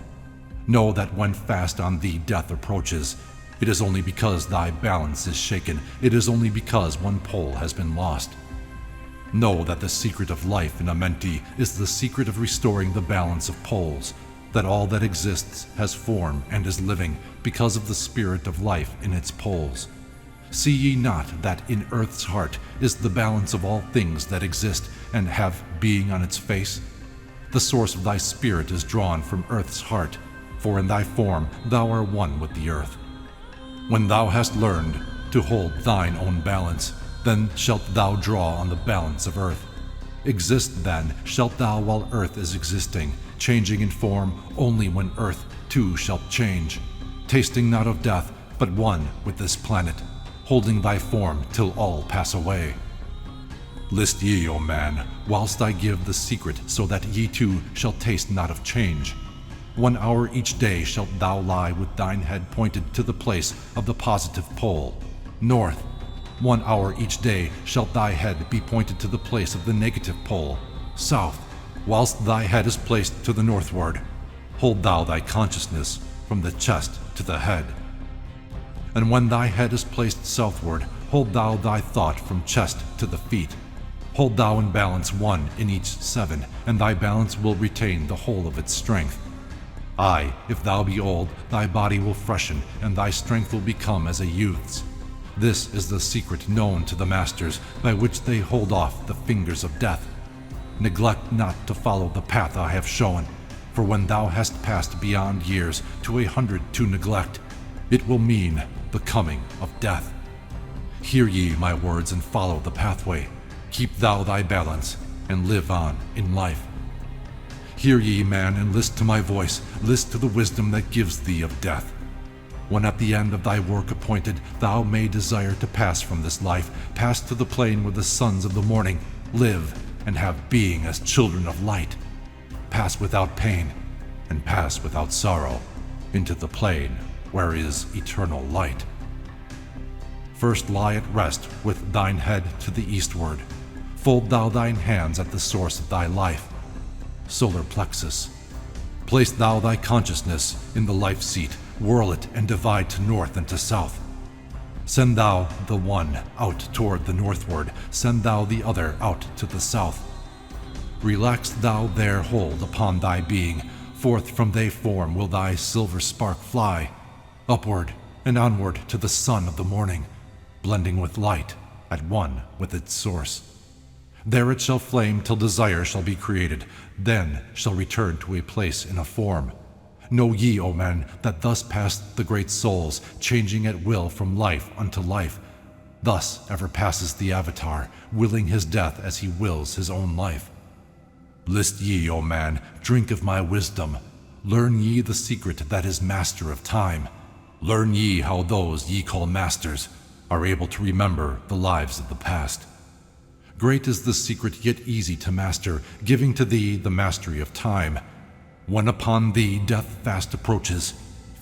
Know that when fast on thee death approaches, it is only because thy balance is shaken, it is only because one pole has been lost. Know that the secret of life in Amenti is the secret of restoring the balance of poles, that all that exists has form and is living because of the spirit of life in its poles. See ye not that in earth's heart is the balance of all things that exist and have being on its face? The source of thy spirit is drawn from earth's heart, for in thy form thou art one with the earth. When thou hast learned to hold thine own balance, then shalt thou draw on the balance of earth. Exist then shalt thou while earth is existing, changing in form only when earth too shalt change, tasting not of death, but one with this planet, holding thy form till all pass away. List ye, O man, whilst I give the secret, so that ye too shall taste not of change. 1 hour each day shalt thou lie with thine head pointed to the place of the positive pole, north. 1 hour each day shalt thy head be pointed to the place of the negative pole, south. Whilst thy head is placed to the northward, hold thou thy consciousness from the chest to the head. And when thy head is placed southward, hold thou thy thought from chest to the feet. Hold thou in balance 1 in each 7, and thy balance will retain the whole of its strength. Aye, if thou be old, thy body will freshen, and thy strength will become as a youth's. This is the secret known to the masters, by which they hold off the fingers of death. Neglect not to follow the path I have shown, for when thou hast passed beyond years to 100 to neglect, it will mean the coming of death. Hear ye my words and follow the pathway. Keep thou thy balance, and live on in life. Hear ye, man, and list to my voice, list to the wisdom that gives thee of death. When at the end of thy work appointed, thou may desire to pass from this life, pass to the plane where the sons of the morning live and have being as children of light. Pass without pain, and pass without sorrow, into the plane where is eternal light. First lie at rest with thine head to the eastward. Fold thou thine hands at the source of thy life, solar plexus. Place thou thy consciousness in the life seat, whirl it and divide to north and to south. Send thou the one out toward the northward, send thou the other out to the south. Relax thou their hold upon thy being, forth from thy form will thy silver spark fly, upward and onward to the sun of the morning, blending with light, at one with its source. There it shall flame till desire shall be created, then shall return to a place in a form. Know ye, O men, that thus passed the great souls, changing at will from life unto life. Thus ever passes the Avatar, willing his death as he wills his own life. List ye, O man, drink of my wisdom. Learn ye the secret that is master of time. Learn ye how those ye call masters are able to remember the lives of the past. Great is the secret, yet easy to master, giving to thee the mastery of time. When upon thee death fast approaches,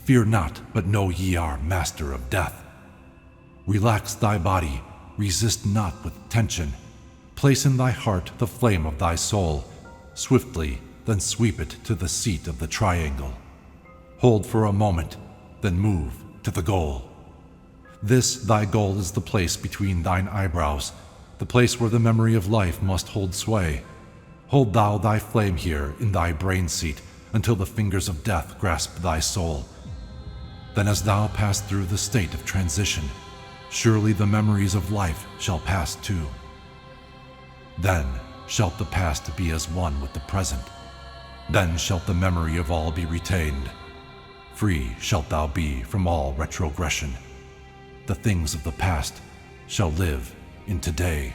fear not, but know ye are master of death. Relax thy body, resist not with tension. Place in thy heart the flame of thy soul. Swiftly, then sweep it to the seat of the triangle. Hold for a moment, then move to the goal. This thy goal is the place between thine eyebrows, the place where the memory of life must hold sway. Hold thou thy flame here in thy brain seat until the fingers of death grasp thy soul. Then as thou pass through the state of transition, surely the memories of life shall pass too. Then shalt the past be as one with the present. Then shalt the memory of all be retained. Free shalt thou be from all retrogression. The things of the past shall live in today.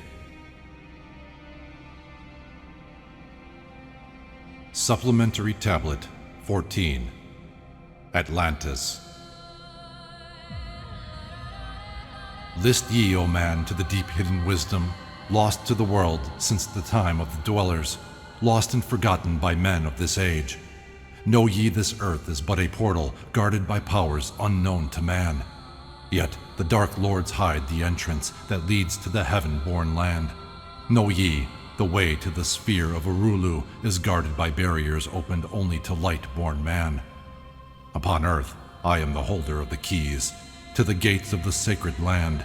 Supplementary Tablet 14, Atlantis. List ye, O man, to the deep hidden wisdom, lost to the world since the time of the dwellers, lost and forgotten by men of this age. Know ye this earth is but a portal guarded by powers unknown to man. Yet the Dark Lords hide the entrance that leads to the heaven-born land. Know ye, the way to the sphere of Urulu is guarded by barriers opened only to light-born man. Upon earth, I am the holder of the keys to the gates of the sacred land.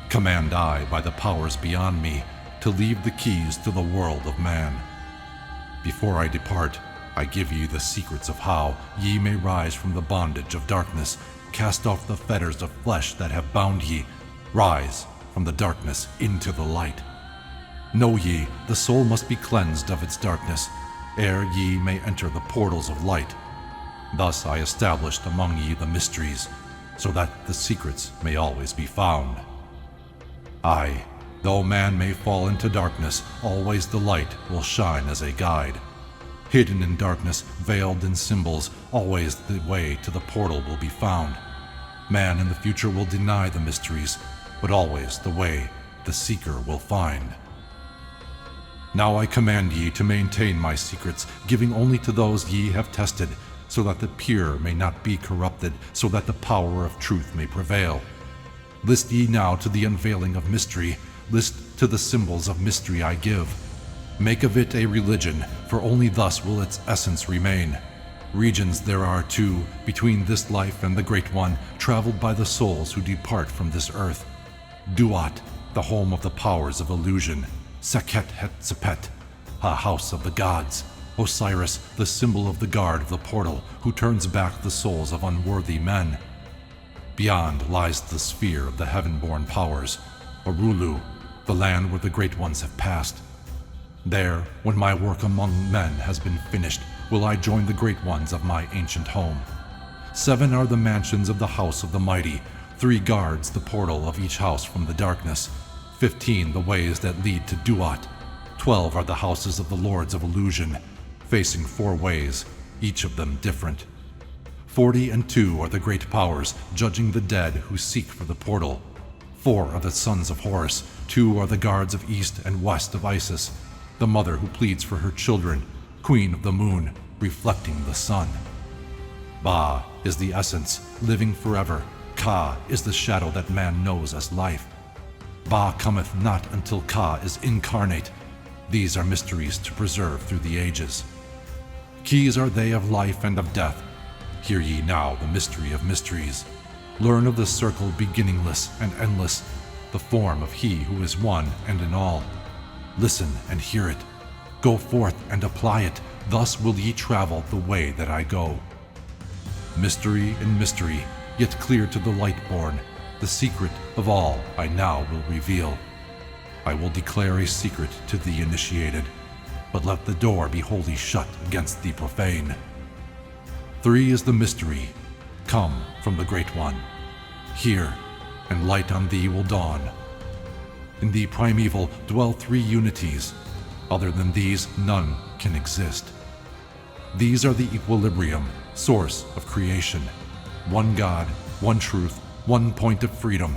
Command I by the powers beyond me to leave the keys to the world of man. Before I depart, I give ye the secrets of how ye may rise from the bondage of darkness, cast off the fetters of flesh that have bound ye, rise from the darkness into the light. Know ye, the soul must be cleansed of its darkness, ere ye may enter the portals of light. Thus I established among ye the mysteries, so that the secrets may always be found. Aye, though man may fall into darkness, always the light will shine as a guide. Hidden in darkness, veiled in symbols, always the way to the portal will be found. Man in the future will deny the mysteries, but always the way the seeker will find. Now I command ye to maintain my secrets, giving only to those ye have tested, so that the pure may not be corrupted, so that the power of truth may prevail. List ye now to the unveiling of mystery, list to the symbols of mystery I give. Make of it a religion, for only thus will its essence remain. Regions there are too, between this life and the Great One, traveled by the souls who depart from this earth. Duat, the home of the powers of illusion. Sekhet Het-Sepet, a house of the gods. Osiris, the symbol of the guard of the portal, who turns back the souls of unworthy men. Beyond lies the sphere of the heaven-born powers. Urulu, the land where the Great Ones have passed. There, when my work among men has been finished, will I join the Great Ones of my ancient home. 7 are the mansions of the House of the Mighty. 3 guards the portal of each house from the darkness. 15 the ways that lead to Duat. 12 are the houses of the Lords of Illusion, facing 4 ways, each of them different. 42 are the great powers, judging the dead who seek for the portal. 4 are the sons of Horus. 2 are the guards of east and west of Isis, the mother who pleads for her children, queen of the moon, reflecting the sun. Ba is the essence, living forever. Ka is the shadow that man knows as life. Ba cometh not until Ka is incarnate. These are mysteries to preserve through the ages. Keys are they of life and of death. Hear ye now the mystery of mysteries. Learn of the circle beginningless and endless, the form of He who is one and in all. Listen and hear it. Go forth and apply it. Thus will ye travel the way that I go. Mystery in mystery, yet clear to the light-born. The secret of all I now will reveal. I will declare a secret to the initiated, but let the door be wholly shut against the profane. 3 is the mystery, come from the Great One. Hear, and light on thee will dawn. In the primeval dwell 3 unities. Other than these, none can exist. These are the equilibrium, source of creation. 1 God, 1 truth, 1 point of freedom.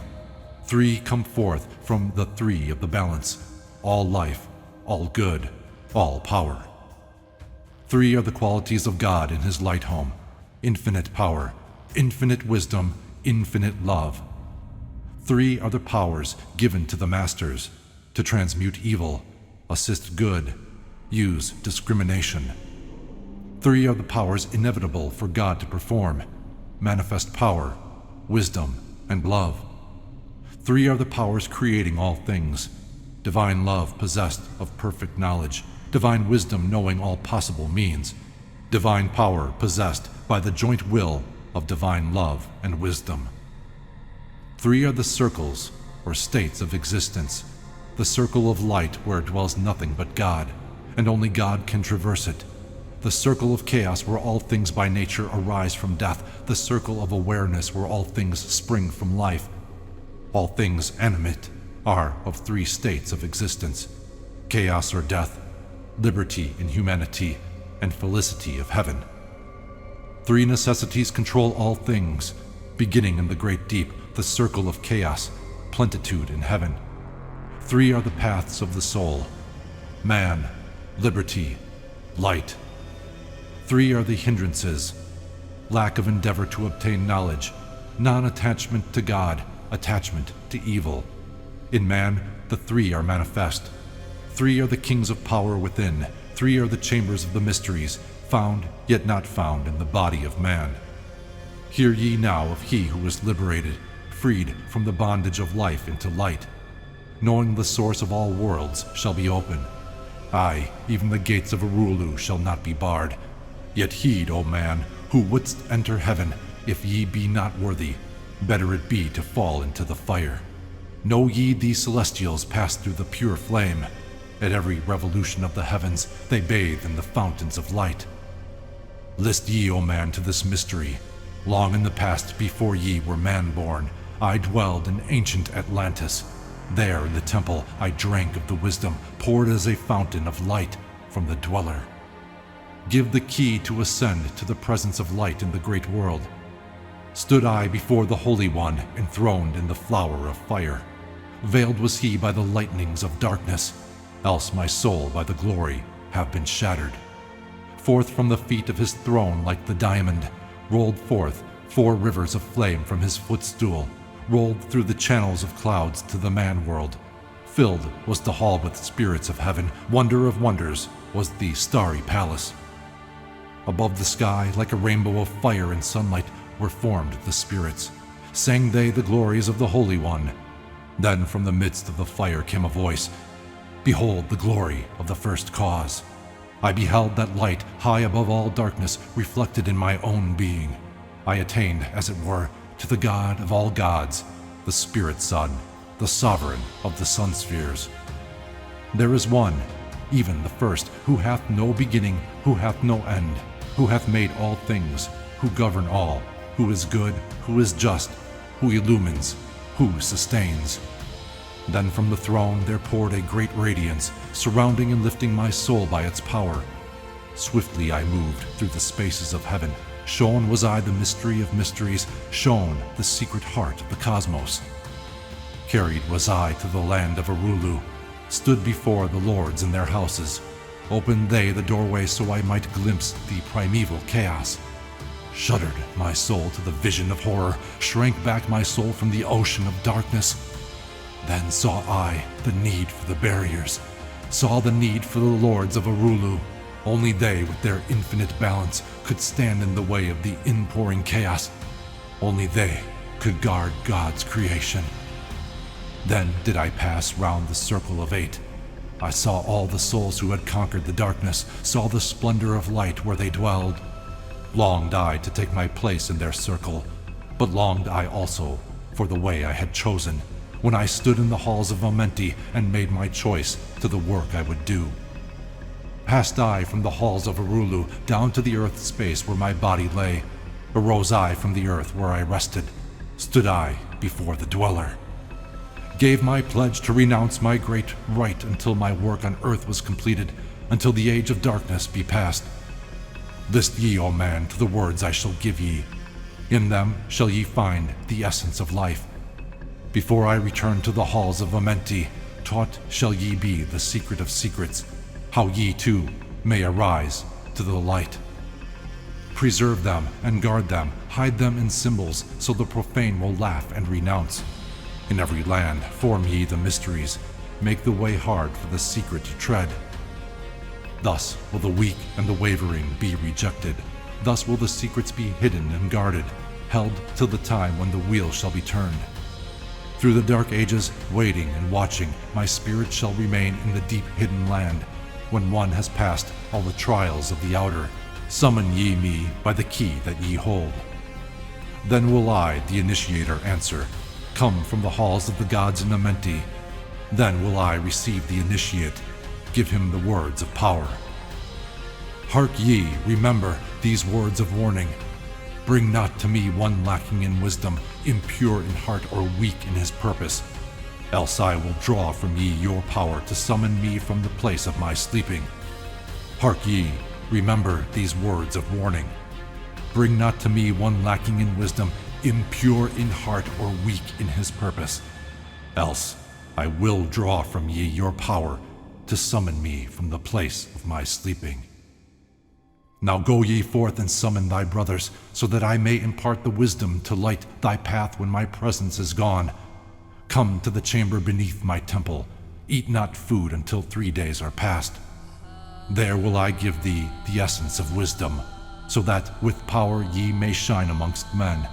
3 come forth from the 3 of the balance. All life, all good, all power. 3 are the qualities of God in His light home. Infinite power, infinite wisdom, infinite love. 3 are the powers given to the masters to transmute evil, assist good, use discrimination. 3 are the powers inevitable for God to perform, manifest power, wisdom, and love. 3 are the powers creating all things, divine love possessed of perfect knowledge, divine wisdom knowing all possible means, divine power possessed by the joint will of divine love and wisdom. 3 are the circles, or states of existence, the circle of light where dwells nothing but God, and only God can traverse it. The circle of chaos where all things by nature arise from death, the circle of awareness where all things spring from life. All things animate are of 3 states of existence: chaos or death, liberty in humanity, and felicity of heaven. 3 necessities control all things, beginning in the great deep, the circle of chaos, plenitude in heaven. 3 are the paths of the soul: man, liberty, light. 3 are the hindrances: lack of endeavor to obtain knowledge, non-attachment to God, attachment to evil. In man, the three are manifest. Three are the kings of power within. Three are the chambers of the mysteries, found yet not found in the body of man. Hear ye now of he who is liberated, freed from the bondage of life into light. Knowing the source of all worlds shall be open. Aye, even the gates of Urulu shall not be barred. Yet heed, O man, who wouldst enter heaven, if ye be not worthy, better it be to fall into the fire. Know ye these celestials pass through the pure flame. At every revolution of the heavens they bathe in the fountains of light. List ye, O man, to this mystery. Long in the past, before ye were man-born, I dwelled in ancient Atlantis. There in the temple I drank of the wisdom poured as a fountain of light from the dweller. Give the key to ascend to the presence of light in the great world. Stood I before the Holy One, enthroned in the flower of fire. Veiled was he by the lightnings of darkness, else my soul by the glory have been shattered. Forth from the feet of his throne like the diamond, rolled forth 4 rivers of flame from his footstool, rolled through the channels of clouds to the man-world. Filled was the hall with spirits of heaven, wonder of wonders was the starry palace. Above the sky, like a rainbow of fire and sunlight, were formed the spirits. Sang they the glories of the Holy One. Then from the midst of the fire came a voice, Behold the glory of the first cause. I beheld that light high above all darkness reflected in my own being. I attained, as it were, to the God of all gods, the Spirit Sun, the sovereign of the sun spheres. There is one, even the first, who hath no beginning, who hath no end, who hath made all things, who govern all, who is good, who is just, who illumines, who sustains. Then from the throne there poured a great radiance, surrounding and lifting my soul by its power. Swiftly I moved through the spaces of heaven. Shown was I the mystery of mysteries, shown the secret heart of the cosmos. Carried was I to the land of Urulu, stood before the lords in their houses. Opened they the doorway so I might glimpse the primeval chaos. Shuddered my soul to the vision of horror, shrank back my soul from the ocean of darkness. Then saw I the need for the barriers, saw the need for the lords of Urulu. Only they, with their infinite balance, could stand in the way of the inpouring chaos. Only they could guard God's creation. Then did I pass round the circle of 8. I saw all the souls who had conquered the darkness, saw the splendor of light where they dwelled. Longed I to take my place in their circle, but longed I also for the way I had chosen, when I stood in the halls of Amenti and made my choice to the work I would do. Passed I from the halls of Urulu down to the earth space where my body lay. Arose I from the earth where I rested. Stood I before the dweller. Gave my pledge to renounce my great right until my work on earth was completed, until the age of darkness be past. List ye, O man, to the words I shall give ye. In them shall ye find the essence of life. Before I return to the halls of Amenti, taught shall ye be the secret of secrets, how ye too may arise to the light. Preserve them and guard them, hide them in symbols, so the profane will laugh and renounce. In every land form ye the mysteries, make the way hard for the secret to tread. Thus will the weak and the wavering be rejected. Thus will the secrets be hidden and guarded, held till the time when the wheel shall be turned. Through the dark ages, waiting and watching, my spirit shall remain in the deep hidden land. When one has passed all the trials of the outer, summon ye me by the key that ye hold. Then will I, the initiator, answer, come from the halls of the gods in Amenti. Then will I receive the initiate, give him the words of power. Hark ye, remember these words of warning. Bring not to me one lacking in wisdom, impure in heart or weak in his purpose, else I will draw from ye your power to summon me from the place of my sleeping. Hark ye, remember these words of warning. Bring not to me one lacking in wisdom, impure in heart or weak in his purpose, else I will draw from ye your power to summon me from the place of my sleeping. Now go ye forth and summon thy brothers, so that I may impart the wisdom to light thy path when my presence is gone. Come to the chamber beneath my temple. Eat not food until 3 days are past. There will I give thee the essence of wisdom, so that with power ye may shine amongst men.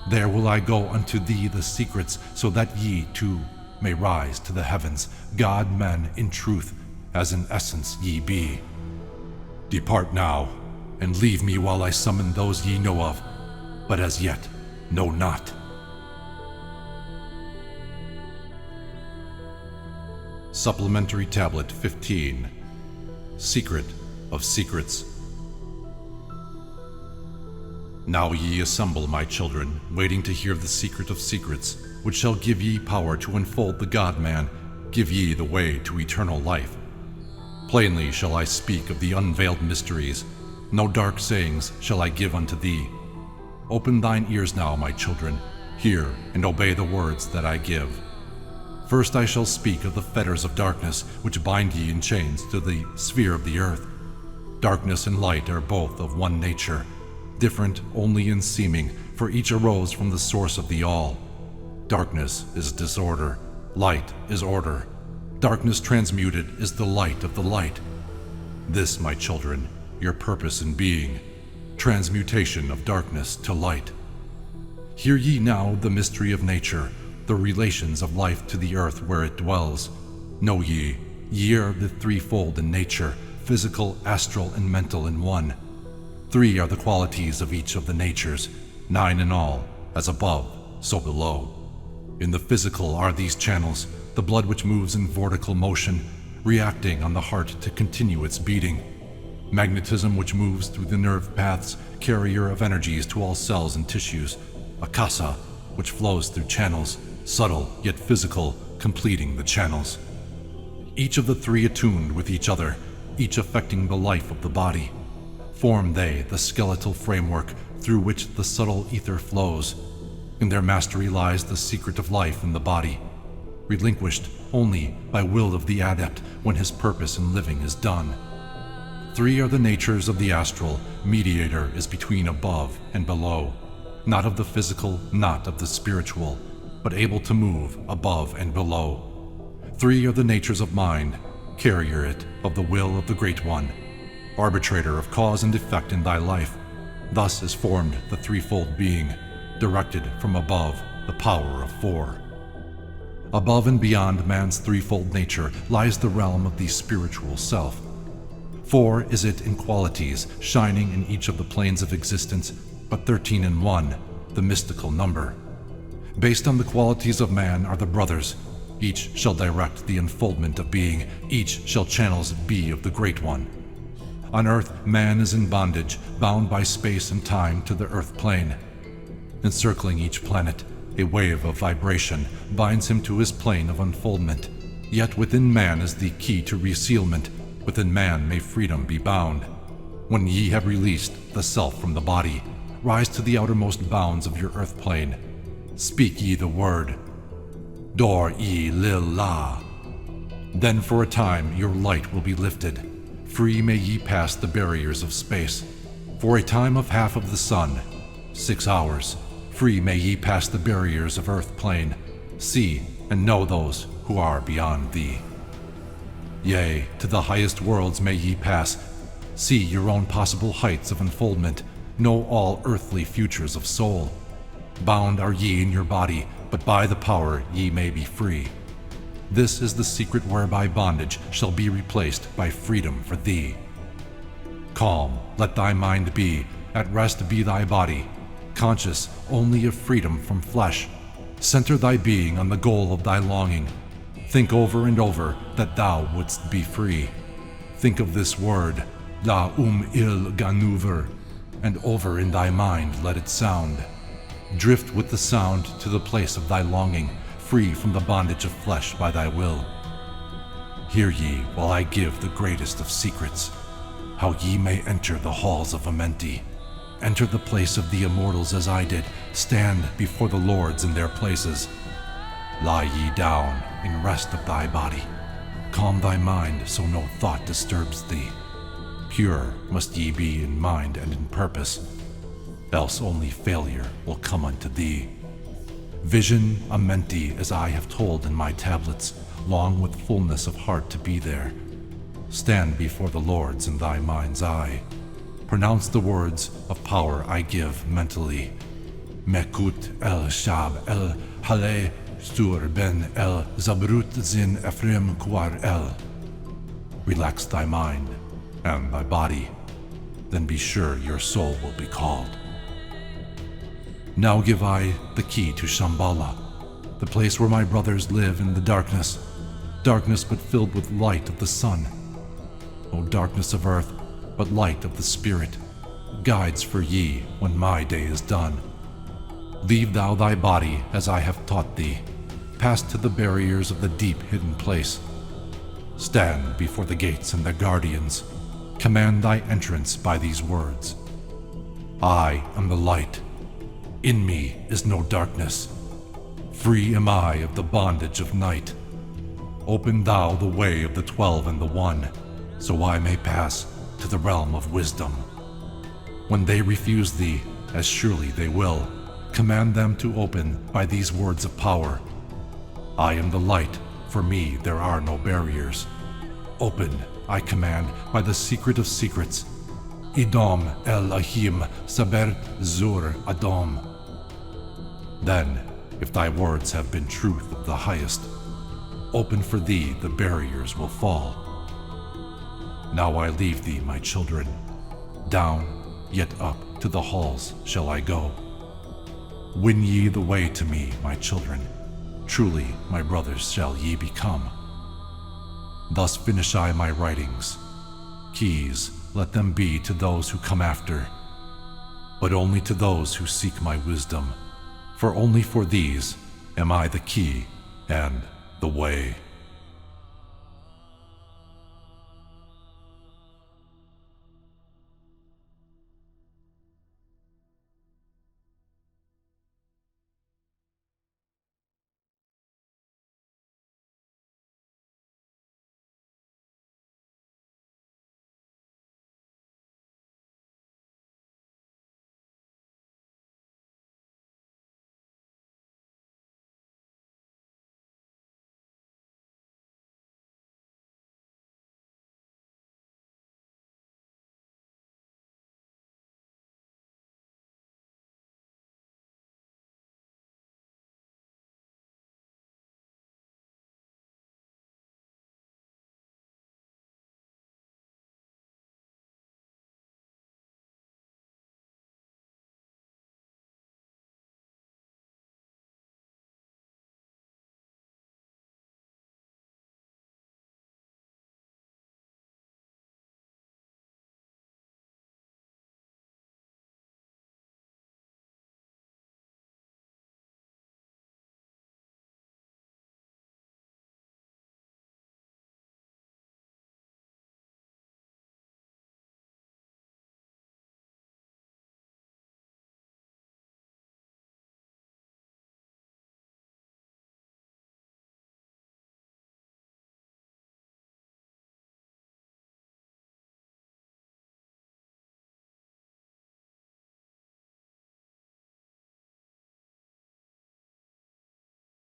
There will I go unto thee the secrets, so that ye too may rise to the heavens, God-men in truth, as in essence ye be. Depart now, and leave me while I summon those ye know of, but as yet know not. Supplementary Tablet 15. Secret of Secrets. Now ye assemble, my children, waiting to hear the secret of secrets, which shall give ye power to unfold the God-man, give ye the way to eternal life. Plainly shall I speak of the unveiled mysteries, no dark sayings shall I give unto thee. Open thine ears now, my children, hear and obey the words that I give. First I shall speak of the fetters of darkness, which bind ye in chains to the sphere of the earth. Darkness and light are both of one nature, different only in seeming, for each arose from the source of the all. Darkness is disorder, light is order. Darkness transmuted is the light of the light. This, my children, your purpose in being, transmutation of darkness to light. Hear ye now the mystery of nature, the relations of life to the earth where it dwells. Know ye, ye are the threefold in nature, physical, astral, and mental in one. 3 are the qualities of each of the natures, 9 in all, as above, so below. In the physical are these channels, the blood which moves in vortical motion, reacting on the heart to continue its beating. Magnetism which moves through the nerve paths, carrier of energies to all cells and tissues. Akasa, which flows through channels, subtle yet physical, completing the channels. Each of the 3 attuned with each other, each affecting the life of the body. Form they the skeletal framework through which the subtle ether flows. In their mastery lies the secret of life in the body, relinquished only by will of the adept when his purpose in living is done. 3 are the natures of the astral, mediator is between above and below, not of the physical, not of the spiritual, but able to move above and below. 3 are the natures of mind, carrier it of the will of the Great One, arbitrator of cause and effect in thy life. Thus is formed the threefold being, directed from above, the power of 4. Above and beyond man's threefold nature lies the realm of the spiritual self. 4 is it in qualities, shining in each of the planes of existence, but 13 in 1, the mystical number. Based on the qualities of man are the brothers. Each shall direct the unfoldment of being, each shall channels be of the Great One. On earth, man is in bondage, bound by space and time to the earth plane. Encircling each planet, a wave of vibration binds him to his plane of unfoldment. Yet within man is the key to resealment. Within man may freedom be bound. When ye have released the self from the body, rise to the outermost bounds of your earth plane. Speak ye the word, Dor-e-lil-la. Then for a time your light will be lifted. Free may ye pass the barriers of space. For a time of half of the sun, 6 hours, free may ye pass the barriers of earth plane. See and know those who are beyond thee. Yea, to the highest worlds may ye pass. See your own possible heights of unfoldment. Know all earthly futures of soul. Bound are ye in your body, but by the power ye may be free. This is the secret whereby bondage shall be replaced by freedom for thee. Calm, let thy mind be, at rest be thy body, conscious only of freedom from flesh. Center thy being on the goal of thy longing. Think over and over that thou wouldst be free. Think of this word, La il ganuver, and over in thy mind let it sound. Drift with the sound to the place of thy longing, free from the bondage of flesh by thy will. Hear ye while I give the greatest of secrets, how ye may enter the halls of Amenti. Enter the place of the immortals as I did, stand before the lords in their places. Lie ye down in rest of thy body. Calm thy mind so no thought disturbs thee. Pure must ye be in mind and in purpose, else only failure will come unto thee. Vision Amenti, as I have told in my tablets, long with fullness of heart to be there. Stand before the Lord's in thy mind's eye. Pronounce the words of power I give mentally. Mekut el Shab el Hale Sur ben el Zabrut zin Ephraim Kuar el. Relax thy mind and thy body, then be sure your soul will be called. Now give I the key to Shambhala, the place where my brothers live in the darkness but filled with light of the sun. O darkness of earth, but light of the spirit, guides for ye when my day is done. Leave thou thy body as I have taught thee, pass to the barriers of the deep hidden place. Stand before the gates and the guardians, command thy entrance by these words. I am the light. In me is no darkness. Free am I of the bondage of night. Open thou the way of the 12 and the 1, so I may pass to the realm of wisdom. When they refuse thee, as surely they will, command them to open by these words of power. I am the light, for me there are no barriers. Open, I command, by the secret of secrets. Idom el Ahim Sabert Zur Adom. Then, if thy words have been truth of the highest, open for thee the barriers will fall. Now I leave thee, my children. Down, yet up to the halls shall I go. Win ye the way to me, my children. Truly my brothers shall ye become. Thus finish I my writings. Keys, let them be to those who come after, but only to those who seek my wisdom, for only for these am I the key and the way.